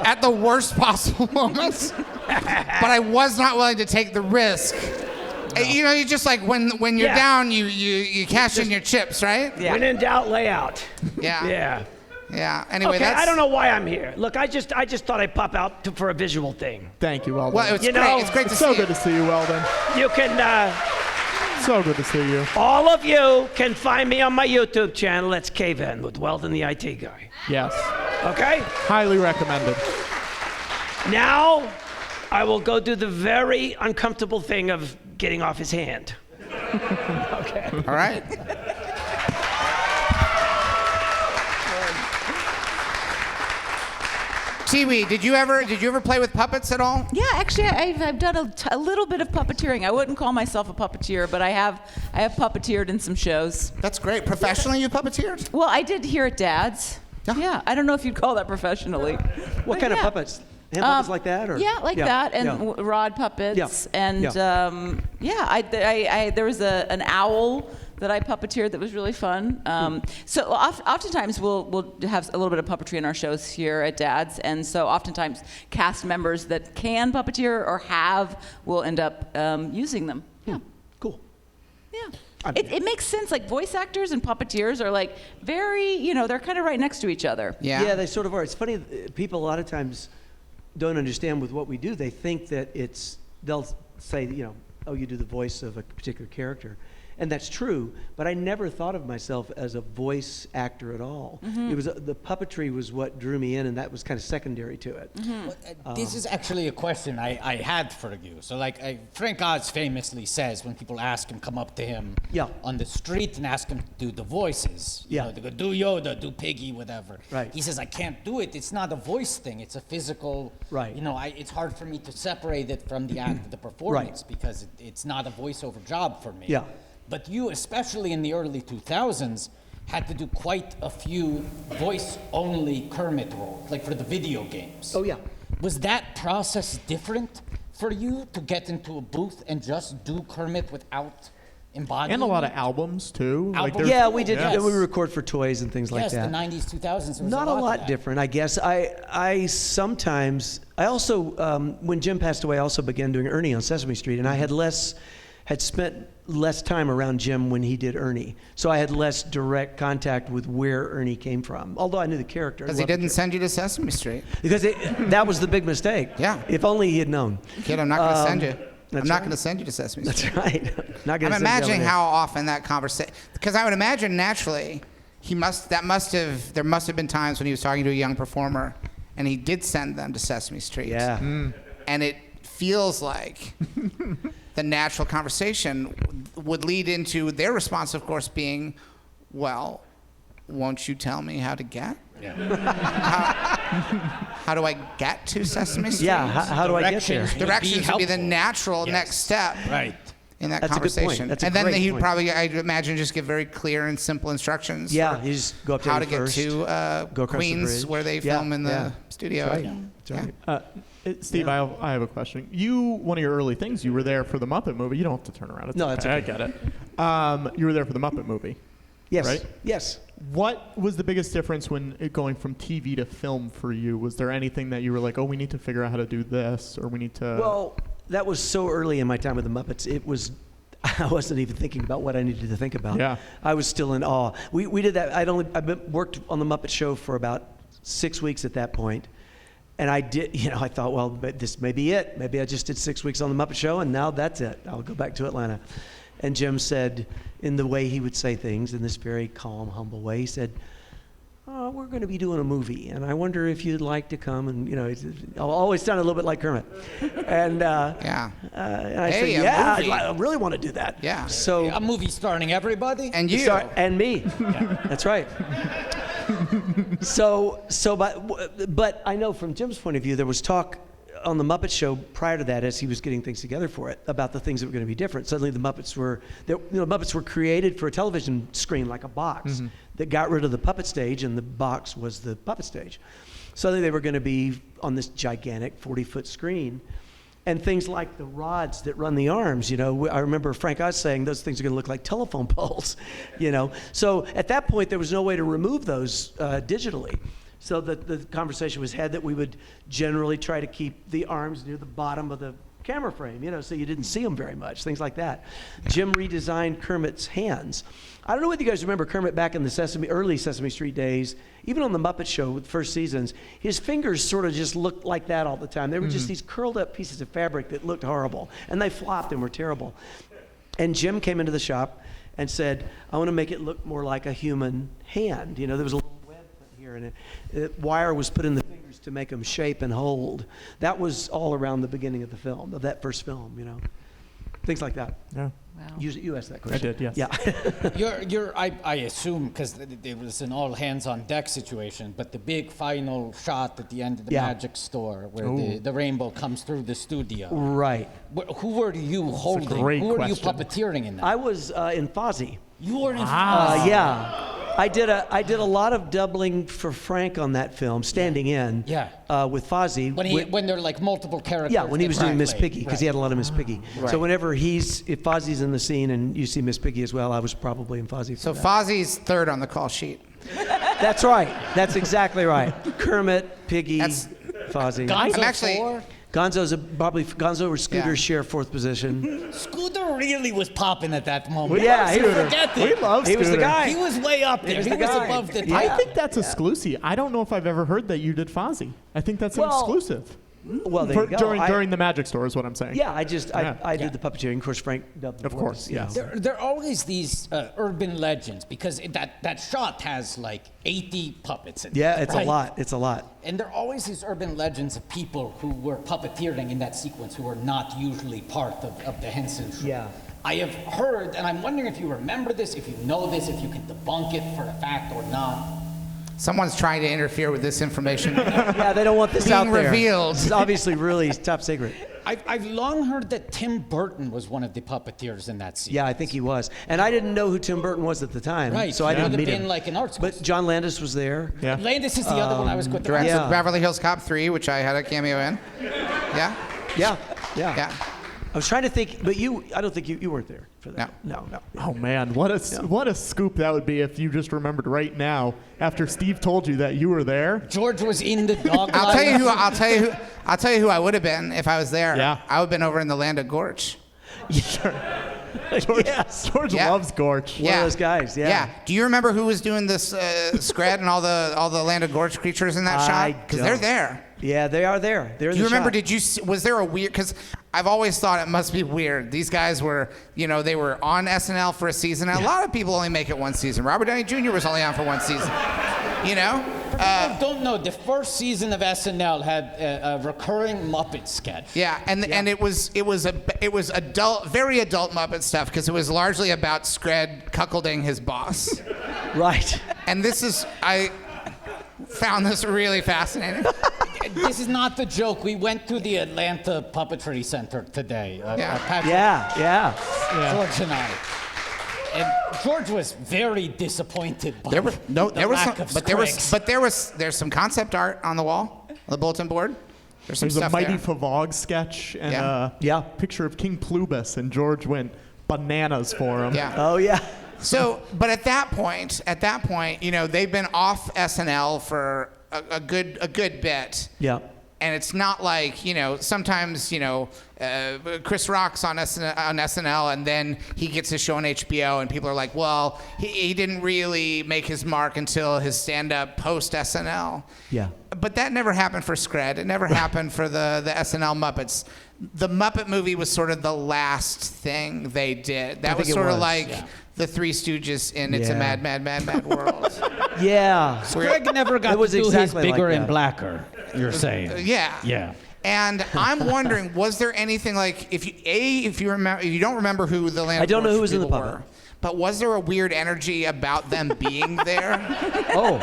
at the worst possible moments, but I was not willing to take the risk. You know, you just like when you're Yeah. down, you cash in your chips, right? Yeah. When in doubt, lay out. Yeah. Yeah. Yeah. Anyway, Okay, that's. I don't know why I'm here. Look, I just thought I'd pop out for a visual thing. Thank you, Weldon. Well, it's You great. know, It's great to It's see so you. good to see you, Weldon. You can, So good to see you. all of you can find me on my YouTube channel. It's Cave In with Weldon the IT guy. Yes. Okay? Highly recommended. Now, I will go do the very uncomfortable thing of getting off his hand. Okay. All right. Tiwi, did you ever play with puppets at all? Yeah, actually, I've done a little bit of puppeteering. I wouldn't call myself a puppeteer, but I have puppeteered in some shows. That's great. Professionally, you puppeteered? Well, I did here at Dad's. Yeah. Yeah, I don't know if you'd call that professionally. What But kind of yeah. puppets? Hand puppets like that, or? Yeah, like that, and yeah. rod puppets, Yeah. and Yeah. I there was an owl that I puppeteered that was really fun. So oftentimes we'll have a little bit of puppetry in our shows here at Dad's, and so oftentimes cast members that can puppeteer or will end up using them. Yeah. Cool. Yeah. It makes sense. Like voice actors and puppeteers are like very, they're kind of right next to each other. Yeah. Yeah, they sort of are. It's funny, people a lot of times don't understand with what we do. They think that they'll say, oh, you do the voice of a particular character. And that's true, but I never thought of myself as a voice actor at all. It was the puppetry was what drew me in, and that was kind of secondary to it. This is actually a question I had for you. So, Frank Oz famously says when people ask him, come up to him Yeah. on the street and ask him to do the voices. Yeah. They go, do Yoda, do Piggy, whatever. Right. He says, I can't do it. It's not a voice thing. It's a physical. Right. It's hard for me to separate it from the act of the performance because it's not a voiceover job for me. Yeah. But you, especially in the early 2000s, had to do quite a few voice-only Kermit roles, like for the video games. Oh, yeah. Was that process different for you to get into a booth and just do Kermit without embodying. And a lot of albums too. Albums? Yeah, we did. Yes. We record for toys and things like Yes, that. the 90s, 2000s. There was Not a of lot that. different, I guess. I sometimes, I also, when Jim passed away, I also began doing Ernie on Sesame Street, and I had spent less time around Jim when he did Ernie. So I had less direct contact with where Ernie came from, although I knew the character. Because he didn't send you to Sesame Street. Because that was the big mistake. Yeah. If only he had known. Kid, I'm not going to send you. I'm that's not right. going to send you to Sesame Street. That's right. Not gonna I'm send you over imagining there. how often that conversation, because I would imagine naturally, there must have been times when he was talking to a young performer, and he did send them to Sesame Street. Yeah. And it feels like the natural conversation would lead into their response, of course, being, well, won't you tell me how to get? Yeah. How do I get to Sesame Street? Yeah, how do I get there? Directions would be the natural next step. Right. In that That's a good point. conversation. That's a and then great he'd point. probably, I'd imagine, just give very clear and simple instructions. Yeah, for you just go up to how to him get first, to go across the Queens, bridge. where they Yeah, film in the yeah. studio. That's right. Yeah. That's right. Steve, I have a question. One of your early things, you were there for the Muppet Movie. You don't have to turn around. It's No, that's okay. okay. I get it. You were there for the Muppet Movie. Yes. Right? Yes. What was the biggest difference when going from TV to film for you? Was there anything that you were like, oh, we need to figure out how to do this, or we need to... Well, that was so early in my time with the Muppets. I wasn't even thinking about what I needed to think about. Yeah. I was still in awe. We did that. I've worked on the Muppet Show for about 6 weeks at that point. And I thought, well, but this may be it. Maybe I just did 6 weeks on the Muppet Show, and now that's it. I'll go back to Atlanta. And Jim said, in the way he would say things, in this very calm, humble way, he said, oh, we're going to be doing a movie, and I wonder if you'd like to come. And, I always sounded a little bit like Kermit. And, Yeah. and I Hey, said, a yeah, movie. I really want to do that. Yeah. So, A movie starring everybody? And you. and me. That's right. But I know from Jim's point of view, there was talk on the Muppet Show prior to that, as he was getting things together for it, about the things that were going to be different. Suddenly, the Muppets were created for a television screen, like a box, that got rid of the puppet stage, and the box was the puppet stage. Suddenly, they were going to be on this gigantic 40-foot screen. And things like the rods that run the arms, I remember Frank Oz saying those things are going to look like telephone poles, So at that point, there was no way to remove those digitally. So the conversation was had that we would generally try to keep the arms near the bottom of the camera frame, so you didn't see them very much, things like that. Jim redesigned Kermit's hands. I don't know whether you guys remember Kermit back in the early Sesame Street days, even on the Muppet Show, the first seasons, his fingers sort of just looked like that all the time. They were just these curled up pieces of fabric that looked horrible, and they flopped and were terrible. And Jim came into the shop and said, I want to make it look more like a human hand. There was a little web put here, and wire was put in the fingers to make them shape and hold. That was all around the beginning of the film, of that first film, Things like that. Yeah. Wow. You asked that question. I did, yes. Yeah. I assume, because it was an all hands on deck situation, but the big final shot at the end of the Magic Store where the rainbow comes through the studio. Right. Who were you holding? great Who were you question. puppeteering in that? I was in Fozzie. You were in Yeah. I did a lot of doubling for Frank on that film, standing in. Yeah. With Fozzie. When there are like multiple characters. Yeah, when he that was doing Frank Miss played. Piggy, because he had a lot of Miss Piggy. Right. So whenever if Fozzie's in the scene and you see Miss Piggy as well, I was probably in Fozzie for So that. Fozzie's third on the call sheet. That's right. That's exactly right. Kermit, Piggy, I'm Fozzie. actually. Four? Gonzo or Scooter Yeah. share fourth position. Scooter really was popping at that moment. Yeah, he was. Forget We it. love He was the Scooter. guy. He was way up there. was He the was guy. above the Yeah. I top. think that's exclusive. I don't know if I've ever heard that you did Fozzie. I think that's Well, exclusive. Well, there you go. During the Magic Store is what I'm saying. Yeah, I did Yeah. the puppeteering. Of course, Frank dubbed the Of course, voice, you yes. know. There are always these urban legends because that shot has like 80 puppets in it. Yeah, it's right? a lot. It's a lot. And there are always these urban legends of people who were puppeteering in that sequence who were not usually part of the Henson show. Yeah. I have heard, and I'm wondering if you remember this, if you know this, if you can debunk it for a fact or not. Someone's trying to interfere with this information. Yeah, they don't want this Being out there. revealed. It's obviously really top secret. I've long heard that Tim Burton was one of the puppeteers in that scene. Yeah, I think he was. And I didn't know who Tim Burton was at the time. Right, So I he didn't would have meet been him. like an art school. But John Landis was there. Yeah. Landis is the other one I was going to Directed Yeah. Beverly Hills Cop 3, which I had a cameo in. Yeah? Yeah, yeah. Yeah. I was trying to think, but I don't think you weren't there for that. No. Oh man, what a scoop that would be if you just remembered right now after Steve told you that you were there. George was in the dog. I'll tell you who I would have been if I was there. Yeah. I would have been over in the land of Gorch. Sure. George Yeah. loves Gorch. One of those guys, yeah. Do you remember who was doing this Scred and all the land of Gorch creatures in that I shot? Because they're don't. there. Yeah, they are there. They're in Do you the remember? shot. Was there a weird? Because I've always thought it must be weird. These guys were, they were on SNL for a season. And a lot of people only make it one season. Robert Downey Jr. was only on for one season. I don't know. The first season of SNL had a recurring Muppet sketch. Yeah, and it was adult, very adult Muppet stuff because it was largely about Scred cuckolding his boss. Right. And I found this really fascinating. This is not the joke. We went to the Atlanta Puppetry Center today. Patrick, Yeah. George and I. And George was very disappointed by there's some concept art on the wall, on the bulletin board. There's some There's a stuff Mighty there. Favog sketch and Yeah. a picture of King Plubus, and George went bananas for him. Yeah. Oh, yeah. So, but at that point, they've been off SNL for a good bit. Yeah. And it's not like, sometimes, Chris Rock's on SNL and then he gets his show on HBO and people are like, well, he didn't really make his mark until his stand-up post-SNL. Yeah. But that never happened for Scred. It never happened for the SNL Muppets. The Muppet Movie was sort of the last thing they did. That was sort of like the Three Stooges in It's a Mad, Mad, Mad, Mad World. Yeah. Greg never got It was to do exactly his bigger like and that. blacker, you're saying. Yeah. Yeah. And I'm wondering, was there anything like if you remember, if you don't remember who the Land I of don't know Gorch who was in the people puppet. were, but was there a weird energy about them being there? Oh.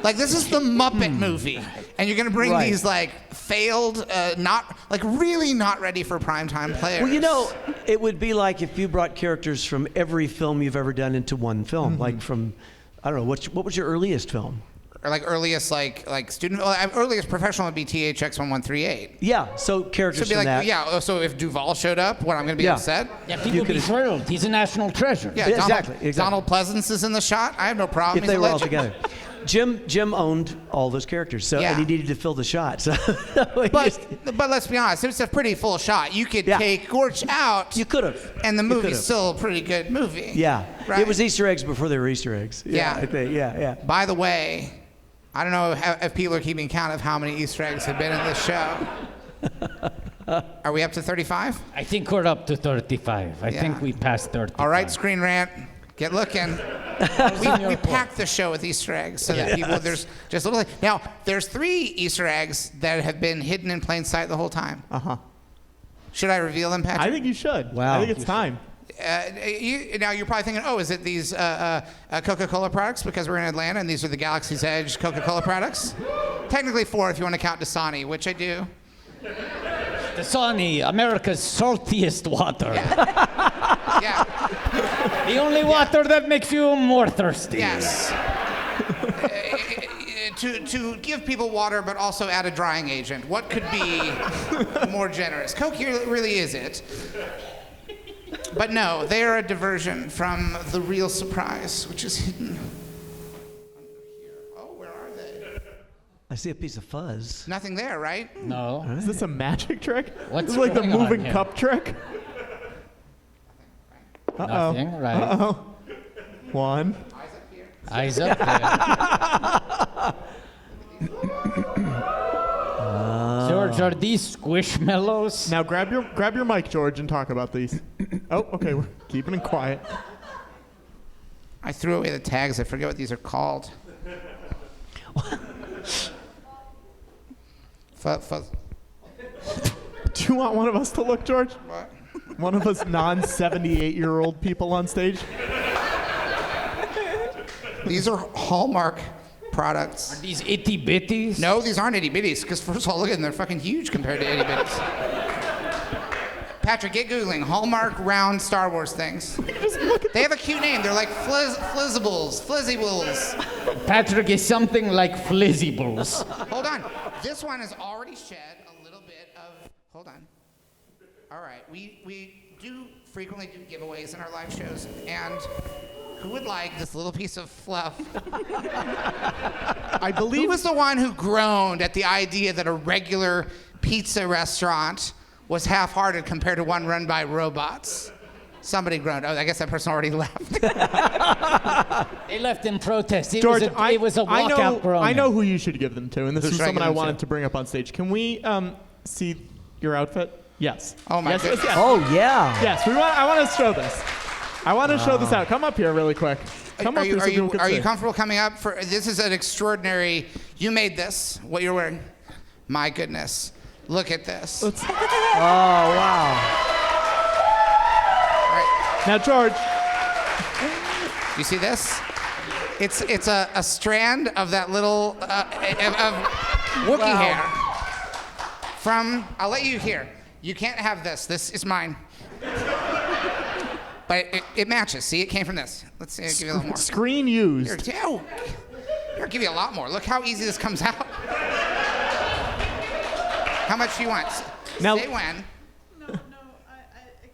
Like, this is the Muppet Movie, and you're gonna bring Right. these like failed, really not ready for primetime players. Well, it would be like if you brought characters from every film you've ever done into one film. Like from, I don't know, what was your earliest film? Or like earliest student, earliest professional would be THX 1138. Yeah, so So characters it'd be from like, that. so if Duvall showed up, what, I'm gonna be Yeah. upset? Yeah, people be thrilled. He's a national treasure. Yeah, Exactly. Donald Pleasance is in the shot. I have no problem. If they He's a were all legend. together. Jim owned all those characters, so Yeah. and he needed to fill the shot. So But let's be honest, it's a pretty full shot. You could take Gorch out. you could have. And the You movie's could've. still a pretty good movie. Yeah. Right? It was Easter eggs before they were Easter eggs. Yeah. I think. Yeah. By the way, I don't know if people are keeping count of how many Easter eggs have been in this show. Are we up to 35? I think we're up to 35. I think we passed 35. All right, Screen Rant, get looking. we packed the show with Easter eggs so that people, there's just a little. Now, there's 3 Easter eggs that have been hidden in plain sight the whole time. Uh-huh. Should I reveal them, Patrick? I think you should. Wow. I think it's time. Now you're probably thinking, is it these Coca-Cola products because we're in Atlanta and these are the Galaxy's Edge Coca-Cola products? Technically 4 if you want to count Dasani, which I do. Dasani, America's saltiest water. Yeah. The only water that makes you more thirsty. Yes. To give people water but also add a drying agent. What could be more generous? Coke here really is it. But no, they are a diversion from the real surprise, which is hidden under here. Oh, where are they? I see a piece of fuzz. Nothing there, right? No. Is this a magic trick? What's This is like the going on moving here? cup trick? Nothing, right? Uh-oh. 1. Eyes up there. George, are these squishmallows? Now grab your mic, George, and talk about these. Oh, okay, we're keeping it quiet. I threw away the tags. I forget what these are called. Fuzz. Do you want one of us to look, George? What? One of us non-78-year-old people on stage? These are Hallmark products. Are these itty bitties? No, these aren't itty bitties, because first of all, look at them, they're fucking huge compared to itty bitties. Patrick, get Googling Hallmark round Star Wars things. They have a cute name. They're like Flizzables. Patrick is something like Flizzables. Hold on. This one has already shed a little bit of, hold on. All right, we do frequently do giveaways in our live shows, and who would like this little piece of fluff? I believe Who was the one who groaned at the idea that a regular pizza restaurant was half-hearted compared to one run by robots? Somebody groaned. Oh, I guess that person already left. They left in protest. George, it was a walkout groan. I know who you should give them to, and this Who is should I someone give I them wanted to? to bring up on stage. Can we see your outfit? Yes. Oh my yes, goodness. yes. Oh, yeah. Yes, I want to show this. I want to show this out. Come up here really quick. Come up here so people can Are see. you comfortable coming up? This is an extraordinary. You made this. What you're wearing? My goodness. Look at this. Let's- Oh, wow. All right. Now, George, You see this? It's a strand of that little of Wookiee hair. I'll let you hear. You can't have this. This is mine. But it matches. See, it came from this. Let's see. I'll give you a little more. screen used. Here, I'll give you a lot more. Look how easy this comes out. How much do you want? Now- Say when. No, I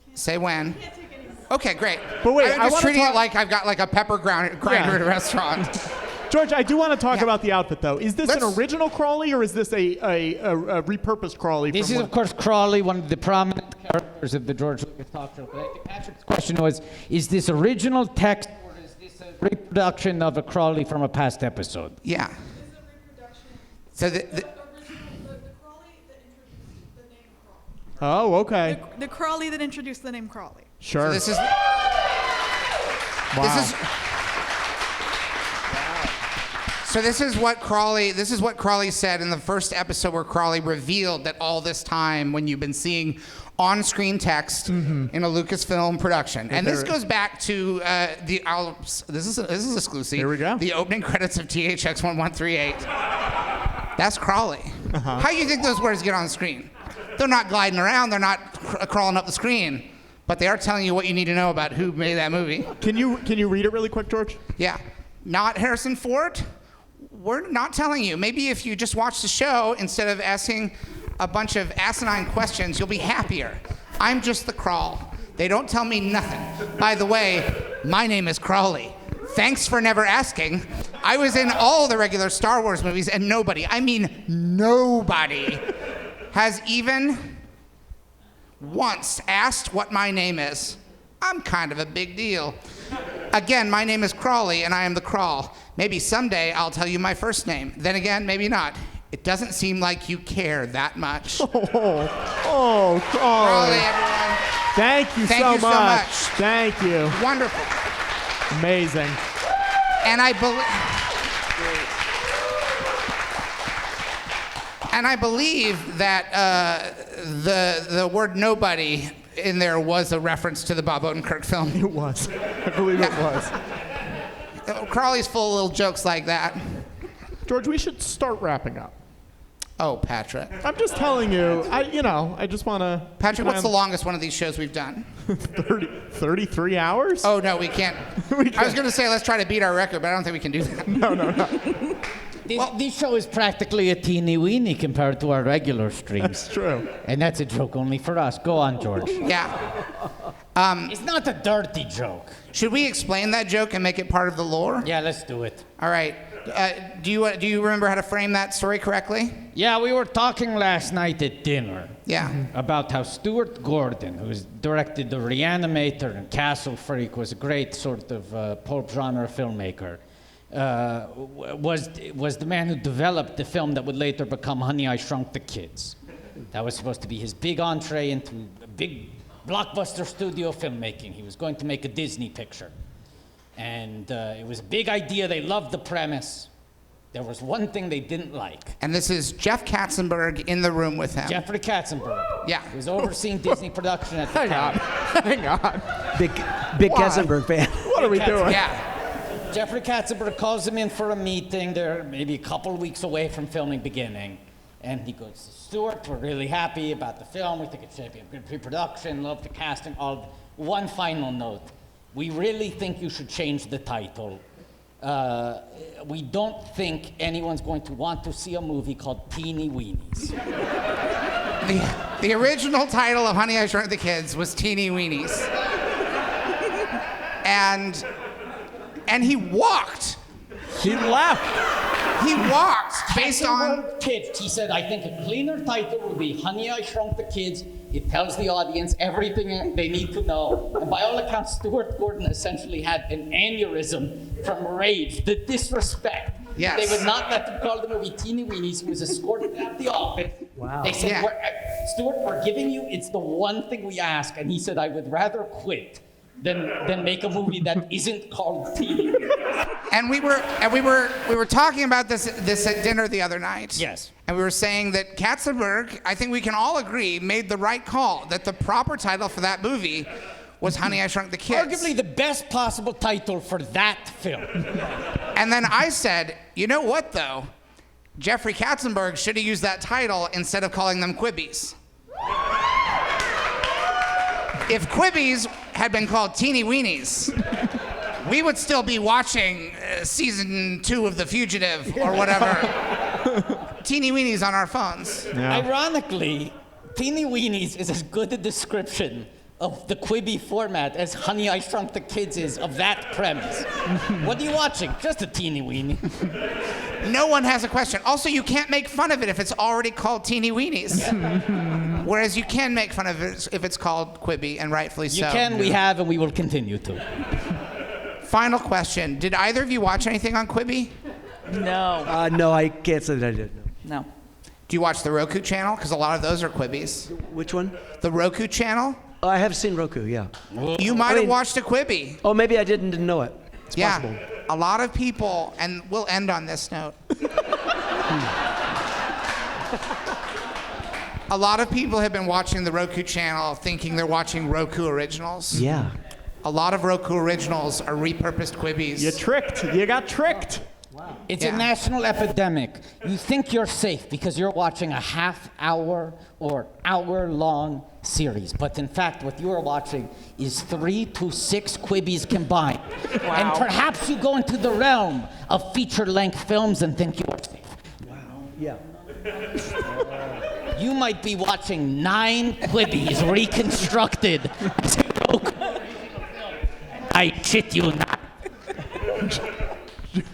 can't. Say when. I can't take any. Okay, great. But wait, I'm I just wanna treating talk- it like I've got like a pepper grinder Yeah. at a restaurant. George, I do want to talk Yeah. about the outfit, though. Is this an Let's- original Crowley, or is this a repurposed Crowley? This from is, one- of course, Crowley, one of the prominent characters of the George Lucas talk show. But I think Patrick's question was, is this original text, or is this a reproduction of a Crowley from a past episode? Yeah. This is a reproduction. So The original, the Crowley that introduced the name Crowley. Oh, okay. The Crowley that introduced the name Crowley. Sure. this is wow. This is what Crowley said in the first episode, where Crowley revealed that all this time when you've been seeing on-screen text in a Lucasfilm production, and this goes back to this is exclusive. Here we go. The opening credits of THX 1138. That's Crowley. How do you think those words get on the screen? They're not gliding around. They're not crawling up the screen, but they are telling you what you need to know about who made that movie. Can you read it really quick, George? Yeah. Not Harrison Ford? We're not telling you. Maybe if you just watch the show instead of asking a bunch of asinine questions, you'll be happier. I'm just the Crawl. They don't tell me nothing. By the way, my name is Crowley. Thanks for never asking. I was in all the regular Star Wars movies, and nobody, I mean nobody, has even once asked what my name is. I'm kind of a big deal. Again, my name is Crowley, and I am the Crawl. Maybe someday I'll tell you my first name. Then again, maybe not. It doesn't seem like you care that much. Crowley. Crowley, everyone. Thank you Thank so you so much. much. Thank you. Wonderful. Amazing. And I believe that the word nobody in there was a reference to the Bob Odenkirk film. It was. I believe it was. Crowley's full of little jokes like that. George, we should start wrapping up. Oh, Patrick. I'm just telling you. I just want to. Patrick, what's the longest one of these shows we've done? 33 hours? Oh, no, we can't. I was going to say, let's try to beat our record, but I don't think we can do that. No. This show is practically a teeny weeny compared to our regular streams. That's true. And that's a joke only for us. Go on, George. Yeah. It's not a dirty joke. Should we explain that joke and make it part of the lore? Yeah, let's do it. All right. Do you remember how to frame that story correctly? Yeah, we were talking last night at dinner. Yeah. About how Stuart Gordon, who's directed The Reanimator and Castle Freak, was a great sort of pulp genre filmmaker. Was the man who developed the film that would later become Honey, I Shrunk the Kids. That was supposed to be his big entree into big blockbuster studio filmmaking. He was going to make a Disney picture. And it was a big idea. They loved the premise. There was one thing they didn't like. And this is Jeff Katzenberg in the room with him. Jeffrey Katzenberg. Yeah. He was overseeing Disney production at the time. Hang on. Big Why? Katzenberg fan. What are we doing? Yeah. Jeffrey Katzenberg calls him in for a meeting. They're maybe a couple weeks away from filming beginning. And he goes, Stuart, we're really happy about the film. We think it should be a good pre-production, love the casting. One final note. We really think you should change the title. We don't think anyone's going to want to see a movie called Teeny Weenies. The original title of Honey, I Shrunk the Kids was Teeny Weenies. And he walked. He left. He walked based on... Kids. He said, I think a cleaner title would be Honey, I Shrunk the Kids. It tells the audience everything they need to know. And by all accounts, Stuart Gordon essentially had an aneurysm from rage, the disrespect. Yes. They would not let him call the movie Teeny Weenies. He was escorted out the office. Wow. They said, Yeah. Stuart, we're giving you, it's the one thing we ask. And he said, I would rather quit than make a movie that isn't called Teeny Weenies. And we were talking about this at dinner the other night. Yes. And we were saying that Katzenberg, I think we can all agree, made the right call, that the proper title for that movie was Honey, I Shrunk the Kids. Arguably the best possible title for that film. And then I said, you know what though? Jeffrey Katzenberg should have used that title instead of calling them Quibbies. If Quibbies had been called Teeny Weenies, we would still be watching season 2 of The Fugitive or whatever. Teeny Weenies on our phones. Yeah. Ironically, Teeny Weenies is as good a description of the Quibi format as Honey, I Shrunk the Kids is of that premise. What are you watching? Just a teeny weenie. No one has a question. Also, you can't make fun of it if it's already called Teeny Weenies. Whereas you can make fun of it if it's called Quibi, and rightfully so. You can, we have, and we will continue to. Final question. Did either of you watch anything on Quibi? No. No, I can't say that I did. No. Do you watch the Roku channel? Because a lot of those are Quibbies. Which one? The Roku channel? Oh, I have seen Roku, yeah. You might have watched a Quibi. Oh, maybe I didn't know it. It's Yeah. possible. A lot of people, and we'll end on this note. A lot of people have been watching the Roku channel thinking they're watching Roku originals. Yeah. A lot of Roku originals are repurposed Quibbies. You tricked. You got tricked. It's Yeah. a national epidemic. You think you're safe because you're watching a half-hour or hour-long series. But in fact, what you are watching is 3 to 6 Quibbies combined. Wow. And perhaps you go into the realm of feature-length films and think you are safe. Yeah. You might be watching 9 Quibbies reconstructed. I shit you not.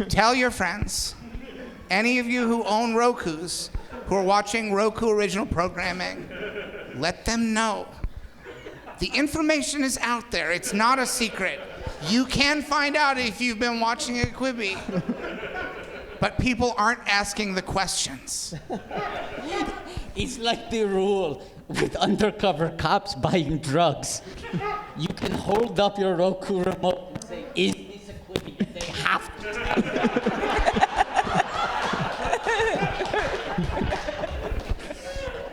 Tell your friends, any of you who own Rokus, who are watching Roku original programming, let them know. The information is out there. It's not a secret. You can find out if you've been watching a Quibi. But people aren't asking the questions. It's like the rule with undercover cops buying drugs. You can hold up your Roku remote and say, is this a Quibi? They have to.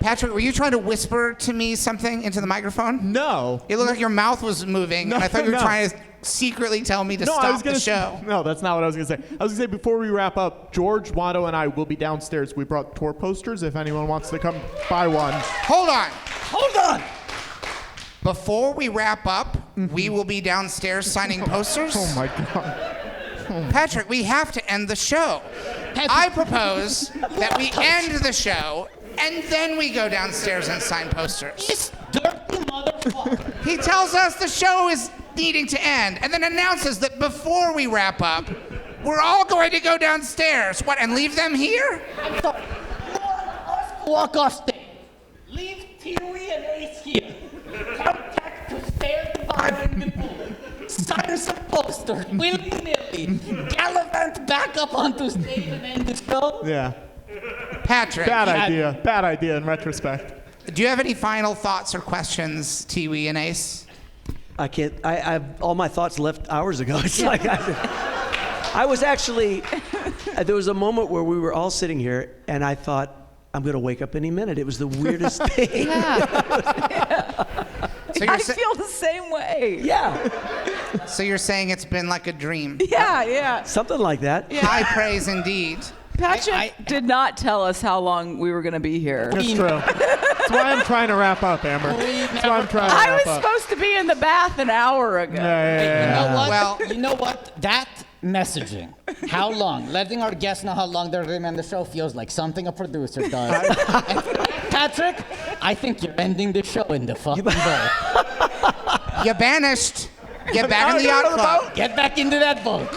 Patrick, were you trying to whisper to me something into the microphone? No. It looked like your mouth was moving, and I thought you were No. trying to secretly tell me to stop the show. No, that's not what I was going to say. I was going to say, before we wrap up, George, Watto, and I will be downstairs. We brought tour posters if anyone wants to come buy one. Hold on. Hold on! Before we wrap up, we will be downstairs signing posters. Oh, my God. Patrick, we have to end the show. I propose that we end the show, and then we go downstairs and sign posters. This dirty motherfucker. He tells us the show is needing to end, and then announces that before we wrap up, we're all going to go downstairs. What, and leave them here? Walk off stage. Leave Tiwi and Ace here. Come back to stare behind the booth. Sign some posters, willy-nilly. Gallivant back up onto stage and end the show. Yeah. Patrick, Bad idea. Bad idea in retrospect. do you have any final thoughts or questions, Tiwi and Ace? I can't. I've all my thoughts left hours ago. It's like I was actually. There was a moment where we were all sitting here, and I thought, I'm going to wake up any minute. It was the weirdest thing. So I feel the same way. Yeah. So you're saying it's been like a dream? Yeah, yeah. Something like that. High praise indeed. Patrick did not tell us how long we were going to be here. That's true. That's why I'm trying to wrap up, Amber. That's why I'm trying to I wrap was up. supposed to be in the bath an hour ago. Yeah. You know what? Well- You know what? That messaging How long? Letting our guests know how long they're going to be on the show feels like something a producer does. And Patrick, I think you're ending the show in the fucking boat. You're banished. Get back in the yacht club. Get back into that boat.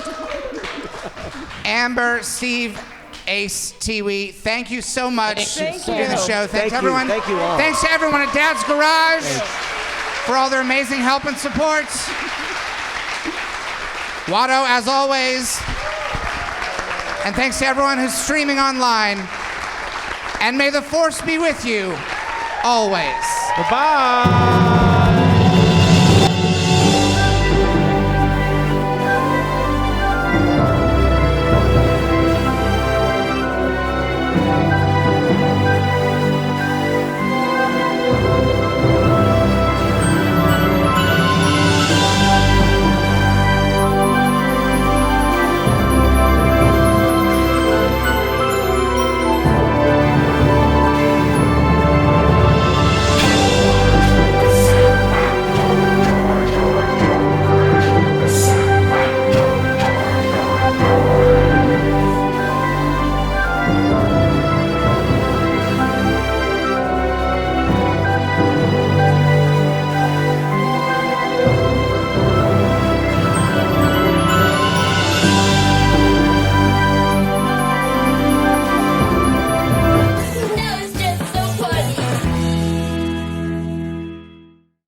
Amber, Steve, Ace, Tiwi, thank you so much Thank for you. doing the show. Thanks Thank you. everyone. Thank you all. Thanks to everyone at Dad's Garage for all their amazing help and support. Watto, as always. And thanks to everyone who's streaming online. And may the force be with you always. Bye-bye.